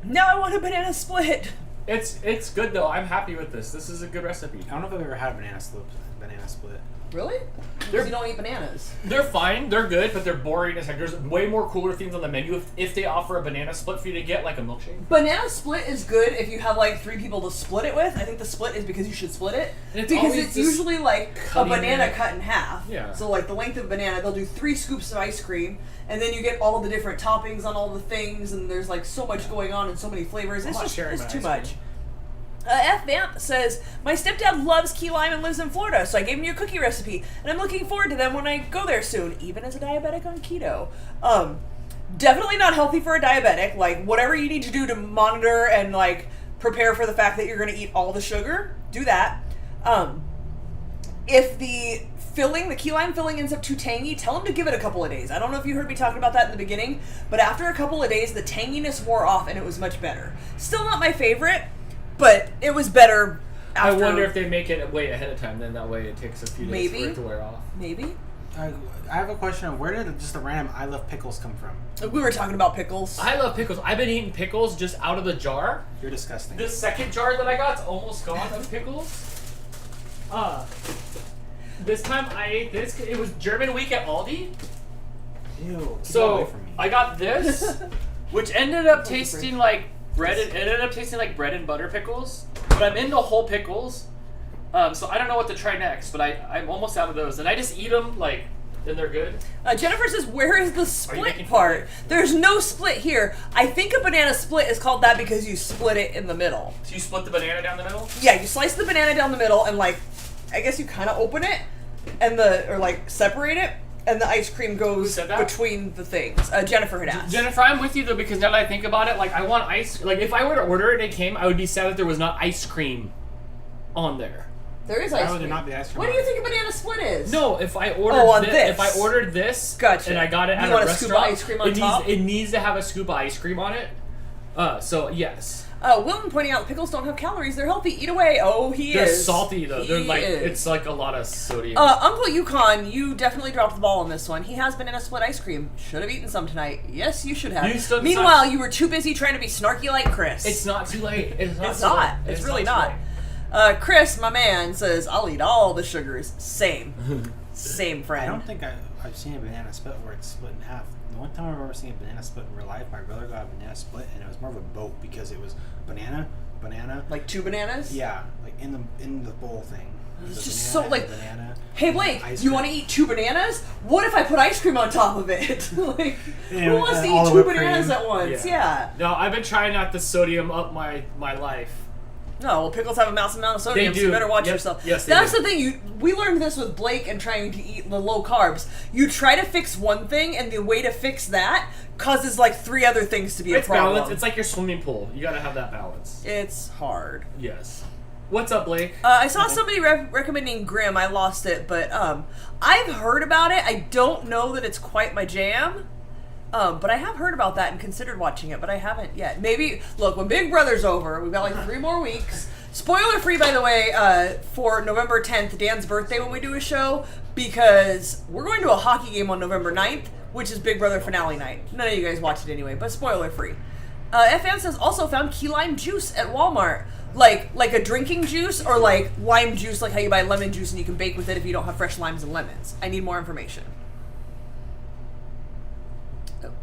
Now I want a banana split. It's good though. I'm happy with this. This is a good recipe. I don't know if I've ever had a banana split. Really? Because you don't eat bananas. They're fine. They're good, but they're boring as heck. There's way more cooler things on the menu if they offer a banana split for you to get, like a milkshake. Banana split is good if you have like 3 people to split it with. I think the split is because you should split it. And it's because always it's just usually like a cutting banana it. cut in half. Yeah. So like the length of a banana, they'll do 3 scoops of ice cream, and then you get all the different toppings on all the things, and there's like so much going on and so many flavors. I'm It's not just sharing it's my too ice much. cream. F. Vamp says, my stepdad loves key lime and lives in Florida, so I gave him your cookie recipe, and I'm looking forward to them when I go there soon, even as a diabetic on keto. Definitely not healthy for a diabetic. Like, whatever you need to do to monitor and, like, prepare for the fact that you're going to eat all the sugar, do that. If the filling, the key lime filling ends up too tangy, tell them to give it a couple of days. I don't know if you heard me talking about that in the beginning, but after a couple of days, the tanginess wore off and it was much better. Still not my favorite, but it was better after. I wonder if they make it way ahead of time, then that way it takes a few days Maybe. for it to wear off. Maybe. I have a question of where did just the random I love pickles come from? We were talking about pickles. I love pickles. I've been eating pickles just out of the jar. You're disgusting. This second jar that I got's almost gone of pickles. This time I ate this. It was German week at Aldi. Ew. Keep that away So from me. I got this, which ended up tasting like bread. It ended up tasting like bread and butter pickles. But I'm into whole pickles, So I don't know what to try next, but I'm almost out of those, and I just eat them like, and they're good. Jennifer says, where is the split making part? food? There's no split here. I think a banana split is called that because you split it in the middle. So you split the banana down the middle? Yeah, you slice the banana down the middle and like, I guess you kind of open it and or like separate it, and the ice cream goes between the things. Jennifer had asked. Jennifer, I'm with you though, because now that I think about it, like I want ice. Like if I were to order it and it came, I would be sad that there was not ice cream on there. There is Why ice would cream. there not be ice cream? What do you think a banana split is? No, if I ordered this. if I ordered this, Gotcha. and I got it You at want a a scoop of restaurant, ice cream on top? It needs to have a scoop of ice cream on it. So yes. Wilton pointing out pickles don't have calories. They're healthy. Eat away. Oh, They're is. salty though. They're He like is. it's like a lot of sodium. Uncle Yukon, you definitely dropped the ball on this one. He has banana split ice cream. Should have eaten some tonight. Yes, you should have. You still Meanwhile, you were too busy trying to be snarky like Chris. It's not too late. It's not. It's too not. late. It's really too not. late. Chris, my man, says, I'll eat all the sugars. Same. Same, I friend. don't think I've seen a banana split where it's split in half. The one time I remember seeing a banana split in real life, my brother got a banana split, and it was more of a boat because it was banana. Like 2 bananas? Yeah, like in the bowl thing. It's The just banana so, like, and the banana Hey and Blake, ice you cream. want to eat 2 bananas? What if I put ice cream on top of it? Like, Yeah, who wants to all eat the 2 whipped bananas cream. at once? Yeah. No, I've been trying not to sodium up my life. No, well, pickles have a massive amount of sodium, They so you do. better watch Yep. yourself. Yes, they That's do. the thing. We learned this with Blake and trying to eat the low carbs. You try to fix one thing, and the way to fix that causes like 3 other things to be a It's problem. balance. It's like your swimming pool. You gotta have that balance. It's hard. Yes. What's up, Blake? I saw somebody recommending Grimm. I lost it, but I've heard about it. I don't know that it's quite my jam. But I have heard about that and considered watching it, but I haven't yet. Maybe, look, when Big Brother's over, we've got like 3 more weeks. Spoiler free, by the way, for November 10th, Dan's birthday when we do a show, because we're going to a hockey game on November 9th, which is Big Brother finale night. None of you guys watch it anyway, but spoiler free. FN says also found key lime juice at Walmart. Like a drinking juice, or like lime juice, like how you buy lemon juice and you can bake with it if you don't have fresh limes and lemons. I need more information.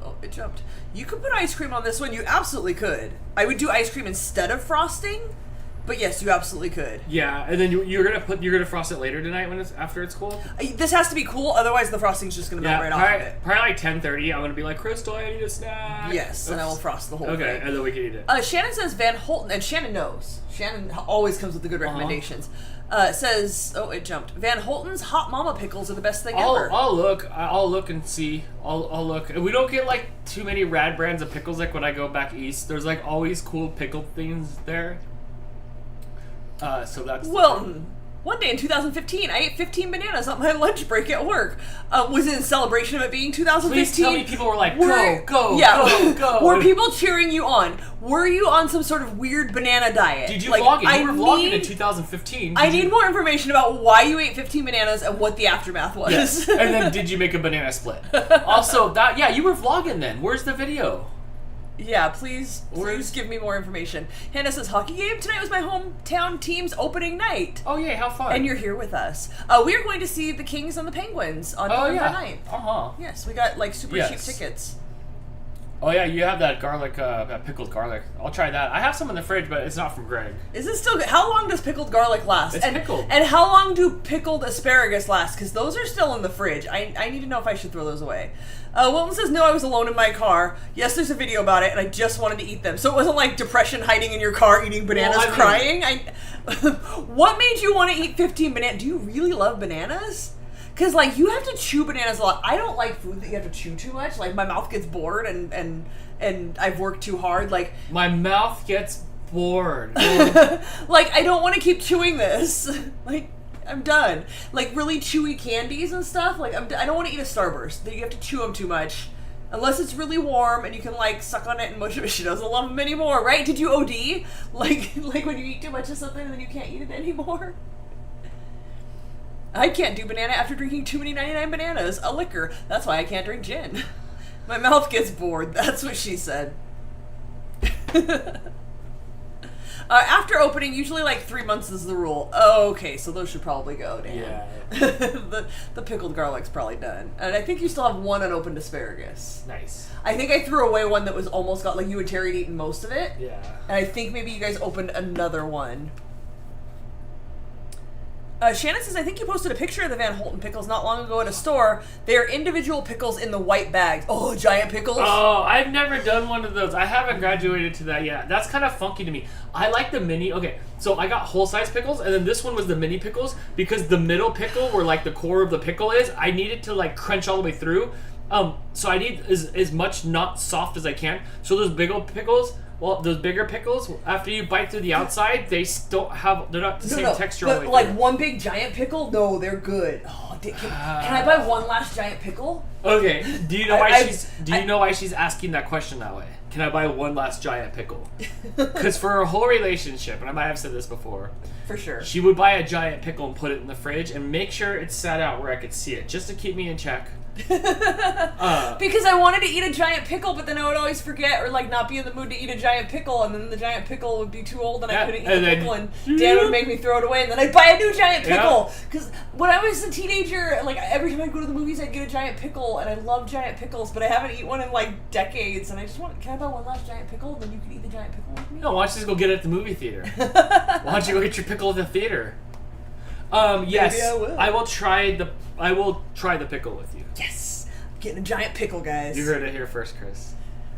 Oh, it jumped. You could put ice cream on this one. You absolutely could. I would do ice cream instead of frosting, but yes, you absolutely could. Yeah, and then you're gonna frost it later tonight when after it's cool. This has to be cool, otherwise the frosting's just gonna melt right off of it. Probably like 10:30. I'm gonna be like, Crystal, I need a snack. Yes, and I will frost the whole Okay, thing. and then we can eat it. Shannon says Van Holten, and Shannon knows. Shannon always comes with the good recommendations. Says, oh, it jumped. Van Holten's Hot Mama pickles are the best thing ever. I'll look and see. I'll look. We don't get like too many rad brands of pickles like when I go back east. There's like always cool pickle things there. So that's Wilton. One day in 2015, I ate 15 bananas on my lunch break at work. Was it in celebration of it being 2015? Please tell me people were like, go. Were people cheering you on? Were you on some sort of weird banana diet? Did you like, vlog it? You I were vlogging need- in 2015. I need more information about why you ate 15 bananas and what the aftermath was. Yes. And then did you make a banana split? Also, you were vlogging then. Where's the video? Yeah, please give me more information. Hannah says, hockey game? Tonight was my hometown team's opening night. Oh, yeah, how fun. And you're here with us. We are going to see the Kings and the Penguins on November 9th. Uh-huh. Yes, we got like super cheap Yes. tickets. Oh, yeah, you have that garlic, that pickled garlic. I'll try that. I have some in the fridge, but it's not from Greg. Is it still good? How long does pickled garlic last? It's pickled. And how long do pickled asparagus last? Because those are still in the fridge. I need to know if I should throw those away. Wilton says, no, I was alone in my car. Yes, there's a video about it, and I just wanted to eat them. So it wasn't like depression hiding in your car eating bananas, Well, crying. What made you want to eat 15 bananas? Do you really love bananas? Because, like, you have to chew bananas a lot. I don't like food that you have to chew too much. Like, my mouth gets bored, and I've worked too hard. Like, My mouth gets bored. like, I don't want to keep chewing this. Like, I'm done. Like, really chewy candies and stuff. Like, I don't want to eat a Starburst. You have to chew them too much. Unless it's really warm and you can, like, suck on it and mush it. She doesn't love them anymore, right? Did you OD? Like when you eat too much of something and then you can't eat it anymore? I can't do banana after drinking too many 99 bananas. A liquor. That's why I can't drink gin. My mouth gets bored. That's what she said. After opening, usually like 3 months is the rule. Oh, okay, so those should probably go, Dan. Yeah. the pickled garlic's probably done. And I think you still have one unopened asparagus. Nice. I think I threw away one that was almost got, like you and Terry had eaten most of it. Yeah. And I think maybe you guys opened another one. Shannon says, I think you posted a picture of the Van Holten pickles not long ago at a store. They are individual pickles in the white bags. Oh, giant pickles? Oh, I've never done one of those. I haven't graduated to that yet. That's kind of funky to me. I like the mini. Okay, so I got whole-size pickles, and then this one was the mini pickles, because the middle pickle, where like the core of the pickle is, I need it to like crunch all the way through. So I need as much not soft as I can. So those big old pickles... Well, those bigger pickles, after you bite through the outside, they're not the same texture. But like one big giant pickle, no, they're good. Oh, can I buy one last giant pickle? Okay. Do you know why she's asking that question that way? Can I buy one last giant pickle? Because for her whole relationship, and I might have said this before, for sure, she would buy a giant pickle and put it in the fridge and make sure it's sat out where I could see it, just to keep me in check. Because I wanted to eat a giant pickle, but then I would always forget or like not be in the mood to eat a giant pickle, and then the giant pickle would be too old and I couldn't eat the pickle, and Dan would make me throw it away, and then I'd buy a new giant pickle. Because when I was a teenager, like every time I'd go to the movies, I'd get a giant pickle, and I love giant pickles, but I haven't eaten one in like decades, and I just want, can I buy one last giant pickle, and then you can eat the giant pickle with me? No, why don't you just go get it at the movie theater? Why don't you go get your pickle at the theater? Yes, maybe I will. I will try the pickle with you. Yes. Getting a giant pickle, guys. You heard it here first, Chris.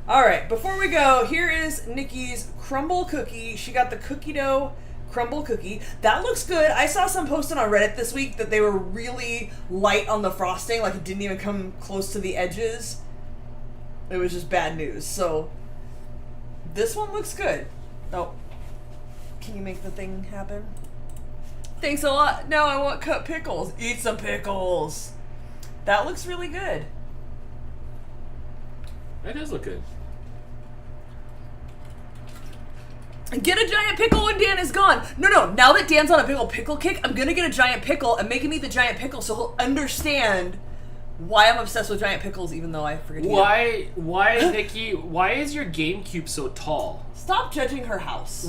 Alright, before we go, here is Nikki's crumble cookie. She got the cookie dough crumble cookie. That looks good. I saw some posted on Reddit this week that they were really light on the frosting, like it didn't even come close to the edges. It was just bad news. So, this one looks good. Oh, can you make the thing happen? Thanks a lot. Now I want cut pickles. Eat some pickles. That looks really good. That does look good. Get a giant pickle when Dan is gone. No. Now that Dan's on a pickle kick, I'm gonna get a giant pickle and make him eat the giant pickle so he'll understand why I'm obsessed with giant pickles, even though I forget to eat them. Why, Nikki? Why is your GameCube so tall? Stop judging her house.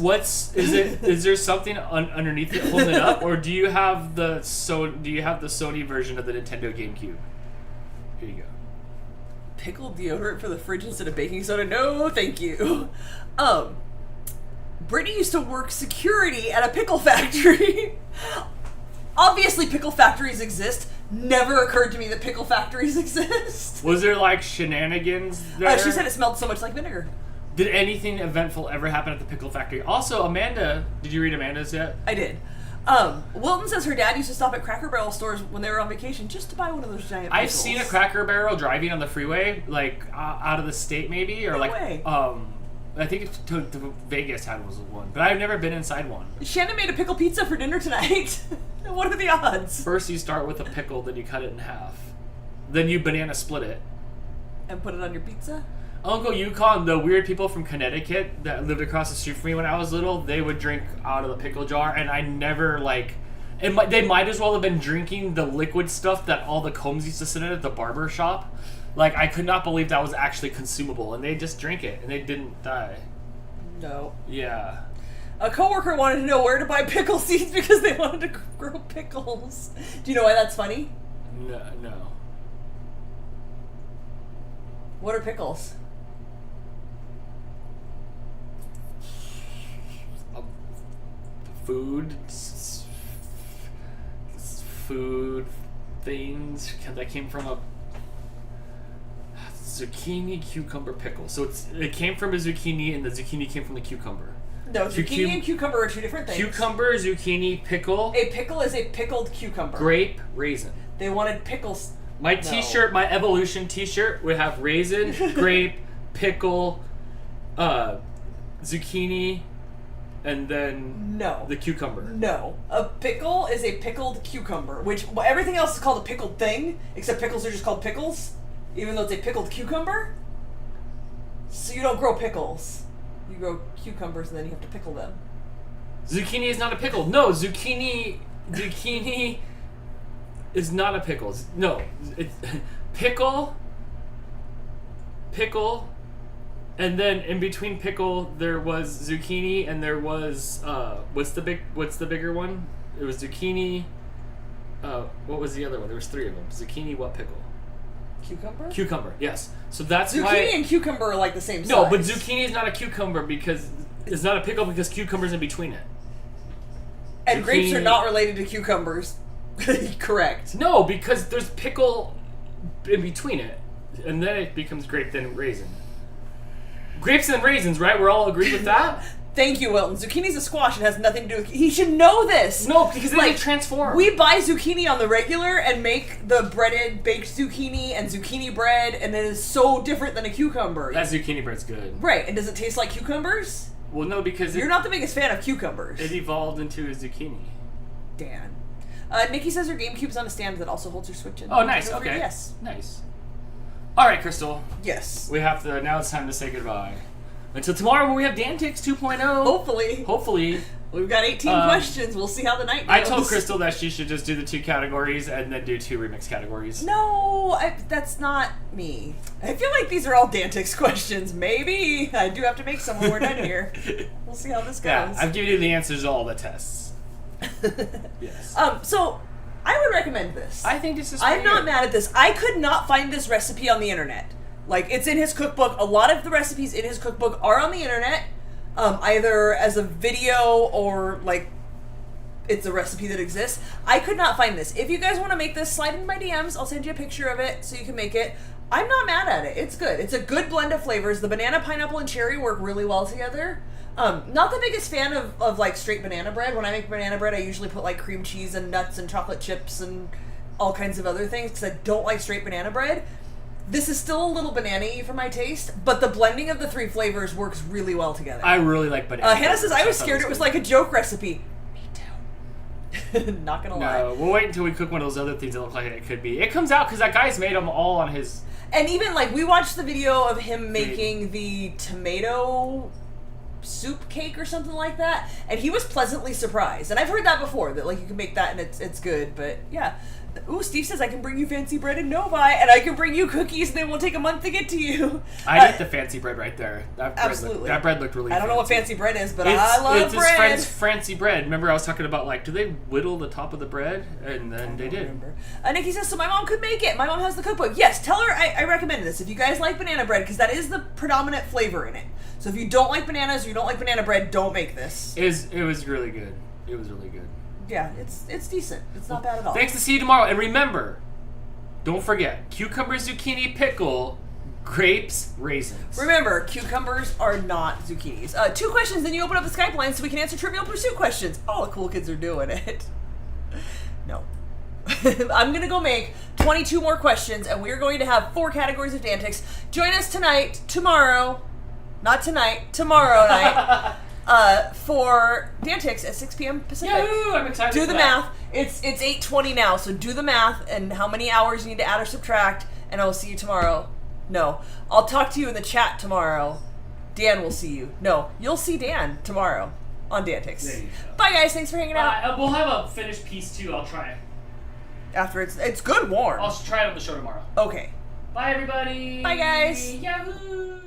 Is there something underneath it holding it up, or do you have the Sony version of the Nintendo GameCube? Here you go. Pickle deodorant for the fridge instead of baking soda? No, thank you. Brittany used to work security at a pickle factory. Obviously, pickle factories exist. Never occurred to me that pickle factories exist. Was there like shenanigans there? She said it smelled so much like vinegar. Did anything eventful ever happen at the pickle factory? Also, Amanda, did you read Amanda's yet? I did. Wilton says her dad used to stop at Cracker Barrel stores when they were on vacation just to buy one of those giant pickles. I've seen a Cracker Barrel driving on the freeway, like out of the state maybe, or No like way. I think it's to Vegas had was one, but I've never been inside one. Shannon made a pickle pizza for dinner tonight. What are the odds? First you start with a pickle, then you cut it in half. Then you banana split it. And put it on your pizza? Uncle Yukon, the weird people from Connecticut that lived across the street from me when I was little, they would drink out of the pickle jar, and I never, they might as well have been drinking the liquid stuff that all the combs used to sit in at the barber shop. Like, I could not believe that was actually consumable, and they just drink it, and they didn't die. No. Yeah. A coworker wanted to know where to buy pickle seeds because they wanted to grow pickles. Do you know why that's funny? No. What are pickles? Food things that came from a zucchini cucumber pickle. So it came from a zucchini, and the zucchini came from the cucumber. No, zucchini and cucumber are two different things. Cucumber, zucchini, pickle. A pickle is a pickled cucumber. Grape, raisin. They wanted pickles. My t-shirt, my Evolution t-shirt would have raisin, grape, pickle, zucchini, and then the cucumber. No. A pickle is a pickled cucumber, which everything else is called a pickled thing, except pickles are just called pickles, even though it's a pickled cucumber. So you don't grow pickles. You grow cucumbers and then you have to pickle them. Zucchini is not a pickle. No, zucchini is not a pickle. No, it's pickle, and then in between pickle there was zucchini, and there was what's the bigger one? It was zucchini. What was the other one? There was three of them. Zucchini, what pickle? Cucumber? Cucumber, yes. So that's zucchini why... and cucumber are like the same size. No, but zucchini is not a cucumber because... It's not a pickle because cucumber's in between it. And grapes are zucchini. not related to cucumbers. Correct. No, because there's pickle in between it, and then it becomes grape, then raisin. Grapes and raisins, right? We're all agreed with that? Thank you, Wilton. Zucchini's a squash. It has nothing to do with... He should know this. No, because then Like, they transform. We buy zucchini on the regular and make the breaded baked zucchini and zucchini bread, and it is so different than a cucumber. That zucchini bread's good. Right, and does it taste like cucumbers? Well, no, because You're not the biggest fan of cucumbers. it evolved into a zucchini. Dan. Nikki says her GameCube's on a stand that also holds her Switch in. Oh, nice. Feel free to Okay. Yes. Nice. All right, Crystal. Yes. We have to. Now it's time to say goodbye. Until tomorrow, when we have Dantix 2.0. Hopefully. Hopefully. We've got 18 questions. We'll see how the night goes. I told Crystal that she should just do the 2 categories and then do 2 remix categories. No, that's not me. I feel like these are all Dantix questions. Maybe. I do have to make some when we're done here. We'll see how this goes. Yeah, I've given you the answers to all the tests. Yes. So, I would recommend this. I think this is I'm pretty not good. mad at this. I could not find this recipe on the internet. Like, it's in his cookbook. A lot of the recipes in his cookbook are on the internet, either as a video or, like, it's a recipe that exists. I could not find this. If you guys want to make this, slide into my DMs. I'll send you a picture of it so you can make it. I'm not mad at it. It's good. It's a good blend of flavors. The banana, pineapple, and cherry work really well together. Not the biggest fan of like, straight banana bread. When I make banana bread, I usually put, like, cream cheese and nuts and chocolate chips and all kinds of other things because I don't like straight banana bread. This is still a little banana-y for my taste, but the blending of the 3 flavors works really well together. I really like banana. Hannah says, I was scared it was like a joke recipe. Me too. Not gonna lie. No, we'll wait until we cook one of those other things that look like it could be. It comes out because that guy's made them all on his... And even, like, we watched the video of him making the tomato soup cake or something like that, and he was pleasantly surprised. And I've heard that before, that, like, you can make that and it's good, but yeah. Ooh, Steve says I can bring you fancy bread in Novi, and I can bring you cookies, and they will take a month to get to you. I eat the fancy bread right there. Absolutely. That bread looked really I don't know what fancy bread is, but It's, I love it's his bread. friend's fancy bread. Remember I was talking about, like, do they whittle the top of the bread? And then they did. Remember. Nikki says, so my mom could make it. My mom has the cookbook. Yes, tell her I recommend this. If you guys like banana bread, because that is the predominant flavor in it. So if you don't like bananas or you don't like banana bread, don't make this. It was really good. It was really good. Yeah, it's decent. It's not bad at all. Thanks to see you tomorrow. And remember, don't forget, cucumber, zucchini, pickle, grapes, raisins. Remember, cucumbers are not zucchinis. 2 questions, then you open up the Skype line so we can answer Trivial Pursuit questions. All the cool kids are doing it. No. I'm going to go make 22 more questions, and we're going to have 4 categories of Dantix. Join us tomorrow night, for Dantix at 6 p.m. Pacific. Yahoo! I'm excited Do for the that. math. It's 8:20 now, so do the math and how many hours you need to add or subtract, and I will see you tomorrow. No, I'll talk to you in the chat tomorrow. Dan will see you. No, you'll see Dan tomorrow on Dantix. There you go. Bye, guys. Thanks for hanging out. We'll have a finished piece too. I'll try it. After it's good warm. I'll try it on the show tomorrow. Okay. Bye, everybody. Bye, guys. Yahoo!